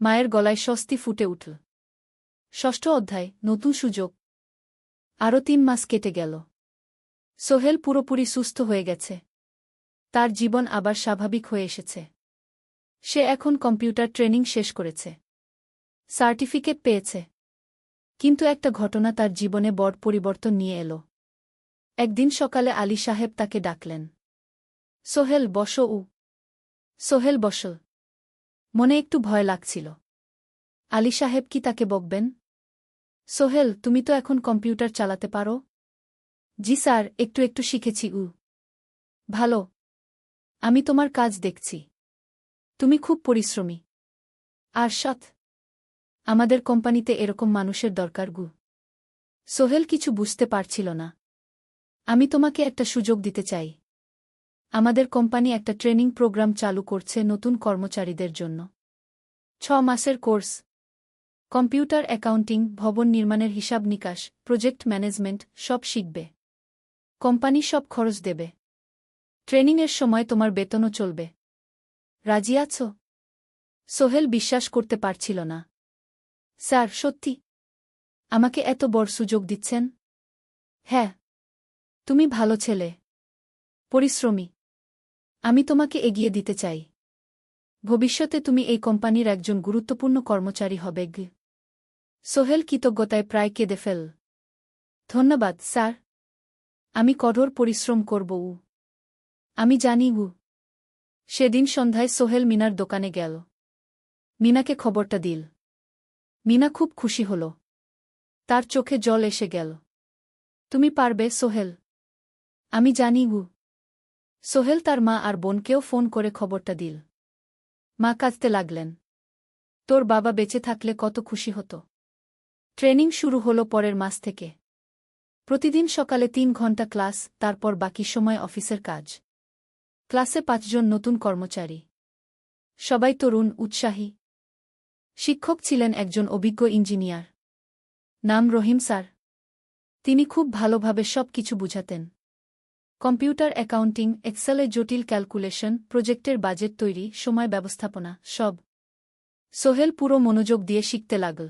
[SPEAKER 1] মায়ের গলায় স্বস্তি ফুটে উঠল। ষষ্ঠ অধ্যায়, নতুন সুযোগ। আরও 3 মাস কেটে গেল। সোহেল পুরোপুরি সুস্থ হয়ে গেছে। তার জীবন আবার স্বাভাবিক হয়ে এসেছে। সে এখন কম্পিউটার ট্রেনিং শেষ করেছে, সার্টিফিকেট পেয়েছে। কিন্তু একটা ঘটনা তার জীবনে বড় পরিবর্তন নিয়ে এলো। একদিন সকালে আলী সাহেব তাকে ডাকলেন। সোহেল, বসো। সোহেল বসল। মনে একটু ভয় লাগছিল। আলী সাহেব কি তাকে বকবেন? সোহেল, তুমি তো এখন কম্পিউটার চালাতে পারো? জি স্যার, একটু একটু শিখেছি। ভালো, আমি তোমার কাজ দেখছি। তুমি খুব পরিশ্রমী আর সৎ। আমাদের কোম্পানিতে এরকম মানুষের দরকার। সোহেল কিছু বুঝতে পারছিল না। আমি তোমাকে একটা সুযোগ দিতে চাই। আমাদের কোম্পানি একটা ট্রেনিং প্রোগ্রাম চালু করছে নতুন কর্মচারীদের জন্য। 6 মাসের কোর্স। কম্পিউটার, অ্যাকাউন্টিং, ভবন নির্মাণের হিসাব নিকাশ, প্রজেক্ট ম্যানেজমেন্ট সব শিখবে। কোম্পানি সব খরচ দেবে। ট্রেনিংয়ের সময় তোমার বেতনও চলবে। রাজি আছো? সোহেল বিশ্বাস করতে পারছিল না। স্যার, সত্যি? আমাকে এত বড় সুযোগ দিচ্ছেন? হ্যাঁ। তুমি ভালো ছেলে, পরিশ্রমী। আমি তোমাকে এগিয়ে দিতে চাই। ভবিষ্যতে তুমি এই কোম্পানির একজন গুরুত্বপূর্ণ কর্মচারী হবে। সোহেল কৃতজ্ঞতায় প্রায় কেঁদে ফেল। ধন্যবাদ স্যার, আমি কঠোর পরিশ্রম করব। আমি জানি। সেদিন সন্ধ্যায় সোহেল মিনার দোকানে গেল। মিনাকে খবরটা দিল। মিনা খুব খুশি হল। তার চোখে জল এসে গেল। তুমি পারবে সোহেল, আমি জানি। সোহেল তার মা আর বোনকেও ফোন করে খবরটা দিল। মা কাঁদতে লাগলেন। তোর বাবা বেঁচে থাকলে কত খুশি হতো। ট্রেনিং শুরু হলো পরের মাস থেকে। প্রতিদিন সকালে 3 ঘন্টা ক্লাস, তারপর বাকি সময় অফিসের কাজ। ক্লাসে 5 জন নতুন কর্মচারী। সবাই তরুণ, উৎসাহী। শিক্ষক ছিলেন একজন অভিজ্ঞ ইঞ্জিনিয়ার, নাম রহিম স্যার। তিনি খুব ভালোভাবে সব কিছু বুঝাতেন। কম্পিউটার, অ্যাকাউন্টিং, এক্সেলে জটিল ক্যালকুলেশন, প্রজেক্টের বাজেট তৈরি, সময় ব্যবস্থাপনা সব। সোহেল পুরো মনোযোগ দিয়ে শিখতে লাগল।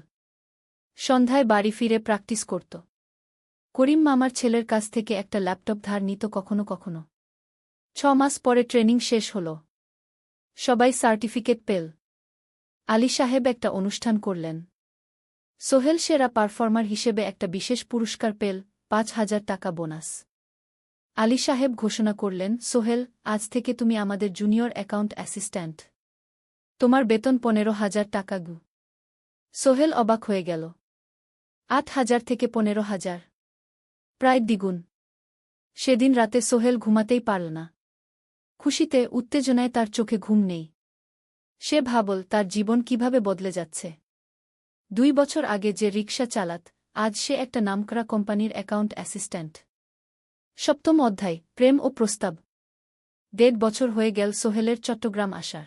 [SPEAKER 1] সন্ধ্যায় বাড়ি ফিরে প্র্যাকটিস করত। করিম মামার ছেলের কাছ থেকে একটা ল্যাপটপ ধার নিত কখনো কখনো। 6 মাস পরে ট্রেনিং শেষ হল। সবাই সার্টিফিকেট পেল। আলী সাহেব একটা অনুষ্ঠান করলেন। সোহেল সেরা পারফর্মার হিসেবে একটা বিশেষ পুরস্কার পেল, 5,000 টাকা বোনাস। আলী সাহেব ঘোষণা করলেন, সোহেল, আজ থেকে তুমি আমাদের জুনিয়র অ্যাকাউন্ট অ্যাসিস্ট্যান্ট। তোমার বেতন 15,000 টাকা। সোহেল অবাক হয়ে গেল। 8,000 থেকে 15,000, প্রায় দ্বিগুণ। সেদিন রাতে সোহেল ঘুমাতেই পারল না। খুশিতে, উত্তেজনায় তার চোখে ঘুম নেই। সে ভাবল তার জীবন কিভাবে বদলে যাচ্ছে। 2 বছর আগে যে রিকশা চালাত, আজ সে একটা নামকরা কোম্পানির অ্যাকাউন্ট অ্যাসিস্ট্যান্ট। 7ম অধ্যায়, প্রেম ও প্রস্তাব। 1.5 বছর হয়ে গেল সোহেলের চট্টগ্রাম আসার।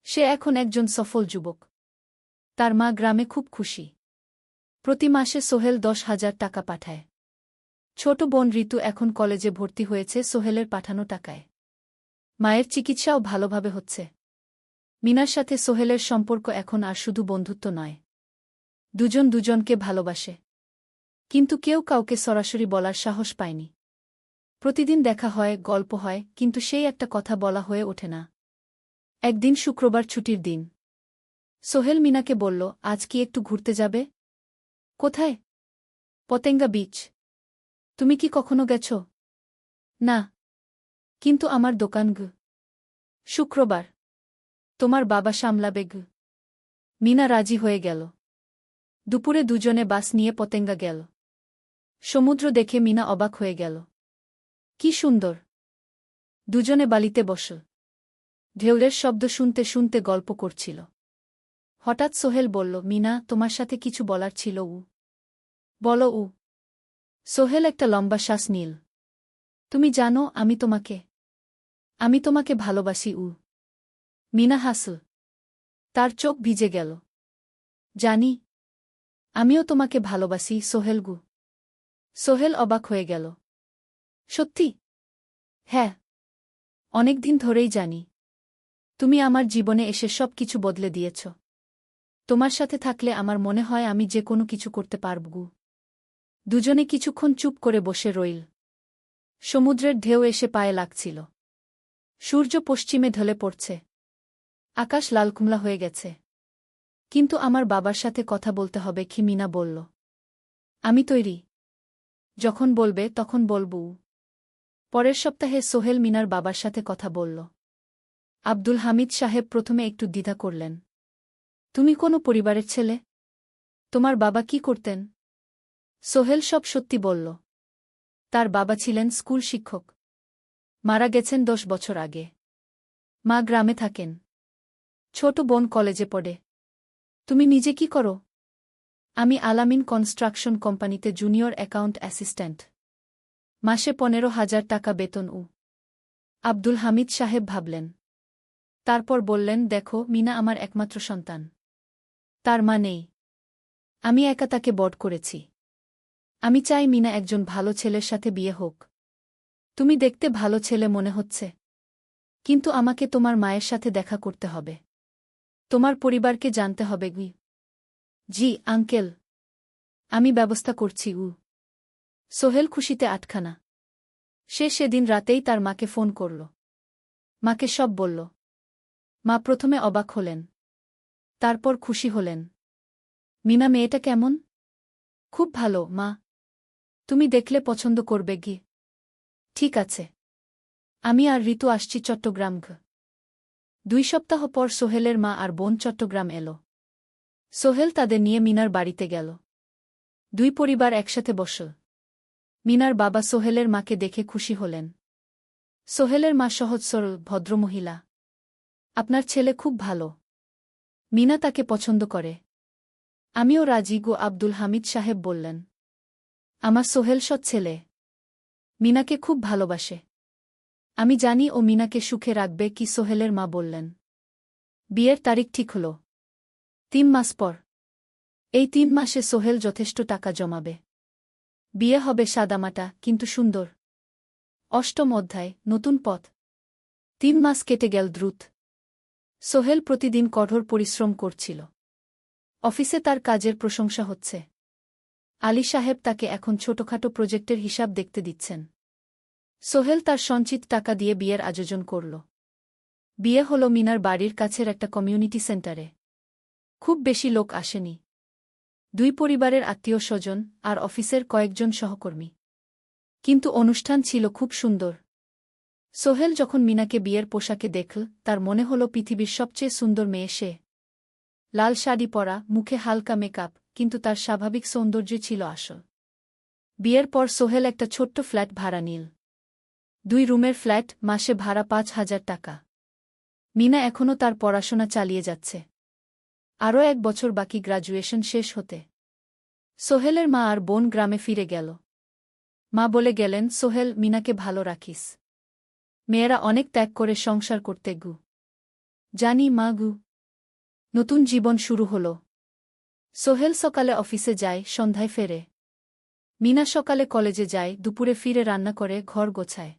[SPEAKER 1] সে এখন একজন সফল যুবক। তার মা গ্রামে খুব খুশি। প্রতি মাসে সোহেল 10,000 টাকা পাঠায়। ছোট বোন ঋতু এখন কলেজে ভর্তি হয়েছে সোহেলের পাঠানো টাকায়। মায়ের চিকিৎসাও ভালোভাবে হচ্ছে। মিনার সাথে সোহেলের সম্পর্ক এখন আর শুধু বন্ধুত্ব নয়। দুজন দুজনকে ভালোবাসে। কিন্তু কেউ কাউকে সরাসরি বলার সাহস পায়নি। প্রতিদিন দেখা হয়, গল্প হয়, কিন্তু সেই একটা কথা বলা হয়ে ওঠে না। একদিন শুক্রবার ছুটির দিন। সোহেল মিনাকে বলল, আজ কি একটু ঘুরতে যাবে? কোথায়? পতেঙ্গা বিচ। তুমি কি কখনো গেছ? না। কিন্তু আমার দোকান। শুক্রবার। তোমার বাবা সামলাবে। মিনা রাজি হয়ে গেল। দুপুরে দুজনে বাস নিয়ে পতেঙ্গা গেল। সমুদ্র দেখে মিনা অবাক হয়ে গেল। কি সুন্দর। দুজনে বালিতে বসল। ঢেউয়ের শব্দ শুনতে শুনতে গল্প করছিল। হঠাৎ সোহেল বলল, মিনা, তোমার সাথে কিছু বলার ছিল। বলো। সোহেল একটা লম্বা শ্বাস নিল। তুমি জানো আমি তোমাকে ভালোবাসি। মিনা হাসল। তার চোখ ভিজে গেল। জানি। আমিও তোমাকে ভালোবাসি সোহেল। সোহেল অবাক হয়ে গেল। সত্যি? হ্যাঁ। অনেকদিন ধরেই জানি। তুমি আমার জীবনে এসে সব কিছু বদলে দিয়েছ। তোমার সাথে থাকলে আমার মনে হয় আমি যে কোনো কিছু করতে পারব। দুজনে কিছুক্ষণ চুপ করে বসে রইল। সমুদ্রের ঢেউ এসে পায়ে লাগছিল। সূর্য পশ্চিমে ঢলে পড়ছে। আকাশ লালকুমলা হয়ে গেছে। কিন্তু আমার বাবার সাথে কথা বলতে হবে কি? মিনা বলল। আমি তৈরি। যখন বলবে তখন বলবো। পরের সপ্তাহে সোহেল মিনার বাবার সাথে কথা বলল। আব্দুল হামিদ সাহেব প্রথমে একটু দ্বিধা করলেন। তুমি কোনো পরিবারের ছেলে? তোমার বাবা কি করতেন? সোহেল সব সত্যি বলল। তার বাবা ছিলেন স্কুল শিক্ষক। মারা গেছেন 10 বছর আগে। মা গ্রামে থাকেন। ছোট বোন কলেজে পড়ে। তুমি নিজে কি করো? আমি আলামিন কনস্ট্রাকশন কোম্পানিতে জুনিয়র অ্যাকাউন্ট অ্যাসিস্ট্যান্ট। মাসে 15,000 টাকা বেতন। আব্দুল হামিদ সাহেব ভাবলেন। তারপর বললেন, দেখো মিনা আমার একমাত্র সন্তান। তার মা নেই। আমি একা তাকে বড় করেছি। আমি চাই মিনা একজন ভালো ছেলের সাথে বিয়ে হোক। তুমি দেখতে ভালো ছেলে মনে হচ্ছে। কিন্তু আমাকে তোমার মায়ের সাথে দেখা করতে হবে। তোমার পরিবারকে জানতে হবে। জি আঙ্কেল। আমি ব্যবস্থা করছি। সোহেল খুশিতে আটখানা। সে সেদিন রাতেই তার মাকে ফোন করল। মাকে সব বলল। মা প্রথমে অবাক হলেন। তারপর খুশি হলেন। মিনা মেয়েটা কেমন? খুব ভালো মা। তুমি দেখলে পছন্দ করবে। ঠিক আছে। আমি আর ঋতু আসছি চট্টগ্রাম। 2 সপ্তাহ পর সোহেলের মা আর বোন চট্টগ্রাম এলো। সোহেল তাদের নিয়ে মিনার বাড়িতে গেল। 2 পরিবার একসাথে বসল। মিনার বাবা সোহেলের মাকে দেখে খুশি হলেন। সোহেলের মা সহজ সরল ভদ্রমহিলা। আপনার ছেলে খুব ভালো। মিনা তাকে পছন্দ করে। আমিও রাজি। আব্দুল হামিদ সাহেব বললেন। আমার সোহেল সৎ ছেলে। মিনাকে খুব ভালোবাসে। আমি জানি ও মিনাকে সুখে রাখবে। কি? সোহেলের মা বললেন। বিয়ের তারিখ ঠিক হল 3 মাস পর। এই 3 মাসে সোহেল যথেষ্ট টাকা জমাবে। বিয়ে হবে সাদামাটা কিন্তু সুন্দর। 8ম অধ্যায়, নতুন পথ। 3 মাস কেটে গেল দ্রুত। সোহেল প্রতিদিন কঠোর পরিশ্রম করছিল। অফিসে তার কাজের প্রশংসা হচ্ছে। আলী সাহেব তাকে এখন ছোটখাটো প্রজেক্টের হিসাব দেখতে দিচ্ছেন। সোহেল তার সঞ্চিত টাকা দিয়ে বিয়ের আয়োজন করল। বিয়ে হল মিনার বাড়ির কাছের একটা কমিউনিটি সেন্টারে। খুব বেশি লোক আসেনি। 2 পরিবারের আত্মীয় স্বজন আর অফিসের কয়েকজন সহকর্মী। কিন্তু অনুষ্ঠান ছিল খুব সুন্দর। সোহেল যখন মিনাকে বিয়ের পোশাকে দেখল, তার মনে হল পৃথিবীর সবচেয়ে সুন্দর মেয়ে সে। লাল শাড়ি পরা, মুখে হালকা মেকআপ, কিন্তু তার স্বাভাবিক সৌন্দর্য ছিল আসল। বিয়ের পর সোহেল একটা ছোট্ট ফ্ল্যাট ভাড়া নিল। 2 রুমের ফ্ল্যাট, মাসে ভাড়া 5,000 টাকা। মিনা এখনও তার পড়াশোনা চালিয়ে যাচ্ছে। আরও 1 বছর বাকি গ্র্যাজুয়েশন শেষ হতে। সোহেলের মা আর বোন গ্রামে ফিরে গেল। মা বলে গেলেন, সোহেল, মিনাকে ভালো রাখিস। মেয়েরা অনেক ত্যাগ করে সংসার করতে। জানি মা। নতুন জীবন শুরু হল। সোহেল সকালে অফিসে যায়, সন্ধ্যায় ফেরে। মিনা সকালে কলেজে যায়, দুপুরে ফিরে রান্না করে, ঘর গোছায়।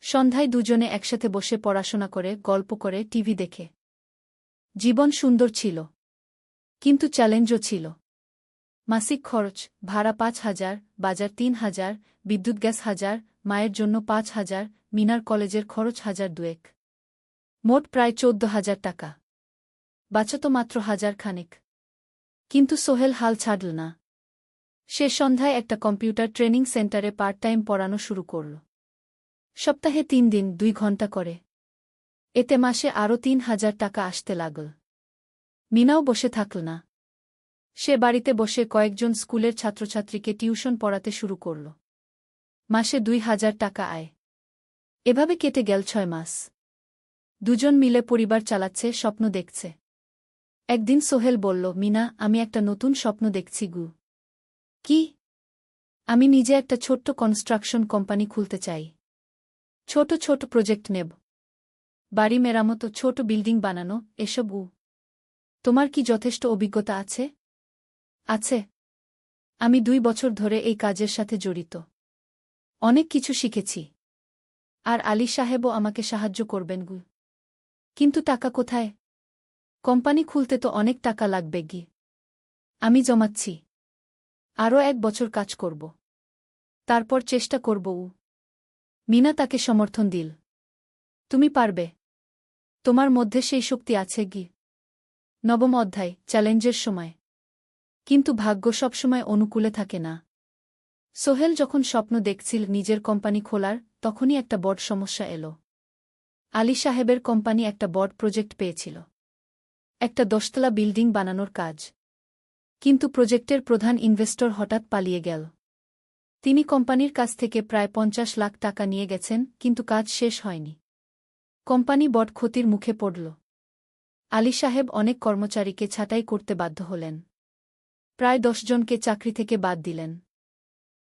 [SPEAKER 1] সন্ধ্যায় দুজনে একসাথে বসে পড়াশোনা করে, গল্প করে, টিভি দেখে। জীবন সুন্দর ছিল। কিন্তু চ্যালেঞ্জও ছিল। মাসিক খরচ, ভাড়া 5,000, বাজার 3,000, বিদ্যুৎ গ্যাস 1,000, মায়ের জন্য 5,000, মিনার কলেজের খরচ 1,200। মোট প্রায় 14,000 টাকা। বাঁচত মাত্র 1,000 খানেক। কিন্তু সোহেল হাল ছাড়ল না। সে সন্ধ্যায় একটা কম্পিউটার ট্রেনিং সেন্টারে পার্ট টাইম পড়ানো শুরু করল। সপ্তাহে 3 দিন 2 ঘন্টা করে। এতে মাসে আরও 3,000 টাকা আসতে লাগল। মিনাও বসে থাকল না। সে বাড়িতে বসে কয়েকজন স্কুলের ছাত্রছাত্রীকে টিউশন পড়াতে শুরু করল। মাসে ২,০০০ টাকা আয়। এভাবে কেটে গেল ৬ মাস। দুজন মিলে পরিবার চালাচ্ছে, স্বপ্ন দেখছে। একদিন সোহেল বলল, মিনা, আমি একটা নতুন স্বপ্ন দেখছি গু। কি? আমি নিজে একটা ছোট্ট কনস্ট্রাকশন কোম্পানি খুলতে চাই। ছোট ছোট প্রজেক্ট নেব। বাড়ি মেরামত, ছোট বিল্ডিং বানানো, এসব। তোমার কি যথেষ্ট অভিজ্ঞতা আছে? আছে। আমি ২ বছর ধরে এই কাজের সাথে জড়িত। অনেক কিছু শিখেছি। আর আলী সাহেবও আমাকে সাহায্য করবেন গু। কিন্তু টাকা কোথায়? কোম্পানি খুলতে তো অনেক টাকা লাগবে গি। আমি জমাচ্ছি। আরও ১ বছর কাজ করব। তারপর চেষ্টা করব। মিনা তাকে সমর্থন দিল। তুমি পারবে। তোমার মধ্যে সেই শক্তি আছে গি। নবম অধ্যায়, চ্যালেঞ্জের সময়। কিন্তু ভাগ্য সবসময় অনুকূলে থাকে না। সোহেল যখন স্বপ্ন দেখছিল নিজের কোম্পানি খোলার, তখনই একটা বড় সমস্যা এলো। আলী সাহেবের কোম্পানি একটা বড় প্রজেক্ট পেয়েছিল। একটা ১০তলা বিল্ডিং বানানোর কাজ। কিন্তু প্রজেক্টের প্রধান ইনভেস্টর হঠাৎ পালিয়ে গেল। তিনি কোম্পানির কাছ থেকে প্রায় ৫০ লাখ টাকা নিয়ে গেছেন, কিন্তু কাজ শেষ হয়নি। কোম্পানি বড় ক্ষতির মুখে পড়ল। আলী সাহেব অনেক কর্মচারীকে ছাঁটাই করতে বাধ্য হলেন। প্রায় ১০ জনকে চাকরি থেকে বাদ দিলেন।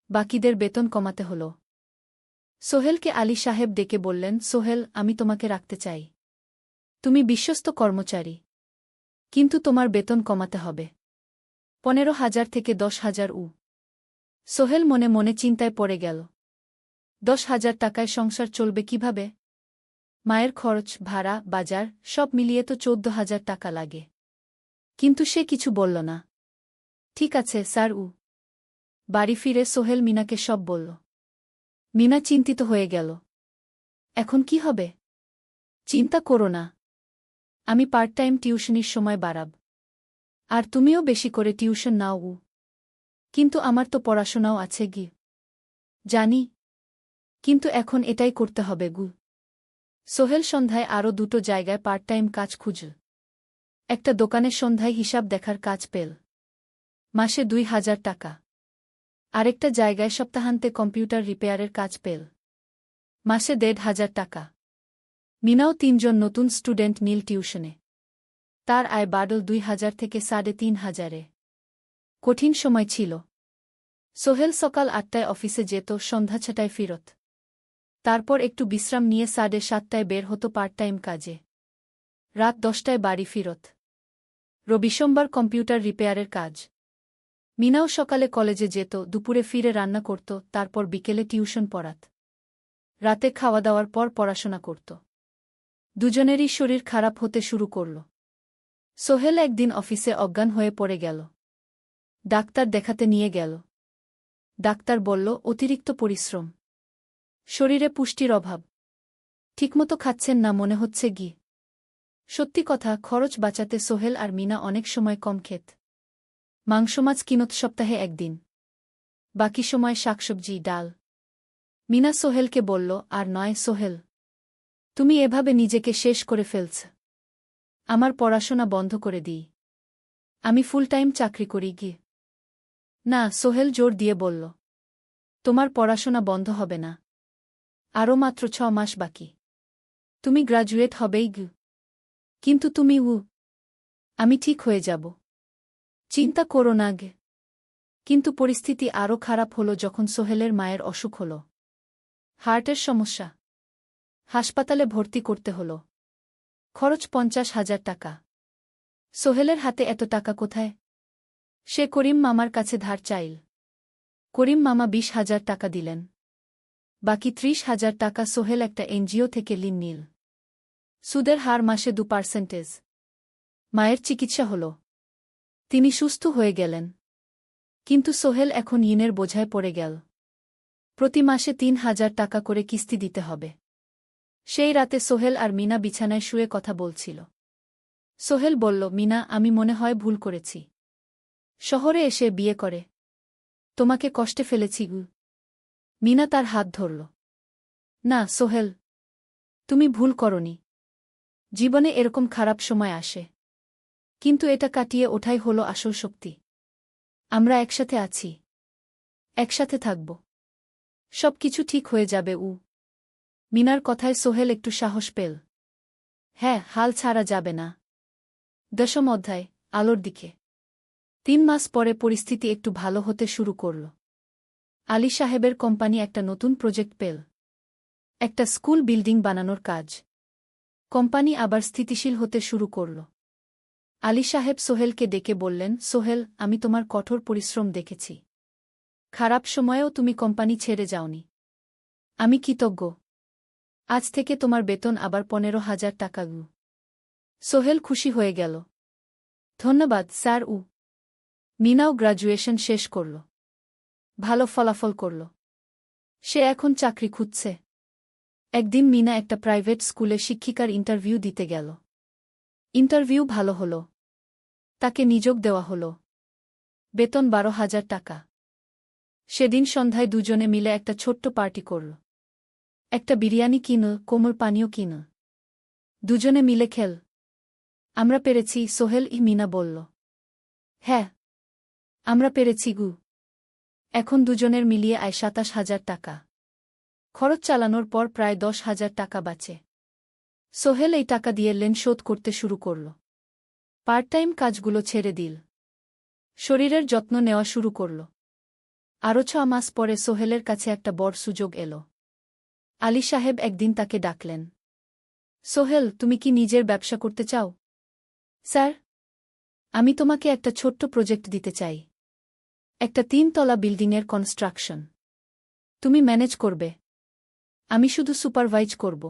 [SPEAKER 1] বাকিদের বেতন কমাতে হল। সোহেলকে আলী সাহেব ডেকে বললেন, সোহেল, আমি তোমাকে রাখতে চাই। তুমি বিশ্বস্ত কর্মচারী। কিন্তু তোমার বেতন কমাতে হবে। ১৫,০০০ থেকে ১০,০০০। সোহেল মনে মনে চিন্তায় পড়ে গেল। ১০,০০০ টাকায় সংসার চলবে কিভাবে? মায়ের খরচ, ভাড়া, বাজার সব মিলিয়ে তো ১৪,০০০ টাকা লাগে। কিন্তু সে কিছু বলল না। ঠিক আছে স্যার। বাড়ি ফিরে সোহেল মিনাকে সব বলল। মিনা চিন্তিত হয়ে গেল। এখন কি হবে? চিন্তা করো না। আমি পার্ট টাইম টিউশনির সময় বাড়াব। আর তুমিও বেশি করে টিউশন নাও। কিন্তু আমার তো পড়াশোনাও আছে গি। জানি। কিন্তু এখন এটাই করতে হবে গু। সোহেল সন্ধ্যায় আরও ২টো জায়গায় পার্ট টাইম কাজ খুঁজল। একটা দোকানে সন্ধ্যায় হিসাব দেখার কাজ পেল। মাসে ২,০০০ টাকা। আরেকটা জায়গায় সপ্তাহান্তে কম্পিউটার রিপেয়ারের কাজ পেল। মাসে ১,৫০০ টাকা। মিনাও ৩ জন নতুন স্টুডেন্ট নিল টিউশনে। তার আয় বাড়ল ২,০০০ থেকে ৩,৫০০। কঠিন সময় ছিল। সোহেল সকাল ৮টায় অফিসে যেত, সন্ধ্যা ৬টায় ফিরত। তারপর একটু বিশ্রাম নিয়ে ৭:৩০টায় বের হতো পার্ট টাইম কাজে। রাত ১০টায় বাড়ি ফিরত। রবি সোমবার কম্পিউটার রিপেয়ারের কাজ। মিনাও সকালে কলেজে যেত, দুপুরে ফিরে রান্না করত, তারপর বিকেলে টিউশন পড়াত। রাতে খাওয়া দাওয়ার পর পড়াশোনা করত। দুজনেরই শরীর খারাপ হতে শুরু করল। সোহেল একদিন অফিসে অজ্ঞান হয়ে পড়ে গেল। ডাক্তার দেখাতে নিয়ে গেল। ডাক্তার বলল, অতিরিক্ত পরিশ্রম। শরীরে পুষ্টির অভাব। ঠিকমতো খাচ্ছেন না মনে হচ্ছে গি। সত্যি কথা, খরচ বাঁচাতে সোহেল আর মিনা অনেক সময় কম খেত। মাংস মাছ কিনত সপ্তাহে একদিন। বাকি সময় শাকসবজি, ডাল। মিনা সোহেলকে বলল, আর নয় সোহেল। তুমি এভাবে নিজেকে শেষ করে ফেলছ। আমার পড়াশোনা বন্ধ করে দিই। আমি ফুল টাইম চাকরি করি গি। না, সোহেল জোর দিয়ে বলল। তোমার পড়াশোনা বন্ধ হবে না। আরও মাত্র ৬ মাস বাকি। তুমি গ্রাজুয়েট হবেই গি। কিন্তু তুমি। আমি ঠিক হয়ে যাব। চিন্তা করো না গে। কিন্তু পরিস্থিতি আরও খারাপ হলো যখন সোহেলের মায়ের অসুখ হল। হার্টের সমস্যা। হাসপাতালে ভর্তি করতে হল। খরচ ৫০,০০০ টাকা। সোহেলের হাতে এত টাকা কোথায়? সে করিম মামার কাছে ধার চাইল। করিম মামা ২০,০০০ টাকা দিলেন। বাকি ৩০,০০০ টাকা সোহেল একটা এনজিও থেকে ঋণ নিল। সুদের হার মাসে ২%। মায়ের চিকিৎসা হল। তিনি সুস্থ হয়ে গেলেন। কিন্তু সোহেল এখন ঋণের বোঝায় পড়ে গেল। প্রতি মাসে ৩,০০০ টাকা করে কিস্তি দিতে হবে। সেই রাতে সোহেল আর মিনা বিছানায় শুয়ে কথা বলছিল। সোহেল বলল, মিনা, আমি মনে হয় ভুল করেছি। শহরে এসে বিয়ে করে তোমাকে কষ্টে ফেলেছি গু। মিনা তার হাত ধরল। না সোহেল, তুমি ভুল করনি। জীবনে এরকম খারাপ সময় আসে। কিন্তু এটা কাটিয়ে ওঠাই হলো আসল শক্তি। আমরা একসাথে আছি। একসাথে থাকব। সবকিছু ঠিক হয়ে যাবে। মিনার কথায় সোহেল একটু সাহস পেল। হ্যাঁ, হাল ছাড়া যাবে না। 10ম অধ্যায়, আলোর দিকে। 3 মাস পরে পরিস্থিতি একটু ভালো হতে শুরু করল। আলী সাহেবের কোম্পানি একটা নতুন প্রজেক্ট পেল। একটা স্কুল বিল্ডিং বানানোর কাজ। কোম্পানি আবার স্থিতিশীল হতে শুরু করল। আলী সাহেব সোহেলকে ডেকে বললেন, সোহেল, আমি তোমার কঠোর পরিশ্রম দেখেছি। খারাপ সময়েও তুমি কোম্পানি ছেড়ে যাওনি। আমি কৃতজ্ঞ। আজ থেকে তোমার বেতন আবার 15,000 টাকা। সোহেল খুশি হয়ে গেল। ধন্যবাদ স্যার। মিনাও গ্র্যাজুয়েশন শেষ করল। ভালো ফলাফল করল। সে এখন চাকরি খুঁজছে। একদিন মিনা একটা প্রাইভেট স্কুলে শিক্ষিকার ইন্টারভিউ দিতে গেল। ইন্টারভিউ ভালো হল। তাকে নিযোগ দেওয়া হল। বেতন 12,000 টাকা। সেদিন সন্ধ্যায় দুজনে মিলে একটা ছোট্ট পার্টি করল। একটা বিরিয়ানি কিনল, কোমল পানীয় কিনল। দুজনে মিলে খেল। আমরা পেরেছি, সোহেল মিনা বলল। হ্যাঁ, আমরা পেরেছি গু। এখন দুজনের মিলিয়ে আয় 27,000 টাকা। খরচ চালানোর পর প্রায় 10,000 টাকা বাঁচে। সোহেল এই টাকা দিয়ে লেন শোধ করতে শুরু করল। পার্ট টাইম কাজগুলো ছেড়ে দিল। শরীরের যত্ন নেওয়া শুরু করল। আরও 6 মাস পরে সোহেলের কাছে একটা বড় সুযোগ এল। আলী সাহেব একদিন তাকে ডাকলেন। সোহেল, তুমি কি নিজের ব্যবসা করতে চাও? স্যার, আমি তোমাকে একটা ছোট্ট প্রজেক্ট দিতে চাই। একটা 3 তলা বিল্ডিংয়ের কনস্ট্রাকশন। তুমি ম্যানেজ করবে। আমি শুধু সুপারভাইজ করব।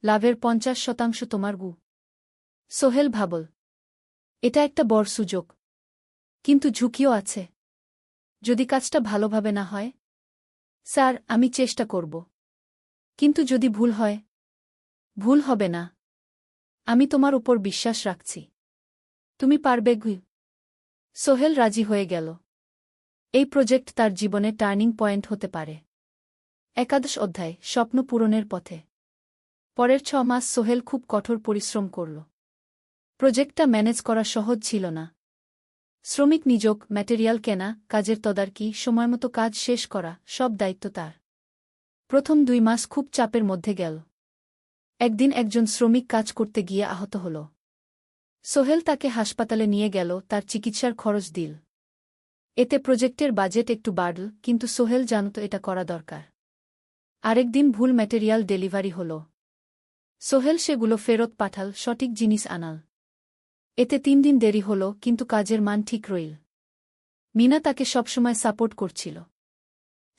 [SPEAKER 1] লাভের 50% তোমার গু। সোহেল ভাবল, এটা একটা বড় সুযোগ। কিন্তু ঝুঁকিও আছে। যদি কাজটা ভালোভাবে না হয়? স্যার, আমি চেষ্টা করব। কিন্তু যদি ভুল হয়? ভুল হবে না। আমি তোমার উপর বিশ্বাস রাখছি। তুমি পারবে গু। সোহেল রাজি হয়ে গেল। এই প্রজেক্ট তার জীবনে টার্নিং পয়েন্ট হতে পারে। 11 অধ্যায়, স্বপ্ন পূরণের পথে। পরের 6 মাস সোহেল খুব কঠোর পরিশ্রম করল। প্রজেক্টটা ম্যানেজ করা সহজ ছিল না। শ্রমিক নিযোগ, ম্যাটেরিয়াল কেনা, কাজের তদারকি, সময়মতো কাজ শেষ করা, সব দায়িত্ব তার। প্রথম 2 মাস খুব চাপের মধ্যে গেল। একদিন একজন শ্রমিক কাজ করতে গিয়ে আহত হল। সোহেল তাকে হাসপাতালে নিয়ে গেল, তার চিকিৎসার খরচ দিল। এতে প্রজেক্টের বাজেট একটু বাড়ল, কিন্তু সোহেল জানত এটা করা দরকার। আরেকদিন ভুল ম্যাটেরিয়াল ডেলিভারি হল। সোহেল সেগুলো ফেরত পাঠাল, সঠিক জিনিস আনাল। এতে 3 দিন দেরি হল, কিন্তু কাজের মান ঠিক রইল। মিনা তাকে সবসময় সাপোর্ট করছিল।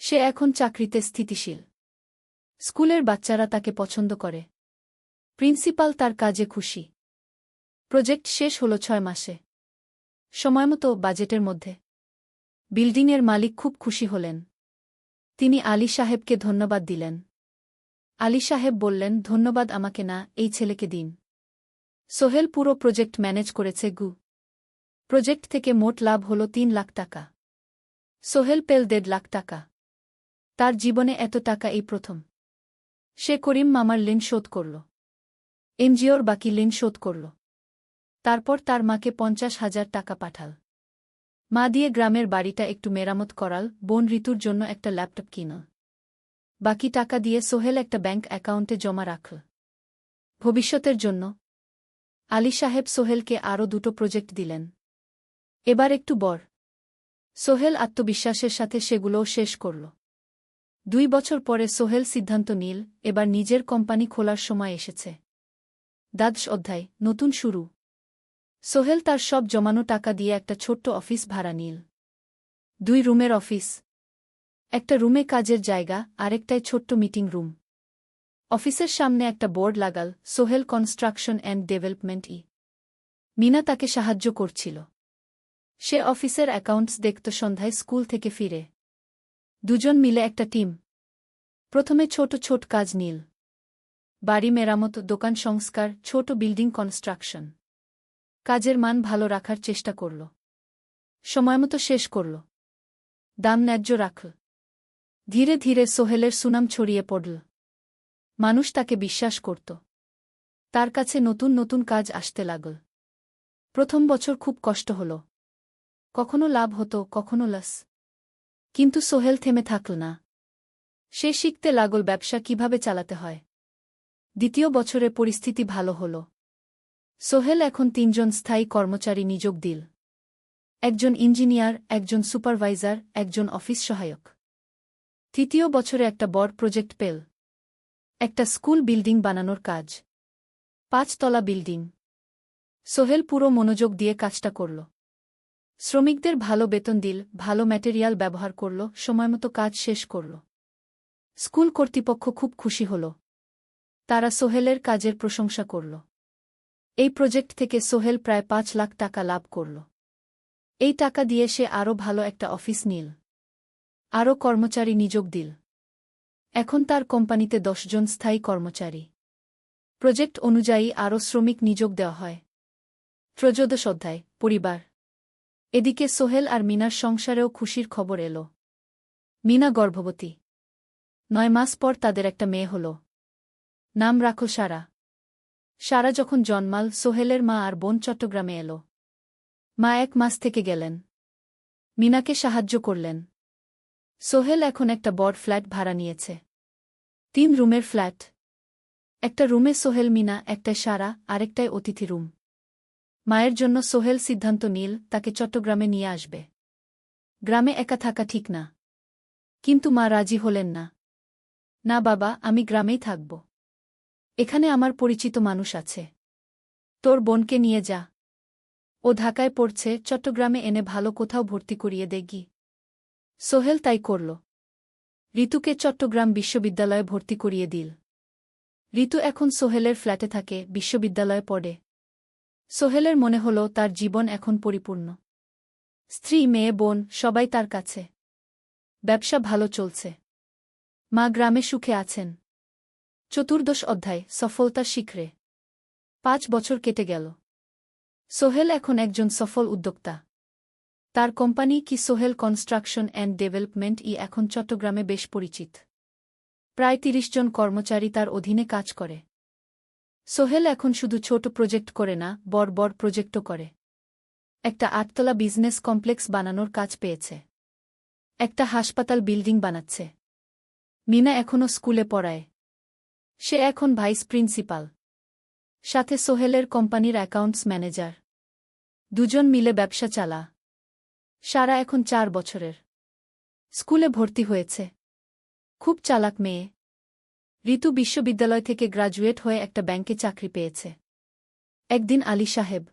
[SPEAKER 1] সে এখন চাকরিতে স্থিতিশীল। স্কুলের বাচ্চারা তাকে পছন্দ করে। প্রিন্সিপাল তার কাজে খুশি। প্রজেক্ট শেষ হল 6 মাসে। সময়মতো, বাজেটের মধ্যে। বিল্ডিংয়ের মালিক খুব খুশি হলেন। তিনি আলী সাহেবকে ধন্যবাদ দিলেন। আলী সাহেব বললেন, ধন্যবাদ আমাকে না, এই ছেলেকে দিন। সোহেল পুরো প্রজেক্ট ম্যানেজ করেছে গু। প্রজেক্ট থেকে মোট লাভ হল 3 লাখ টাকা। সোহেল পেল 1.5 লাখ টাকা। তার জীবনে এত টাকা এই প্রথম। সে করিম মামার ঋণ শোধ করল। এনজিওর বাকি ঋণ শোধ করল। তারপর তার মাকে 50,000 টাকা পাঠাল। মা দিয়ে গ্রামের বাড়িটা একটু মেরামত করাল, বোন ঋতুর জন্য একটা ল্যাপটপ কিনল। বাকি টাকা দিয়ে সোহেল একটা ব্যাংক অ্যাকাউন্টে জমা রাখল। ভবিষ্যতের জন্য। আলী সাহেব সোহেলকে আরও 2টো প্রজেক্ট দিলেন। এবার একটু বড়। সোহেল আত্মবিশ্বাসের সাথে সেগুলোও শেষ করল। 2 বছর পরে সোহেল সিদ্ধান্ত নিল, এবার নিজের কোম্পানি খোলার সময় এসেছে। 10 অধ্যায়, নতুন শুরু। সোহেল তার সব জমানো টাকা দিয়ে একটা ছোট্ট অফিস ভাড়া নিল। 2 রুমের অফিস। একটা রুমে কাজের জায়গা, আরেকটায় ছোট্ট মিটিং রুম। অফিসের সামনে একটা বোর্ড লাগাল, Sohel construction and development. Mina তাকে সাহায্য করছিল। সে অফিসের অ্যাকাউন্টস দেখত সন্ধ্যায় স্কুল থেকে ফিরে। দুজন মিলে একটা টিম। প্রথমে ছোট ছোট কাজ নিল। বাড়ি মেরামত, দোকান সংস্কার, ছোট বিল্ডিং কনস্ট্রাকশন। কাজের মান ভালো রাখার চেষ্টা করল। সময়মতো শেষ করল। দাম ন্যায্য রাখল। ধীরে ধীরে সোহেলের সুনাম ছড়িয়ে পড়ল। মানুষ তাকে বিশ্বাস করত। তার কাছে নতুন নতুন কাজ আসতে লাগল। প্রথম বছর খুব কষ্ট হল। কখনো লাভ হতো, কখনো লস। কিন্তু সোহেল থেমে থাকল না। সে শিখতে লাগল ব্যবসা কিভাবে চালাতে হয়। দ্বিতীয় বছরে পরিস্থিতি ভালো হল। সোহেল এখন ৩ জন স্থায়ী কর্মচারী নিযোগ দিল। একজন ইঞ্জিনিয়ার, একজন সুপারভাইজার, একজন অফিস সহায়ক। তৃতীয় বছরে একটা বড় প্রজেক্ট পেল। একটা স্কুল বিল্ডিং বানানোর কাজ। ৫ তলা বিল্ডিং। সোহেল পুরো মনোযোগ দিয়ে কাজটা করল। শ্রমিকদের ভালো বেতন দিল, ভালো ম্যাটেরিয়াল ব্যবহার করল, সময়মতো কাজ শেষ করল। স্কুল কর্তৃপক্ষ খুব খুশি হল। তারা সোহেলের কাজের প্রশংসা করল। এই প্রজেক্ট থেকে সোহেল প্রায় ৫ লাখ টাকা লাভ করল। এই টাকা দিয়ে সে আরও ভালো একটা অফিস নিল। আরও কর্মচারী নিযোগ দিল। এখন তার কোম্পানিতে ১০ জন স্থায়ী কর্মচারী। প্রজেক্ট অনুযায়ী আরও শ্রমিক নিযোগ দেওয়া হয়। ১৩ অধ্যায় পরিবার। এদিকে সোহেল আর মিনার সংসারেও খুশির খবর এল। মিনা গর্ভবতী। ৯ মাস পর তাদের একটা মেয়ে হল। নাম রাখল সারা। সারা যখন জন্মাল, সোহেলের মা আর বোন চট্টগ্রামে এল। মা ১ মাস থেকে গেলেন। মিনাকে সাহায্য করলেন। সোহেল এখন একটা বড় ফ্ল্যাট ভাড়া নিয়েছে। ৩ রুমের ফ্ল্যাট। একটা রুমে সোহেল, মিনা, একটায় সারা, আরেকটায় অতিথি রুম। মায়ের জন্য সোহেল সিদ্ধান্ত নিল তাকে চট্টগ্রামে নিয়ে আসবে। গ্রামে একা থাকা ঠিক না। কিন্তু মা রাজি হলেন না। না বাবা, আমি গ্রামেই থাকব। এখানে আমার পরিচিত মানুষ আছে। তোর বোনকে নিয়ে যা। ও ঢাকায় পড়ছে, চট্টগ্রামে এনে ভালো কোথাও ভর্তি করিয়ে দেগি। সোহেল তাই করল। ঋতুকে চট্টগ্রাম বিশ্ববিদ্যালয়ে ভর্তি করিয়ে দিল। ঋতু এখন সোহেলের ফ্ল্যাটে থাকে, বিশ্ববিদ্যালয়ে পড়ে। সোহেলের মনে হল তার জীবন এখন পরিপূর্ণ। স্ত্রী, মেয়ে, বোন সবাই তার কাছে। ব্যবসা ভালো চলছে। মা গ্রামে সুখে আছেন। ১৪ অধ্যায় সফলতার শিখরে। ৫ বছর কেটে গেল। সোহেল এখন একজন সফল উদ্যোক্তা। তার কোম্পানি কি সোহেল কনস্ট্রাকশন অ্যান্ড ডেভেলপমেন্ট এখন চট্টগ্রামে বেশ পরিচিত। প্রায় ৩০ জন কর্মচারী তার অধীনে কাজ করে। সোহেল এখন শুধু ছোট প্রজেক্ট করে না, বড় বড় প্রজেক্টও করে। একটা ৮ তলা বিজনেস কমপ্লেক্স বানানোর কাজ পেয়েছে। একটা হাসপাতাল বিল্ডিং বানাচ্ছে। মিনা এখনও স্কুলে পড়ায়। সে এখন ভাইস প্রিন্সিপাল। সাথে সোহেলের কোম্পানির অ্যাকাউন্টস ম্যানেজার। দুজন মিলে ব্যবসা চালা। সারা এখন ৪ বছরের। স্কুলে ভর্তি হয়েছে। খুব চালাক মেয়ে। ঋতু বিশ্ববিদ্যালয় থেকে গ্রাজুয়েট হয়ে একটা ব্যাংকে চাকরি পেয়েছে। একদিন আলী সাহেব